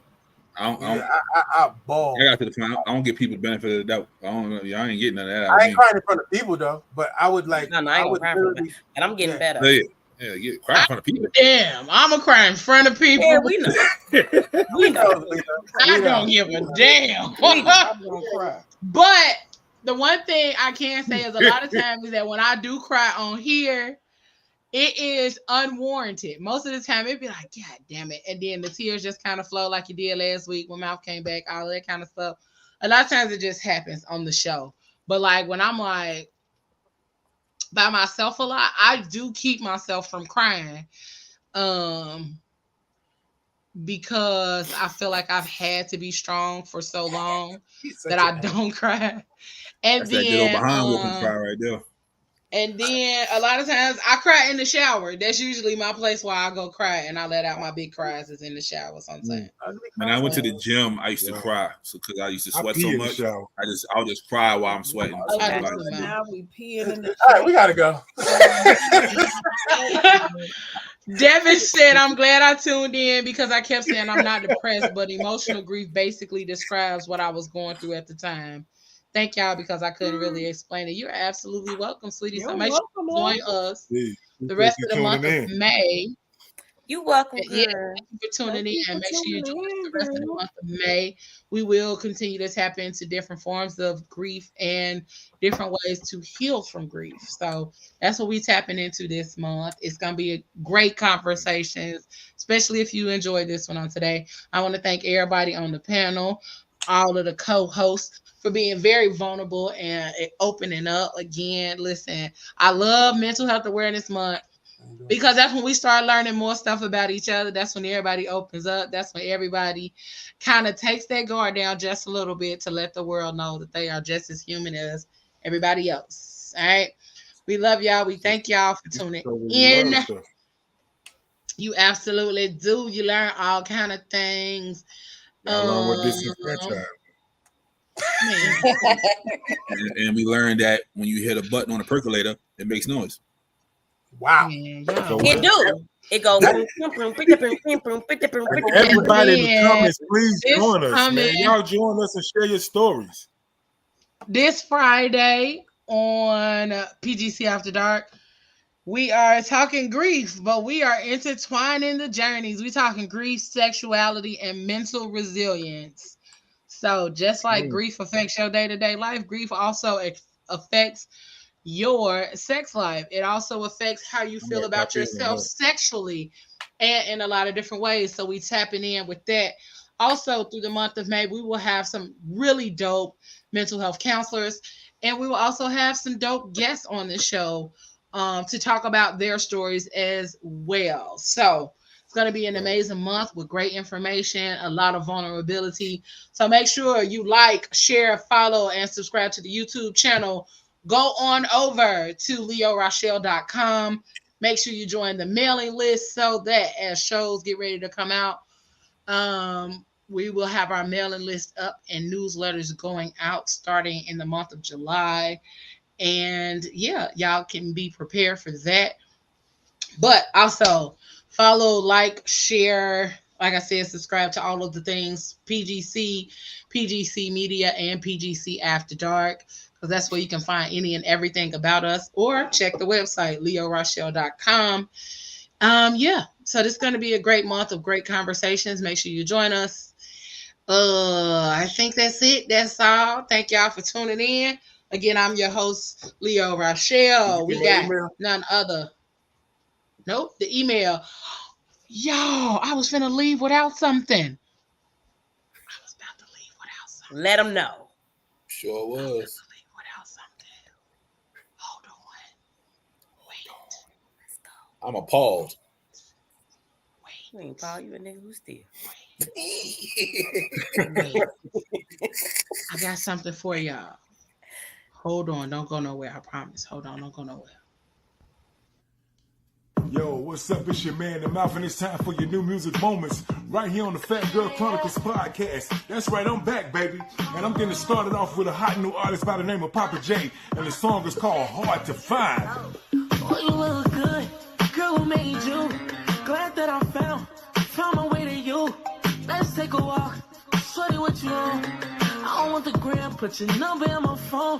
I ball. I got to the point. I don't give people the benefit of the doubt. I don't know. Y'all ain't getting none of that. I ain't crying in front of people though, but I would like. No, I ain't crying, and I'm getting better. Yeah, you cry in front of people. Damn, I'm a cry in front of people. Yeah, we know. We know. I don't give a damn. I'm gonna cry. But the one thing I can say is a lot of times that when I do cry on here, it is unwarranted. Most of the time, it'd be like, God damn it. And then the tears just kind of flow like you did last week when Mouth came back, all that kind of stuff. A lot of times it just happens on the show. But like when I'm like by myself a lot, I do keep myself from crying. Because I feel like I've had to be strong for so long that I don't cry. And That's then that good old behind whooping cry right there. And then a lot of times I cry in the shower. That's usually my place where I go cry, and I let out my big cries is in the shower sometimes. When I went to the gym, I used to cry. So because I used to sweat so much, I'll just cry while I'm sweating. Okay, now we peeing in the All right, we gotta go. Devin said, I'm glad I tuned in because I kept saying I'm not depressed, but emotional grief basically describes what I was going through at the time. Thank y'all because I couldn't really explain it. You're absolutely welcome, sweetie. So make sure you join us the rest of the month of May. You're welcome, girl. Yeah, thank you for tuning in. And make sure you join us the rest of the month of May. We will continue to tap into different forms of grief and different ways to heal from grief. So that's what we're tapping into this month. It's going to be a great conversation, especially if you enjoyed this one on today. I want to thank everybody on the panel, all of the co-hosts, for being very vulnerable and opening up. Again, listen, I love Mental Health Awareness Month because that's when we start learning more stuff about each other. That's when everybody opens up. That's when everybody kind of takes their guard down just a little bit to let the world know that they are just as human as everybody else. All right. We love y'all. We thank y'all for tuning in. You absolutely do. You learn all kind of things. Along with disenfranchised. And we learned that when you hit a button on a percolator, it makes noise. Wow. It do. It goes. Everybody in the comments, please join us, man. Y'all join us and share your stories. This Friday on PGC After Dark, we are talking grief, but we are intertwining the journeys. We're talking grief, sexuality, and mental resilience. So just like grief affects your day-to-day life, grief also affects your sex life. It also affects how you feel about yourself sexually and in a lot of different ways. So we tapping in with that. Also through the month of May, we will have some really dope mental health counselors, and we will also have some dope guests on the show to talk about their stories as well. So it's going to be an amazing month with great information, a lot of vulnerability. So make sure you like, share, follow, and subscribe to the YouTube channel. Go on over to leorochelle.com. Make sure you join the mailing list so that as shows get ready to come out, we will have our mailing list up and newsletters going out starting in the month of July. And yeah, y'all can be prepared for that. But also follow, like, share, like I said, subscribe to all of the things PGC, PGC Media, and PGC After Dark, because that's where you can find any and everything about us, or check the website, leorochelle.com. Yeah, so this is going to be a great month of great conversations. Make sure you join us. I think that's it. That's all. Thank y'all for tuning in. Again, I'm your host, Leo Rochelle. We got none other. Nope, the email. Yo, I was finna leave without something. I was about to leave without something. Let them know. Sure was. Leave without something. Hold on. Wait. Let's go. I'm appalled. You ain't Paul, you a nigga who still. Wait. I got something for y'all. Hold on, don't go nowhere. I promise. Hold on, don't go nowhere. Yo, what's up? It's your man, The Mouth, and it's time for your new music moments right here on the Phat Girl Chronicles podcast. That's right, I'm back, baby. And I'm getting started off with a hot new artist by the name of Papa J. And the song is called Hard to Find. Oh, you look good. Girl, who made you? Glad that I found my way to you. Let's take a walk. Show you what you want. I don't want the gram, put your number in my phone.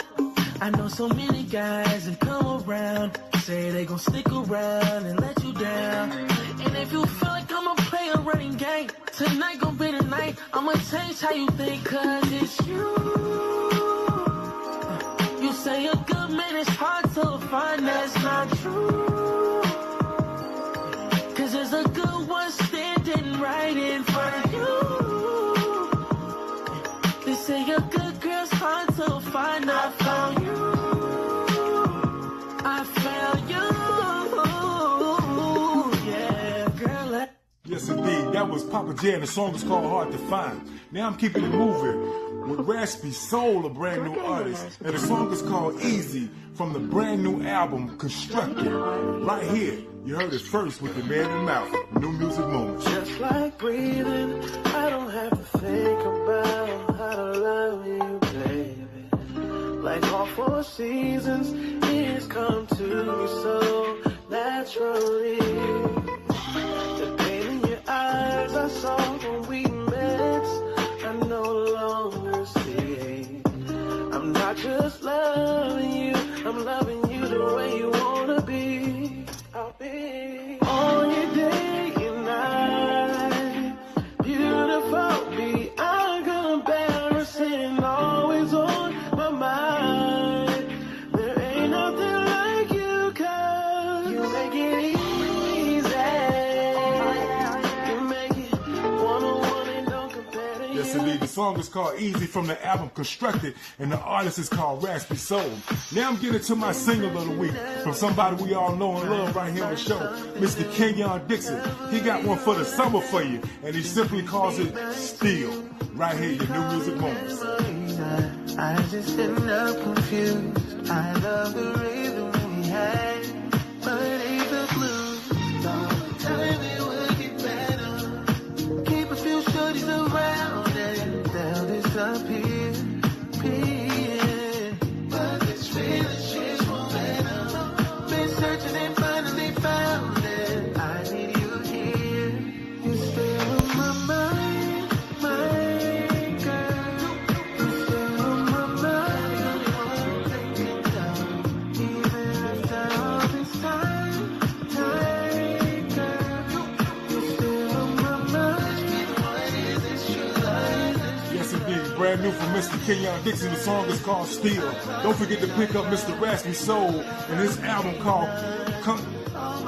I know so many guys that come around, say they gon' stick around and let you down. And if you feel like I'ma play a running game, tonight gon' be the night. I'ma change how you think, cause it's you. You say a good man is hard to find, that's not true. Cause there's a good one standing right in front of you. They say a good girl's hard to find, I found you. I found you. Yeah, girl. Yes, indeed. That was Papa J, and the song is called Hard to Find. Now I'm keeping it moving with Raspy Soul, a brand new artist. And the song is called Easy from the brand new album Constructed. Right here. You heard it first with the Man in Mouth. New music moments. Just like breathing, I don't have to think about how to love you, baby. Like all 4 seasons, it's come to me so naturally. The pain in your eyes I saw when we met, I no longer see. I'm not just loving you, I'm loving you the way you wanna be. I'll be on your day and night, beautiful, beyond comparison, always on my mind. There ain't nothing like you, cause you make it easy. You make it one-on-one and don't compare to you. Yes, indeed. The song is called Easy from the album Constructed, and the artist is called Raspy Soul. Now I'm getting to my single of the week from somebody we all know and love right here on the show, Mr. Kenyon Dixon. He got one for the summer for you, and he simply calls it Still. Right here, your new music moments. I just end up confused. I love the rhythm we had, but it ain't the blues. Don't tell me it would get better. Keep a few shorties around and they'll disappear. But this relationship's momentum. Been searching and finally found it. I need you here. You stay on my mind, my girl. You stay on my mind. Even after all this time, girl. You stay on my mind. What is this true love? Yes, indeed. Brand new from Mr. Kenyon Dixon. The song is called Still. Don't forget to pick up Mr. Raspy Soul and his album called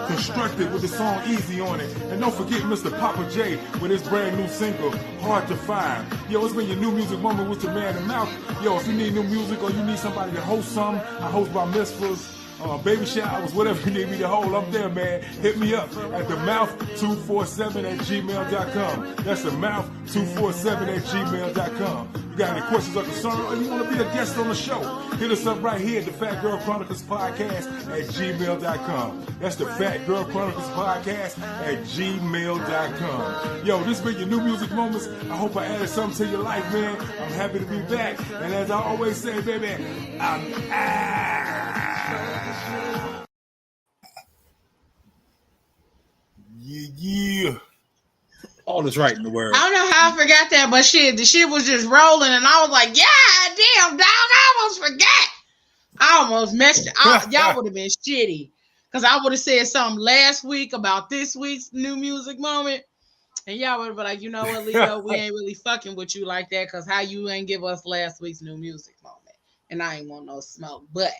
Constructed with the song Easy on it. And don't forget Mr. Papa J with his brand new single, Hard to Find. Yo, it's been your new music moment with the Man in Mouth. Yo, if you need new music or you need somebody to host something, I host bar mitzvahs, baby showers, whatever you need me to hold, I'm there, man. Hit me up at themouth247@gmail.com. That's themouth247@gmail.com. You got any questions or concerns, or you want to be a guest on the show, hit us up right here at the Phat Girl Chronicles podcast at gmail.com. That's the Phat Girl Chronicles podcast at gmail.com. Yo, this been your new music moments. I hope I added something to your life, man. I'm happy to be back. And as I always say, baby, I'm out. Yeah. All is right in the world. I don't know how I forgot that, but shit, the shit was just rolling, and I was like, yeah, damn, dog, I almost forgot. I almost messed it. Y'all would have been shitty, because I would have said something last week about this week's new music moment, and y'all would have been like, you know what, Leo, we ain't really fucking with you like that, because how you ain't give us last week's new music moment. and I ain't want no smoke. But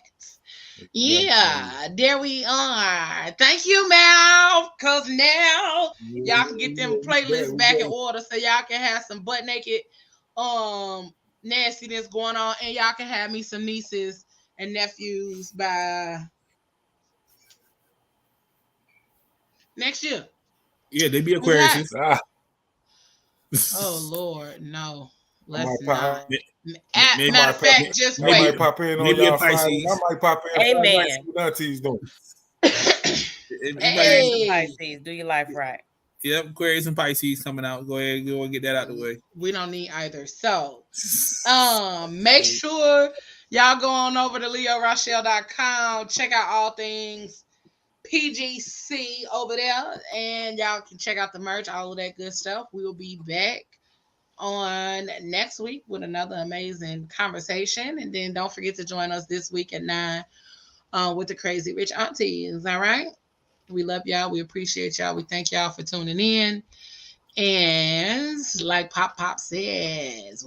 yeah, there we are. Thank you, Mal, because now y'all can get them playlists back in order so y'all can have some butt naked nastiness going on, and y'all can have me some nieces and nephews by next year. Yeah, they be Aquarius. Oh Lord, no. Let's not. Matter of fact, just wait. I might pop in on y'all Friday. I might pop in. Amen. What aunties doing? Hey. Pisces, do your life right. Yep, Aquarius and Pisces coming out. Go ahead, go and get that out the way. We don't need either. So, make sure y'all go on over to leorochelle.com. Check out all things PGC over there, and y'all can check out the merch, all of that good stuff. We will be back on next week with another amazing conversation, and then don't forget to join us this week at 9 with the Crazy Rich Aunties. All right, we love y'all. We appreciate y'all. We thank y'all for tuning in. And like Pop says,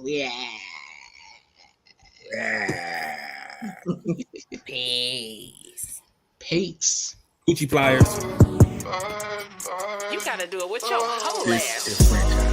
Peace. Gucci pliers. You gotta do it with your whole ass.